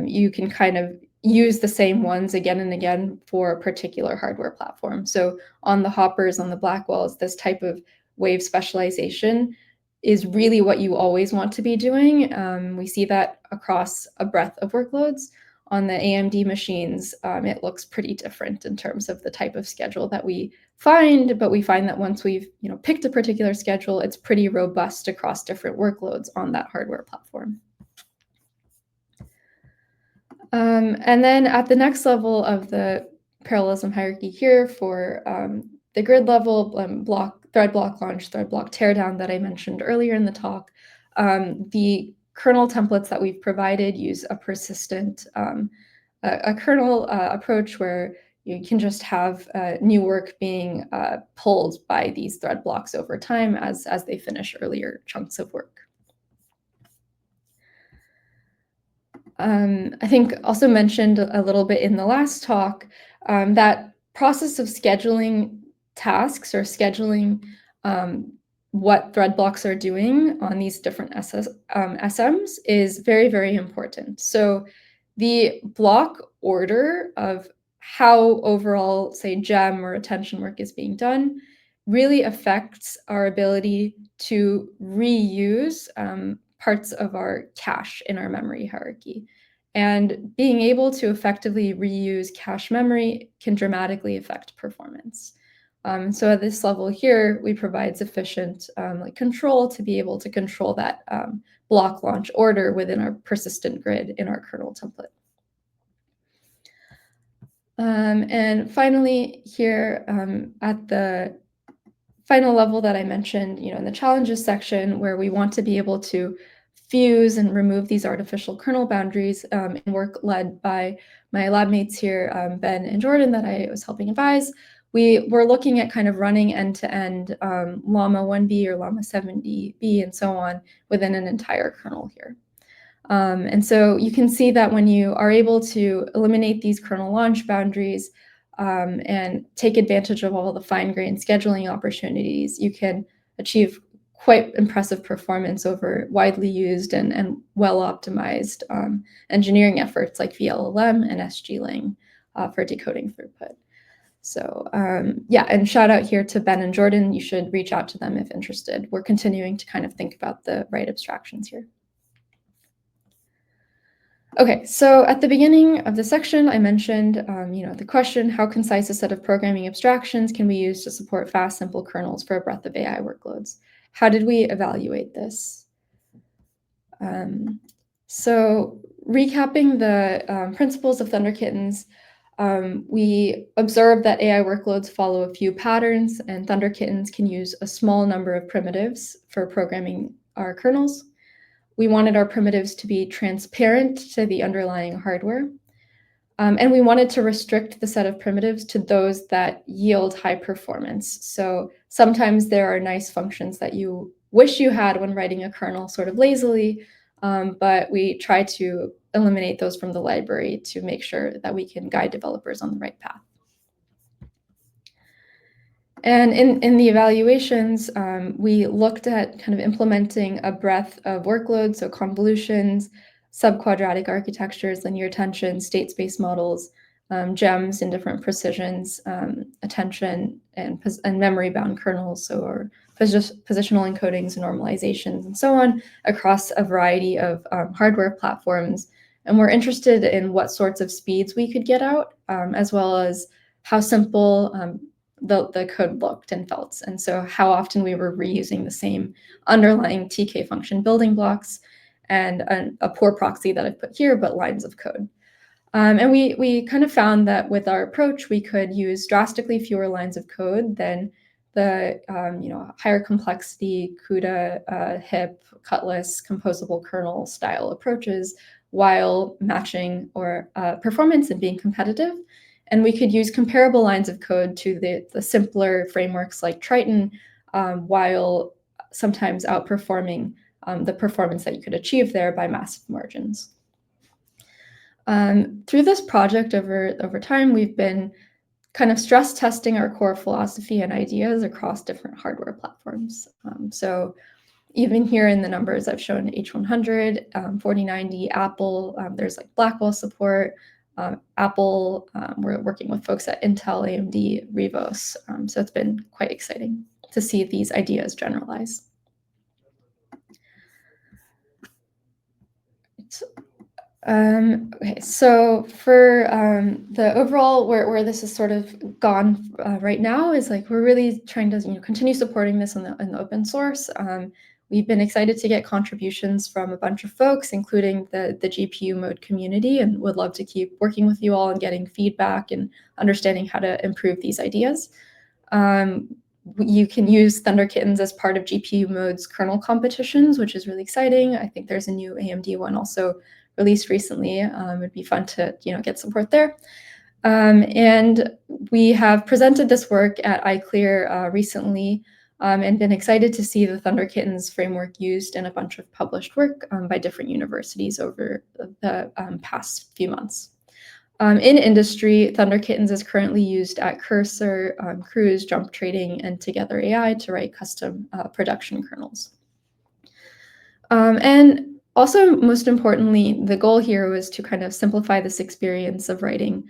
you can kind of use the same ones again and again for a particular hardware platform. So on the Hoppers, on the Blackwells, this type of wave specialization is really what you always want to be doing. We see that across a breadth of workloads. On the AMD machines, it looks pretty different in terms of the type of schedule that we find, but we find that once we've picked a particular schedule, it's pretty robust across different workloads on that hardware platform. And then at the next level of the parallelism hierarchy here for the grid level, thread block launch, thread block teardown that I mentioned earlier in the talk, the kernel templates that we've provided use a persistent a kernel approach where you can just have new work being pulled by these thread blocks over time as they finish earlier chunks of work. I think also mentioned a little bit in the last talk, that process of scheduling tasks or scheduling what thread blocks are doing on these different SMs is very, very important. So the block order of how overall, say, gem or attention work is being done really affects our ability to reuse parts of our cache in our memory hierarchy. And being able to effectively reuse cache memory can dramatically affect performance. So at this level here, we provide sufficient control to be able to control that block launch order within our persistent grid in our kernel template. And finally here at the final level that I mentioned, in the challenges section where we want to be able to fuse and remove these artificial kernel boundaries in work led by my lab mates here, Ben and Jordan, that I was helping advise. We were looking at kind of running end-to-end Llama 1B or Llama 70B and so on within an entire kernel here. And so you can see that when you are able to eliminate these kernel launch boundaries and take advantage of all the fine-grained scheduling opportunities, you can achieve quite impressive performance over widely used and well-optimized engineering efforts like VLLM and SGLang for decoding throughput. So yeah, and shout out here to Ben and Jordan. You should reach out to them if interested. We're continuing to kind of think about the right abstractions here. Okay, so at the beginning of the section, I mentioned, the question, how concise a set of programming abstractions can we use to support fast, simple kernels for a breadth of AI workloads? How did we evaluate this? So recapping the principles of ThunderKittens, we observed that AI workloads follow a few patterns, and ThunderKittens can use a small number of primitives for programming our kernels. We wanted our primitives to be transparent to the underlying hardware. And we wanted to restrict the set of primitives to those that yield high performance. So sometimes there are nice functions that you wish you had when writing a kernel sort of lazily, but we try to eliminate those from the library to make sure that we can guide developers on the right path. And in the evaluations, we looked at kind of implementing a breadth of workloads, so convolutions, subquadratic architectures, linear attention, state space models, gems in different precisions, attention and memory-bound kernels, or positional encodings and normalizations, and so on, across a variety of hardware platforms. And we're interested in what sorts of speeds we could get out, as well as how simple the code looked and felt, and so how often we were reusing the same underlying TK function building blocks, and a poor proxy that I've put here, but lines of code. And we kind of found that with our approach, we could use drastically fewer lines of code than the higher complexity CUDA, HIP, Cutlass, composable kernel style approaches, while matching or performance and being competitive. And we could use comparable lines of code to the simpler frameworks like Triton, while sometimes outperforming the performance that you could achieve there by massive margins. Through this project over time, we've been kind of stress testing our core philosophy and ideas across different hardware platforms. So even here in the numbers, I've shown H100, 4090, Apple, there's like Blackwell support, Apple. We're working with folks at Intel, AMD, Revos. So it's been quite exciting to see these ideas generalize. Okay, so for the overall where this is sort of gone right now is like we're really trying to continue supporting this in the open source. We've been excited to get contributions from a bunch of folks, including the GPU mode community, and would love to keep working with you all and getting feedback and understanding how to improve these ideas. You can use ThunderKittens as part of GPU mode's kernel competitions, which is really exciting. I think there's a new AMD one also released recently. It'd be fun to get support there. And we have presented this work at iClear recently and been excited to see the ThunderKittens framework used in a bunch of published work by different universities over the past few months. In industry, ThunderKittens is currently used at Cursor, Cruise, Jump Trading, and Together AI to write custom production kernels. And also, most importantly, the goal here was to kind of simplify this experience of writing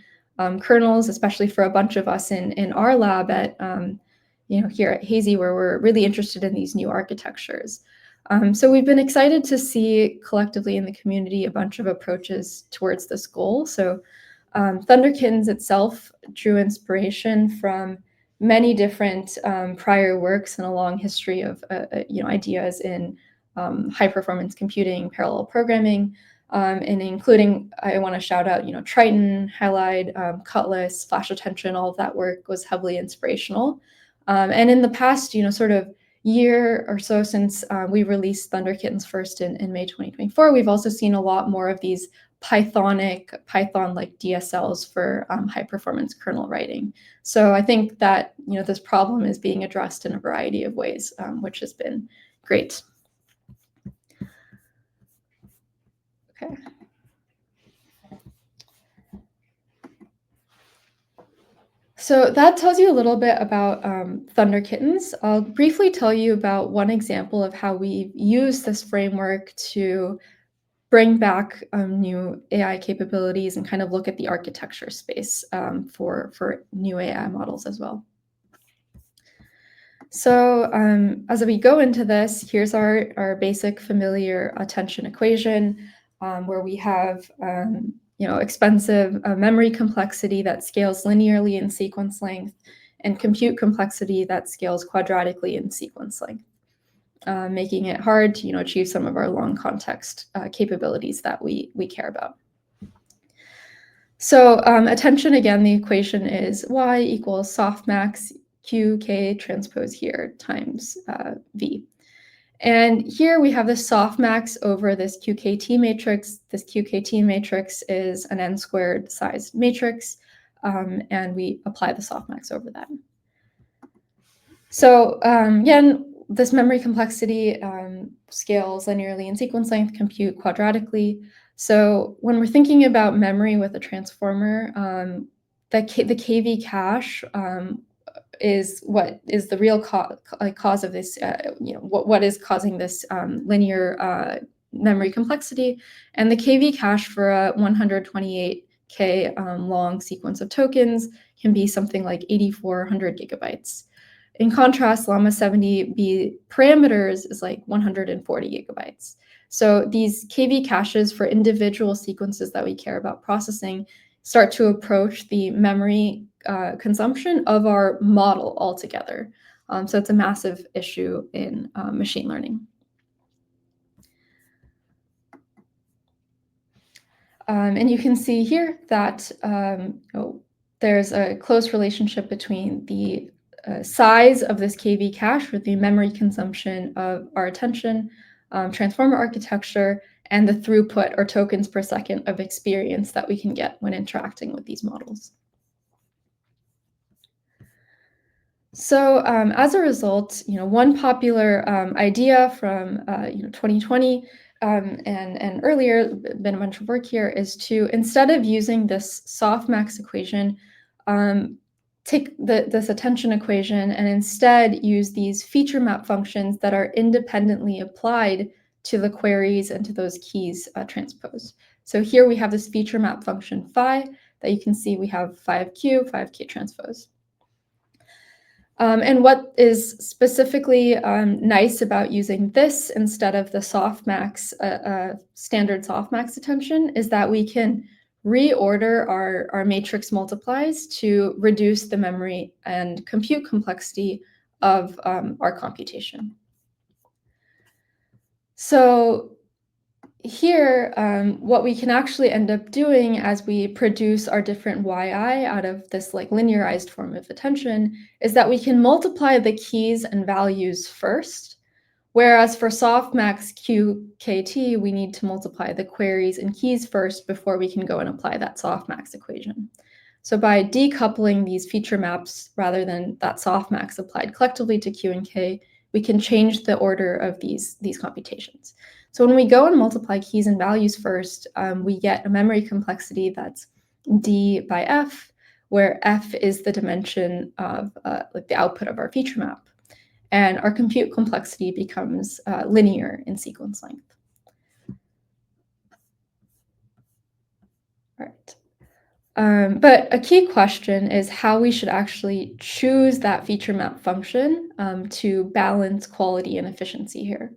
kernels, especially for a bunch of us in our lab at here at Hazy, where we're really interested in these new architectures. So we've been excited to see collectively in the community a bunch of approaches towards this goal. So ThunderKittens itself drew inspiration from many different prior works and a long history of ideas in high performance computing, parallel programming, and including, I want to shout out, Triton, Halide, Cutlass, Flash Attention, all of that work was heavily inspirational. And in the past, sort of year or so since we released ThunderKittens first in May 2024, we've also seen a lot more of these Python-like DSLs for high performance kernel writing. So I think that, this problem is being addressed in a variety of ways, which has been great. Okay. So that tells you a little bit about ThunderKittens. I'll briefly tell you about one example of how we use this framework to bring back new AI capabilities and kind of look at the architecture space for new AI models as well. So as we go into this, here's our basic familiar attention equation where we have expensive memory complexity that scales linearly in sequence length and compute complexity that scales quadratically in sequence length, making it hard to achieve some of our long context capabilities that we care about. So attention, again, the equation is y equals softmax qk transpose here times v. And here we have the softmax over this QKT matrix. This QKT matrix is an n squared sized matrix, and we apply the softmax over that. So again, this memory complexity scales linearly in sequence length, compute quadratically. So when we're thinking about memory with a transformer, the KV cache is what is the real cause of this, what is causing this linear memory complexity. And the KV cache for a 128K long sequence of tokens can be something like 8,400 gigabytes. In contrast, Llama 70B parameters is like 140 gigabytes. So these KV caches for individual sequences that we care about processing start to approach the memory consumption of our model altogether. So it's a massive issue in machine learning. And you can see here that there's a close relationship between the size of this KV cache with the memory consumption of our attention transformer architecture and the throughput or tokens per second of experience that we can get when interacting with these models. So as a result, one popular idea from 2020 and earlier, been a bunch of work here, is to, instead of using this softmax equation, take this attention equation and instead use these feature map functions that are independently applied to the queries and to those keys transposed. So here we have this feature map function phi that you can see we have phi of q, phi of k transpose. And what is specifically nice about using this instead of the softmax, standard softmax attention, is that we can reorder our matrix multiplies to reduce the memory and compute complexity of our computation. So here, what we can actually end up doing as we produce our different yi out of this like linearized form of attention is that we can multiply the keys and values first, whereas for softmax QKT, we need to multiply the queries and keys first before we can go and apply that softmax equation. So by decoupling these feature maps rather than that softmax applied collectively to Q and K, we can change the order of these computations. So when we go and multiply keys and values first, we get a memory complexity that's D by F, where F is the dimension of like the output of our feature map. And our compute complexity becomes linear in sequence length. All right. But a key question is how we should actually choose that feature map function to balance quality and efficiency here.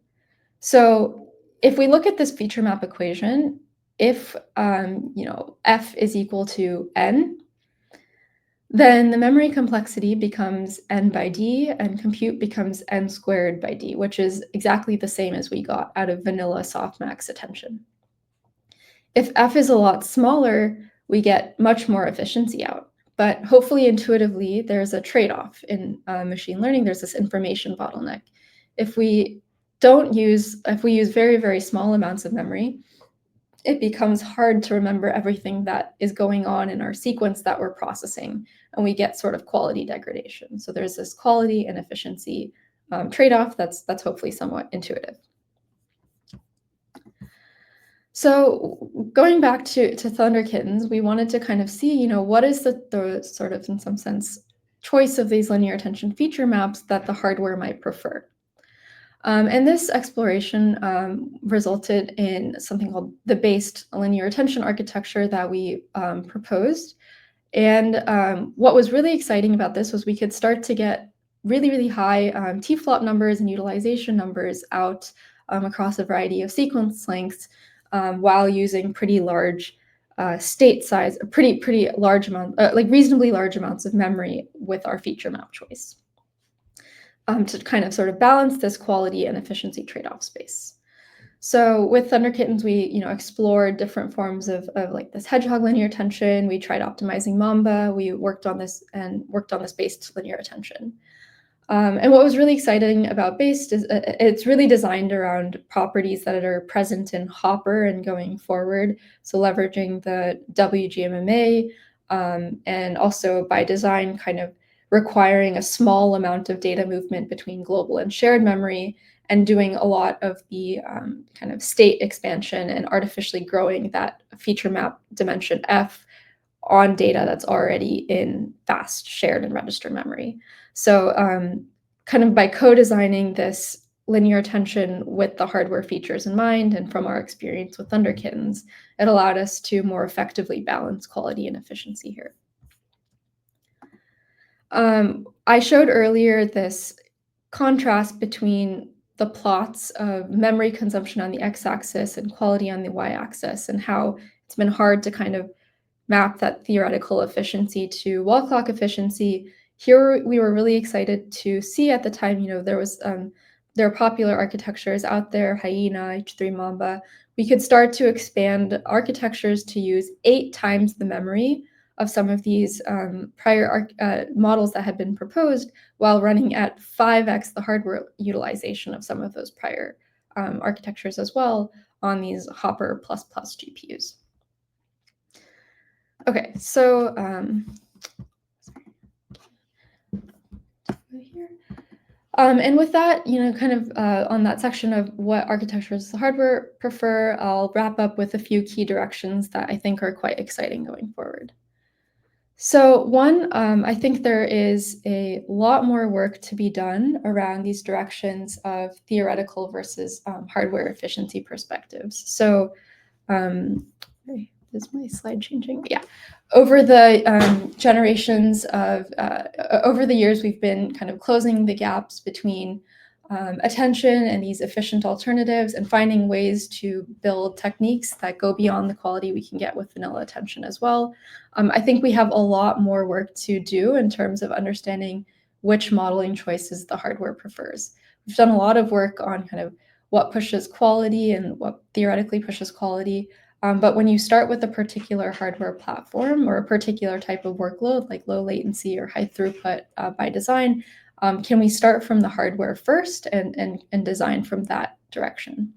So if we look at this feature map equation, if f is equal to n, then the memory complexity becomes n by d and compute becomes n squared by d, which is exactly the same as we got out of vanilla softmax attention. If f is a lot smaller, we get much more efficiency out. But hopefully intuitively, there's a trade-off in machine learning. There's this information bottleneck. If we use very, very small amounts of memory, it becomes hard to remember everything that is going on in our sequence that we're processing, and we get sort of quality degradation. So there's this quality and efficiency trade-off that's hopefully somewhat intuitive. So going back to ThunderKittens, we wanted to kind of see, what is the sort of, in some sense, choice of these linear attention feature maps that the hardware might prefer. And this exploration resulted in something called the based linear attention architecture that we proposed. And what was really exciting about this was we could start to get really, really high T-flop numbers and utilization numbers out across a variety of sequence lengths while using pretty large state size, pretty large amount, like reasonably large amounts of memory with our feature map choice. To kind of sort of balance this quality and efficiency trade-off space. So with ThunderKittens, we explored different forms of like this hedgehog linear attention. We tried optimizing Mamba. We worked on this based linear attention. And what was really exciting about based is it's really designed around properties that are present in Hopper and going forward. So leveraging the WGMMA and also by design kind of requiring a small amount of data movement between global and shared memory, and doing a lot of the kind of state expansion and artificially growing that feature map dimension F on data that's already in fast shared and registered memory. So kind of by co-designing this linear attention with the hardware features in mind, and from our experience with ThunderKittens, it allowed us to more effectively balance quality and efficiency here. I showed earlier this contrast between the plots of memory consumption on the x-axis and quality on the y-axis, and how it's been hard to kind of map that theoretical efficiency to wall clock efficiency. Here we were really excited to see at the time, there are popular architectures out there, Hyena, H3 Mamba. We could start to expand architectures to use 8 times the memory of some of these prior models that had been proposed, while running at 5x the hardware utilization of some of those prior architectures as well on these Hopper++ GPUs. Okay, so and with that, kind of on that section of what architectures the hardware prefer, I'll wrap up with a few key directions that I think are quite exciting going forward. So one, I think there is a lot more work to be done around these directions of theoretical versus hardware efficiency perspectives. So sorry, is my slide changing? Yeah. Over the generations of, over the years, we've been kind of closing the gaps between attention and these efficient alternatives and finding ways to build techniques that go beyond the quality we can get with vanilla attention as well. I think we have a lot more work to do in terms of understanding which modeling choices the hardware prefers. We've done a lot of work on kind of what pushes quality and what theoretically pushes quality. But when you start with a particular hardware platform or a particular type of workload, like low latency or high throughput by design, can we start from the hardware first and design from that direction?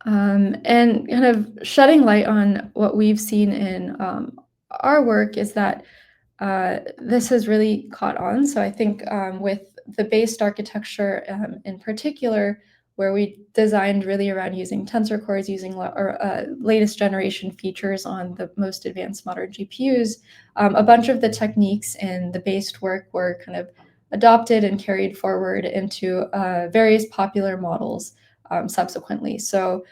And kind of shedding light on what we've seen in our work is that this has really caught on. So I think with the based architecture in particular, where we designed really around using tensor cores, using latest generation features on the most advanced modern GPUs, a bunch of the techniques in the based work were kind of adopted and carried forward into various popular models subsequently. So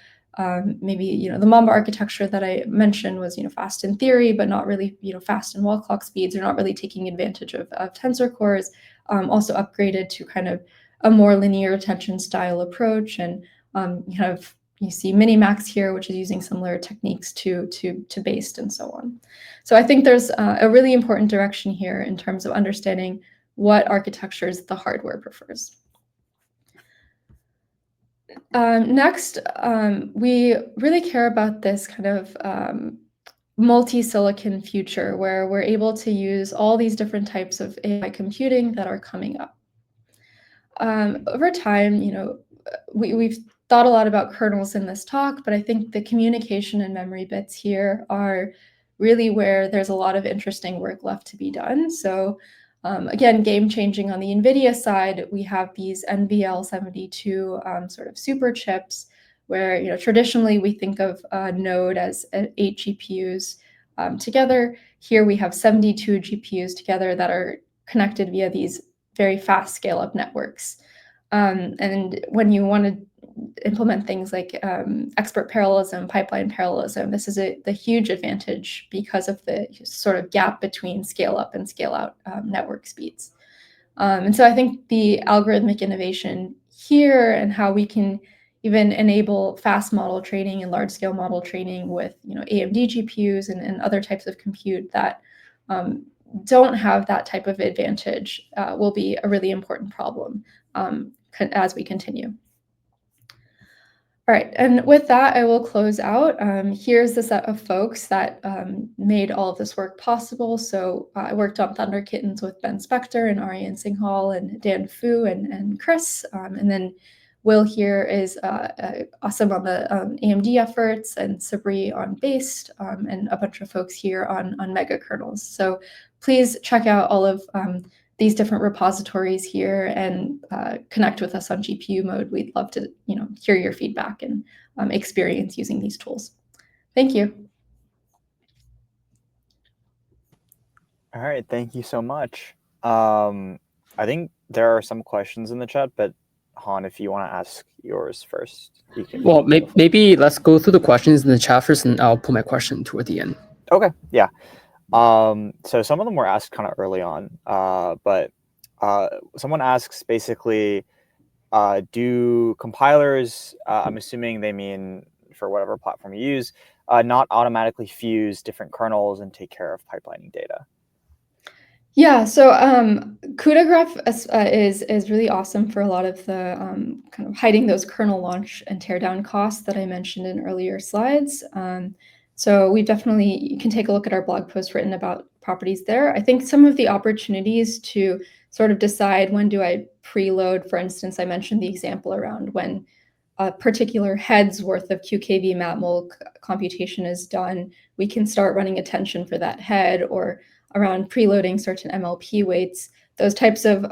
maybe the Mamba architecture that I mentioned was fast in theory, but not really fast in wall clock speeds, or not really taking advantage of tensor cores. Also upgraded to kind of a more linear attention style approach, and you see Minimax here, which is using similar techniques to based and so on. So I think there's a really important direction here in terms of understanding what architectures the hardware prefers. Next, we really care about this kind of multi-silicon future where we're able to use all these different types of AI computing that are coming up. Over time, we've thought a lot about kernels in this talk, but I think the communication and memory bits here are really where there's a lot of interesting work left to be done. So again, game changing on the NVIDIA side, we have these NVL72 sort of super chips where traditionally we think of a node as 8 GPUs together. Here we have 72 GPUs together that are connected via these very fast scale-up networks. And when you want to implement things like expert parallelism, pipeline parallelism, this is the huge advantage because of the sort of gap between scale-up and scale-out network speeds. And so I think the algorithmic innovation here and how we can even enable fast model training and large-scale model training with AMD GPUs and other types of compute that don't have that type of advantage will be a really important problem as we continue. All right, and with that, I will close out. Here's the set of folks that made all of this work possible. So I worked on ThunderKittens with Ben Spector and Ariane Singhal and Dan Fu and Chris. And then Will here is awesome on the AMD efforts, and Sabri on based, and a bunch of folks here on mega kernels. So please check out all of these different repositories here and connect with us on GPU mode. We'd love to hear your feedback and experience using these tools. Thank you. All right, thank you so much. I think there are some questions in the chat, but Han, if you want to ask yours first, you can. Well, maybe let's go through the questions in the chat first, and I'll put my question toward the end. Okay, yeah. So some of them were asked kind of early on, but someone asks basically, do compilers, I'm assuming they mean for whatever platform you use, not automatically fuse different kernels and take care of pipelining data? Yeah, so CUDA graph is really awesome for a lot of the kind of hiding those kernel launch and teardown costs that I mentioned in earlier slides. So we definitely can take a look at our blog post written about properties there. I think some of the opportunities to sort of decide when do I preload, for instance, I mentioned the example around when a particular head's worth of QKV matmul computation is done, we can start running attention for that head, or around preloading certain MLP weights. Those types of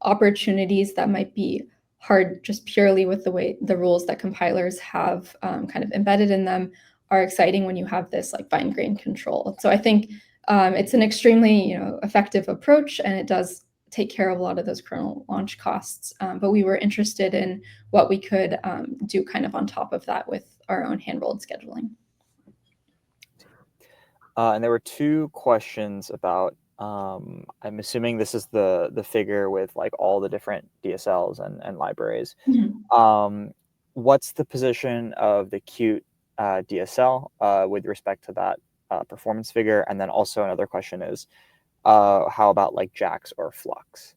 opportunities that might be hard just purely with the way the rules that compilers have kind of embedded in them are exciting when you have this like fine-grained control. So I think it's an extremely effective approach, and it does take care of a lot of those kernel launch costs. But we were interested in what we could do kind of on top of that with our own hand-rolled scheduling. And there were two questions about, I'm assuming this is the figure with like all the different DSLs and libraries. What's the position of the Qt DSL with respect to that performance figure? And then also another question is, how about like JAX or Flux?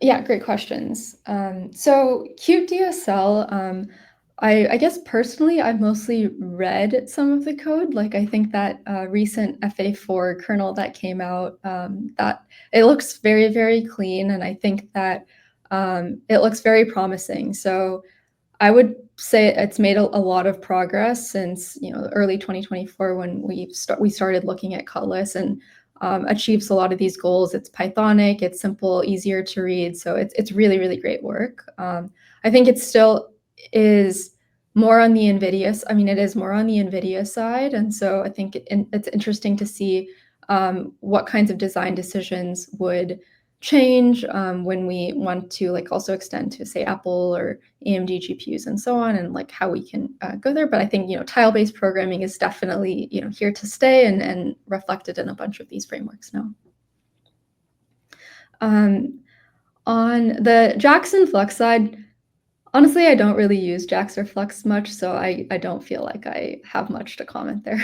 Yeah, great questions. So Qt DSL, I guess personally, I've mostly read some of the code. Like I think that recent FA4 kernel that came out, that it looks very, very clean, and I think that it looks very promising. So I would say it's made a lot of progress since early 2024 when we started looking at Cutlass and achieves a lot of these goals. It's Pythonic, it's simple, easier to read, so it's really, really great work. I think it still is more on the NVIDIA. I mean, it is more on the NVIDIA side, and so I think it's interesting to see what kinds of design decisions would change when we want to like also extend to say Apple or AMD GPUs and so on, and like how we can go there. But I think tile-based programming is definitely here to stay and reflected in a bunch of these frameworks now. On the JAX and Flux side, honestly, I don't really use JAX or Flux much, so I don't feel like I have much to comment there.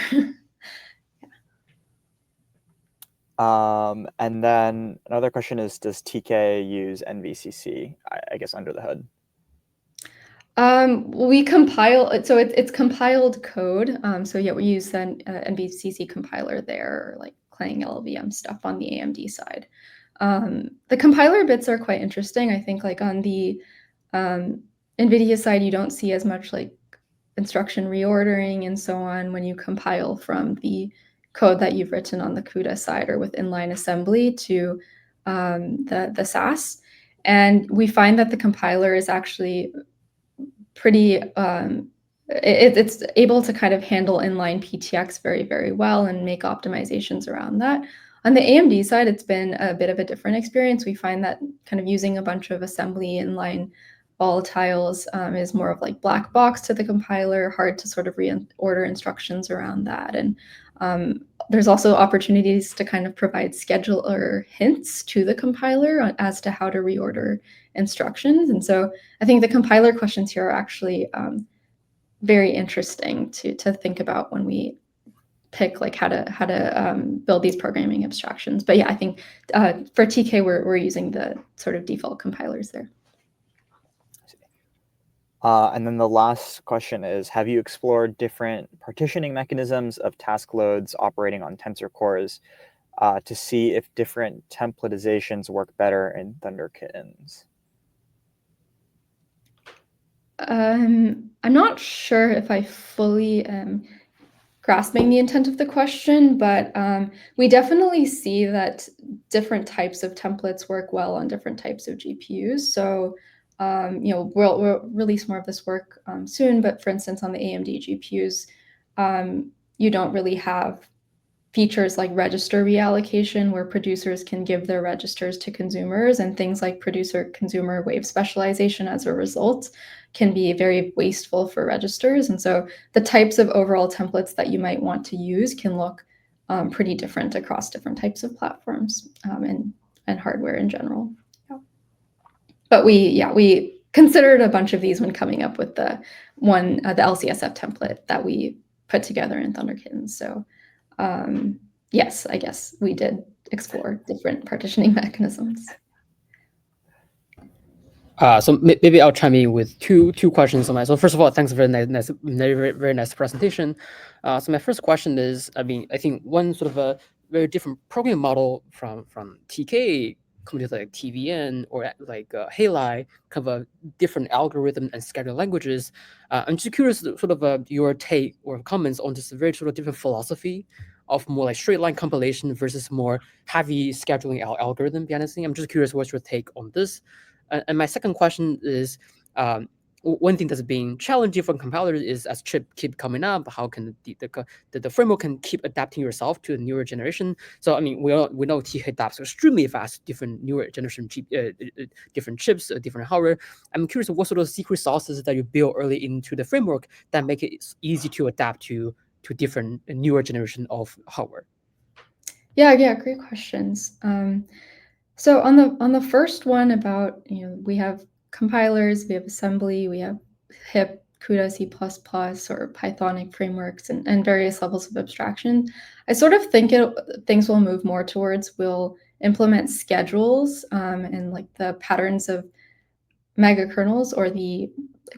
And then another question is, does TK use NVCC, I guess, under the hood? We compile, so it's compiled code. So yeah, we use an NVCC compiler there, like Clang LLVM stuff on the AMD side. The compiler bits are quite interesting. I think like on the NVIDIA side, you don't see as much like instruction reordering and so on when you compile from the code that you've written on the CUDA side or with inline assembly to the SAS. And we find that the compiler is actually pretty, it's able to kind of handle inline PTX very, very well and make optimizations around that. On the AMD side, it's been a bit of a different experience. We find that kind of using a bunch of assembly inline volatiles is more of like black box to the compiler, hard to sort of reorder instructions around that. And there's also opportunities to kind of provide scheduler hints to the compiler as to how to reorder instructions. And so I think the compiler questions here are actually very interesting to think about when we pick like how to build these programming abstractions. But yeah, I think for TK, we're using the sort of default compilers there. And then the last question is, have you explored different partitioning mechanisms of task loads operating on tensor cores to see if different templatizations work better in ThunderKittens? I'm not sure if I fully am grasping the intent of the question, but we definitely see that different types of templates work well on different types of GPUs. So we'll release more of this work soon, but for instance, on the AMD GPUs, you don't really have features like register reallocation where producers can give their registers to consumers, and things like producer-consumer wave specialization as a result can be very wasteful for registers. And so the types of overall templates that you might want to use can look pretty different across different types of platforms and hardware in general. Yeah. But we considered a bunch of these when coming up with the LCSF template that we put together in ThunderKittens. So yes, I guess we did explore different partitioning mechanisms. So maybe I'll chime in with two questions on that. So first of all, thanks for very nice presentation. So my first question is, I think one sort of a very different programming model from TK compared to like TVN or like Haley, kind of a different algorithm and scheduling languages. I'm just curious, sort of your take or comments on this very sort of different philosophy of more like straight line compilation versus more heavy scheduling algorithm. I'm just curious what's your take on this. And my second question is, one thing that's been challenging for compilers is as chip keep coming up, how can the framework can keep adapting yourself to a newer generation? So I mean, we know TK adapts extremely fast, different newer generation different chips, different hardware. I'm curious what sort of secret sauces that you build early into the framework that make it easy to adapt to to different newer generation of hardware? Yeah, great questions. So on the first one about, we have compilers, we have assembly, we have HIP, CUDA, C++, or Pythonic frameworks, and various levels of abstraction. I sort of think things will move more towards we'll implement schedules and like the patterns of mega kernels or the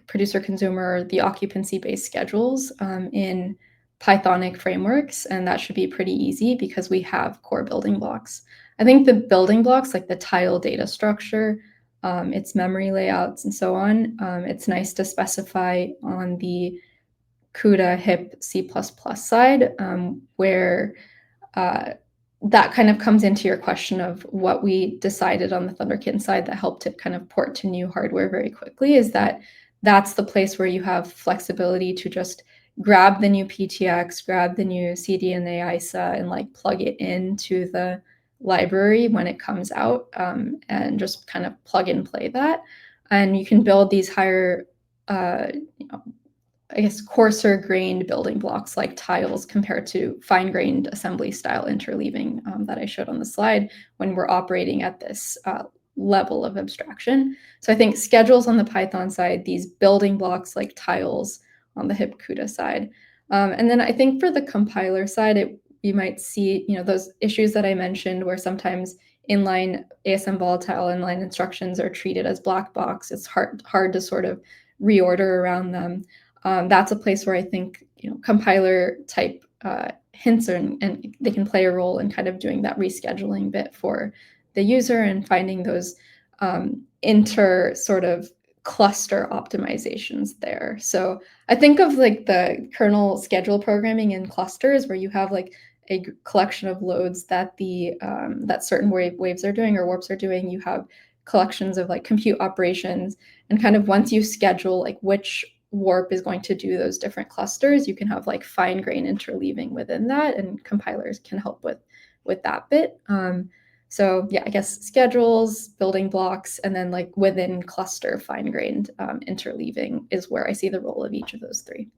producer consumer, the occupancy based schedules in Pythonic frameworks. And that should be pretty easy because we have core building blocks. I think the building blocks, like the tile data structure, its memory layouts, and so on, it's nice to specify on the CUDA HIP C++ side, where that kind of comes into your question of what we decided on the ThunderKitten side that helped it kind of port to new hardware very quickly, is that that's the place where you have flexibility to just grab the new PTX, grab the new CDNA ISA, and like plug it into the library when it comes out, and just kind of plug and play that. And you can build these higher, I guess, coarser grained building blocks like tiles compared to fine grained assembly style interleaving that I showed on the slide when we're operating at this level of abstraction. So I think schedules on the Python side, these building blocks like tiles on the HIP CUDA side. And then I think for the compiler side, you might see, those issues that I mentioned where sometimes inline ASM volatile inline instructions are treated as black box. It's hard to sort of reorder around them. That's a place where I think compiler type hints and they can play a role in kind of doing that rescheduling bit for the user and finding those inter sort of cluster optimizations there. So I think of like the kernel schedule programming in clusters where you have like a collection of loads that the that certain waves are doing or warps are doing. You have collections of like compute operations, and kind of once you schedule like which warp is going to do those different clusters, you can have like fine grain interleaving within that, and compilers can help with that bit. So yeah, I guess schedules, building blocks, and then like within cluster fine grained interleaving is where I see the role of each of those three.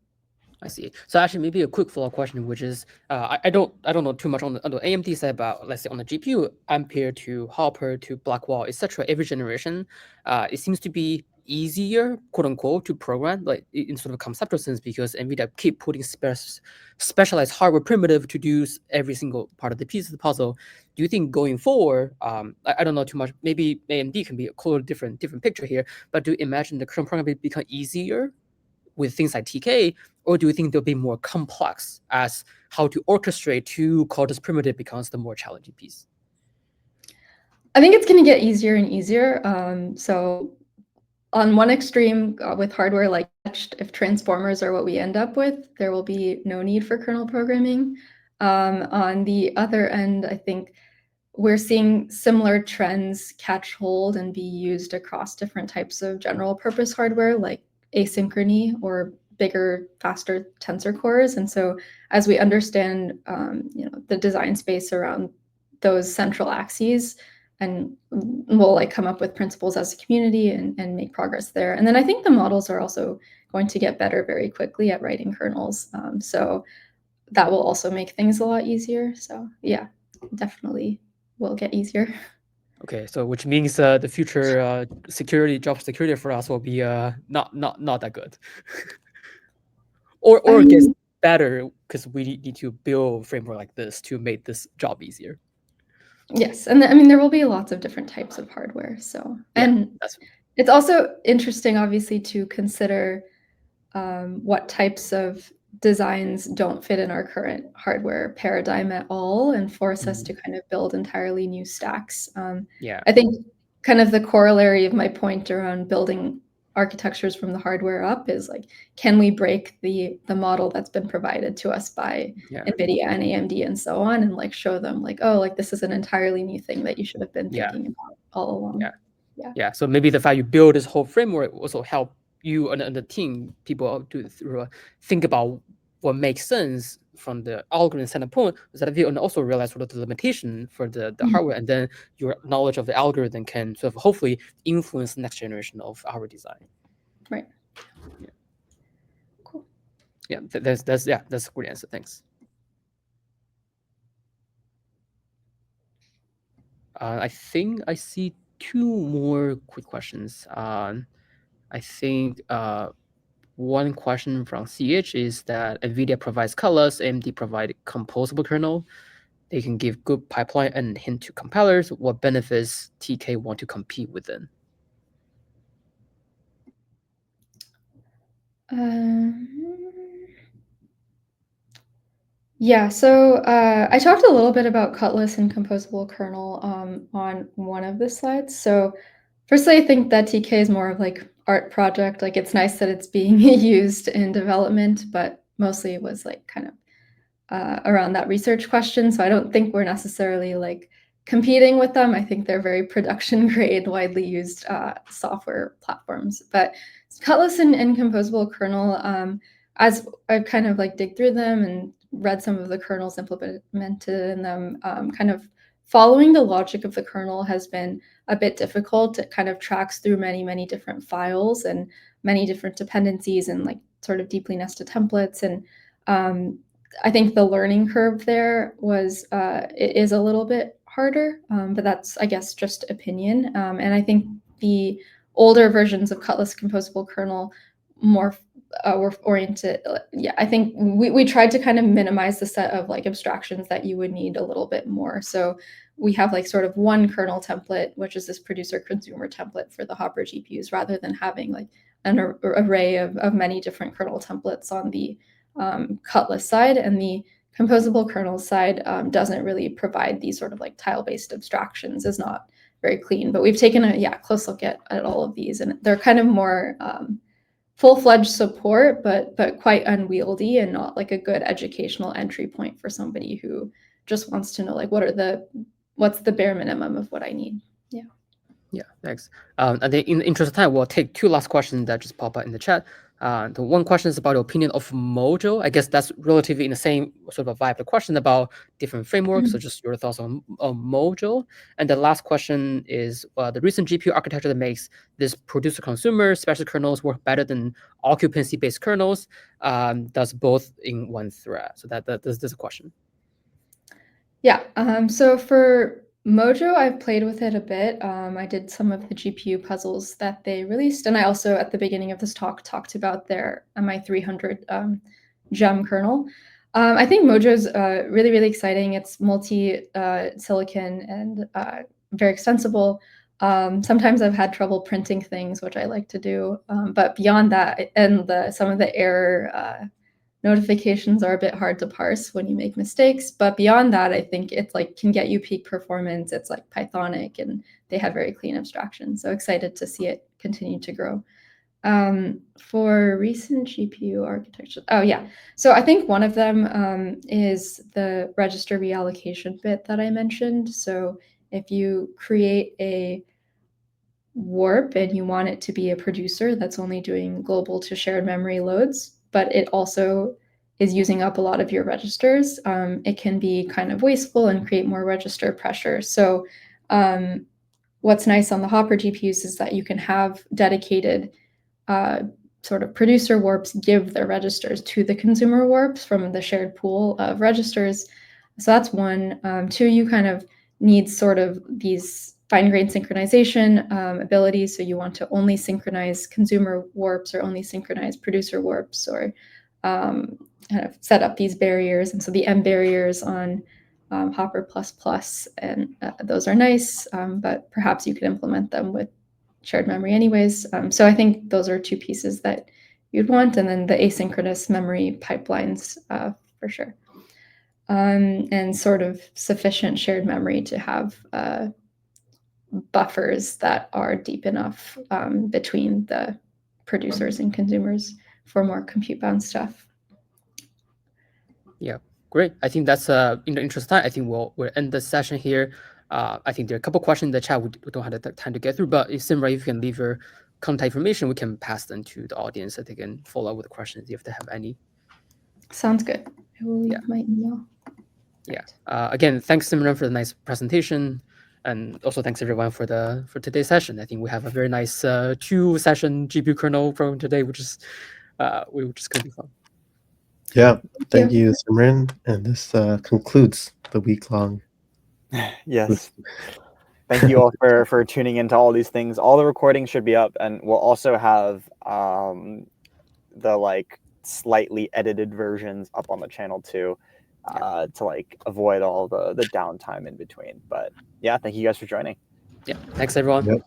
I see. So actually, maybe a quick follow-up question, which is, I don't know too much on the AMD side, but let's say on the GPU, Ampere to Hopper to Blackwell, etc. Every generation, it seems to be easier, quote unquote, to program, like in sort of conceptual sense, because NVIDIA keep putting specialized hardware primitive to do every single part of the piece of the puzzle. Do you think going forward, I don't know too much, maybe AMD can be a totally different picture here, but do you imagine the current programming become easier with things like TK, or do you think they'll be more complex as how to orchestrate to call this primitive becomes the more challenging piece? I think it's going to get easier and easier. So on one extreme with hardware like if transformers are what we end up with, there will be no need for kernel programming. On the other end, I think we're seeing similar trends catch hold and be used across different types of general purpose hardware like asynchrony or bigger, faster tensor cores. And so as we understand the design space around those central axes, and we'll like come up with principles as a community and make progress there. And then I think the models are also going to get better very quickly at writing kernels. So that will also make things a lot easier. So yeah, definitely will get easier. Okay, so which means the future job security for us will be not that good, or it gets better because we need to build a framework like this to make this job easier. Yes, and I mean there will be lots of different types of hardware. So and it's also interesting, obviously, to consider what types of designs don't fit in our current hardware paradigm at all and force us to kind of build entirely new stacks. I think kind of the corollary of my point around building architectures from the hardware up is like, can we break the model that's been provided to us by NVIDIA and AMD and so on, and like show them like, oh, like this is an entirely new thing that you should have been thinking about all along. Yeah. So maybe the fact you build this whole framework also help you and the team people to think about what makes sense from the algorithm standpoint, that view, and also realize sort of the limitation for the hardware, and then your knowledge of the algorithm can sort of hopefully influence the next generation of our design. Right. Yeah. Cool. Yeah, that's a good answer. Thanks. I think I see two more quick questions. I think one question from CH is that NVIDIA provides colors, AMD provide composable kernel. They can give good pipeline and hint to compilers. What benefits TK want to compete within? Yeah, so I talked a little bit about Cutlass and composable kernel on one of the slides. So firstly, I think that TK is more of like art project. Like it's nice that it's being used in development, but mostly it was like kind of around that research question. So I don't think we're necessarily like competing with them. I think they're very production grade, widely used software platforms. But Cutlass and composable kernel, as I've kind of like dig through them and read some of the kernels implemented in them, kind of following the logic of the kernel has been a bit difficult. It kind of tracks through many different files and many different dependencies and like sort of deeply nested templates. And I think the learning curve there was it is a little bit harder, but that's, I guess, just opinion. And I think the older versions of Cutlass composable kernel more were oriented. Yeah, I think we tried to kind of minimize the set of like abstractions that you would need a little bit more. So we have like sort of one kernel template, which is this producer consumer template for the Hopper GPUs, rather than having like an array of many different kernel templates on the Cutlass side. And the composable kernel side doesn't really provide these sort of like tile-based abstractions, is not very clean. But we've taken a close look at all of these, and they're kind of more full-fledged support, but quite unwieldy and not like a good educational entry point for somebody who just wants to know like what's the bare minimum of what I need. Yeah, thanks. And then in the interest of time, we'll take two last questions that just pop up in the chat. The one question is about the opinion of Mojo. I guess that's relatively in the same sort of vibe. The question about different frameworks, so just your thoughts on Mojo. And the last question is the recent GPU architecture that makes this producer-consumer special kernels work better than occupancy-based kernels does both in one thread. So that's a question. Yeah. So for Mojo, I've played with it a bit. I did some of the GPU puzzles that they released, and I also, at the beginning of this talk, talked about their MI300 gem kernel. I think Mojo's really exciting. It's multi-silicon and very extensible. Sometimes I've had trouble printing things, which I like to do. But beyond that, and some of the error notifications are a bit hard to parse when you make mistakes, but beyond that, I think it's like can get you peak performance. It's like Pythonic, and they have very clean abstraction. So excited to see it continue to grow. For recent GPU architecture, so I think one of them is the register reallocation bit that I mentioned. So if you create a warp and you want it to be a producer that's only doing global to shared memory loads, but it also is using up a lot of your registers, it can be kind of wasteful and create more register pressure. So what's nice on the Hopper GPUs is that you can have dedicated sort of producer warps give their registers to the consumer warps from the shared pool of registers. So that's one. Two, you kind of need sort of these fine-grained synchronization abilities. So you want to only synchronize consumer warps or only synchronize producer warps, or kind of set up these barriers. And so the M barriers on Hopper++, and those are nice, but perhaps you could implement them with shared memory anyways. So I think those are two pieces that you'd want. And then the asynchronous memory pipelines for sure. And sort of sufficient shared memory to have buffers that are deep enough between the producers and consumers for more compute bound stuff. Yeah, great. I think that's in the interest of time, I think we'll end the session here. I think there are a couple questions in the chat we don't have the time to get through, but if Simran, if you can leave your contact information, we can pass them to the audience so they can follow up with the questions if they have any. Sounds good. I will leave my email. Yeah. Again, thanks Simran for the nice presentation, and also thanks everyone for today's session. I think we have a very nice 2-session GPU kernel program today, which is going to be fun. Yeah, thank you, Simran. And this concludes the week-long. Yes. Thank you all for tuning into all these things. All the recordings should be up, and we'll also have the like slightly edited versions up on the channel too, to like avoid all the downtime in between. But yeah, thank you guys for joining. Yeah, thanks everyone. Yep.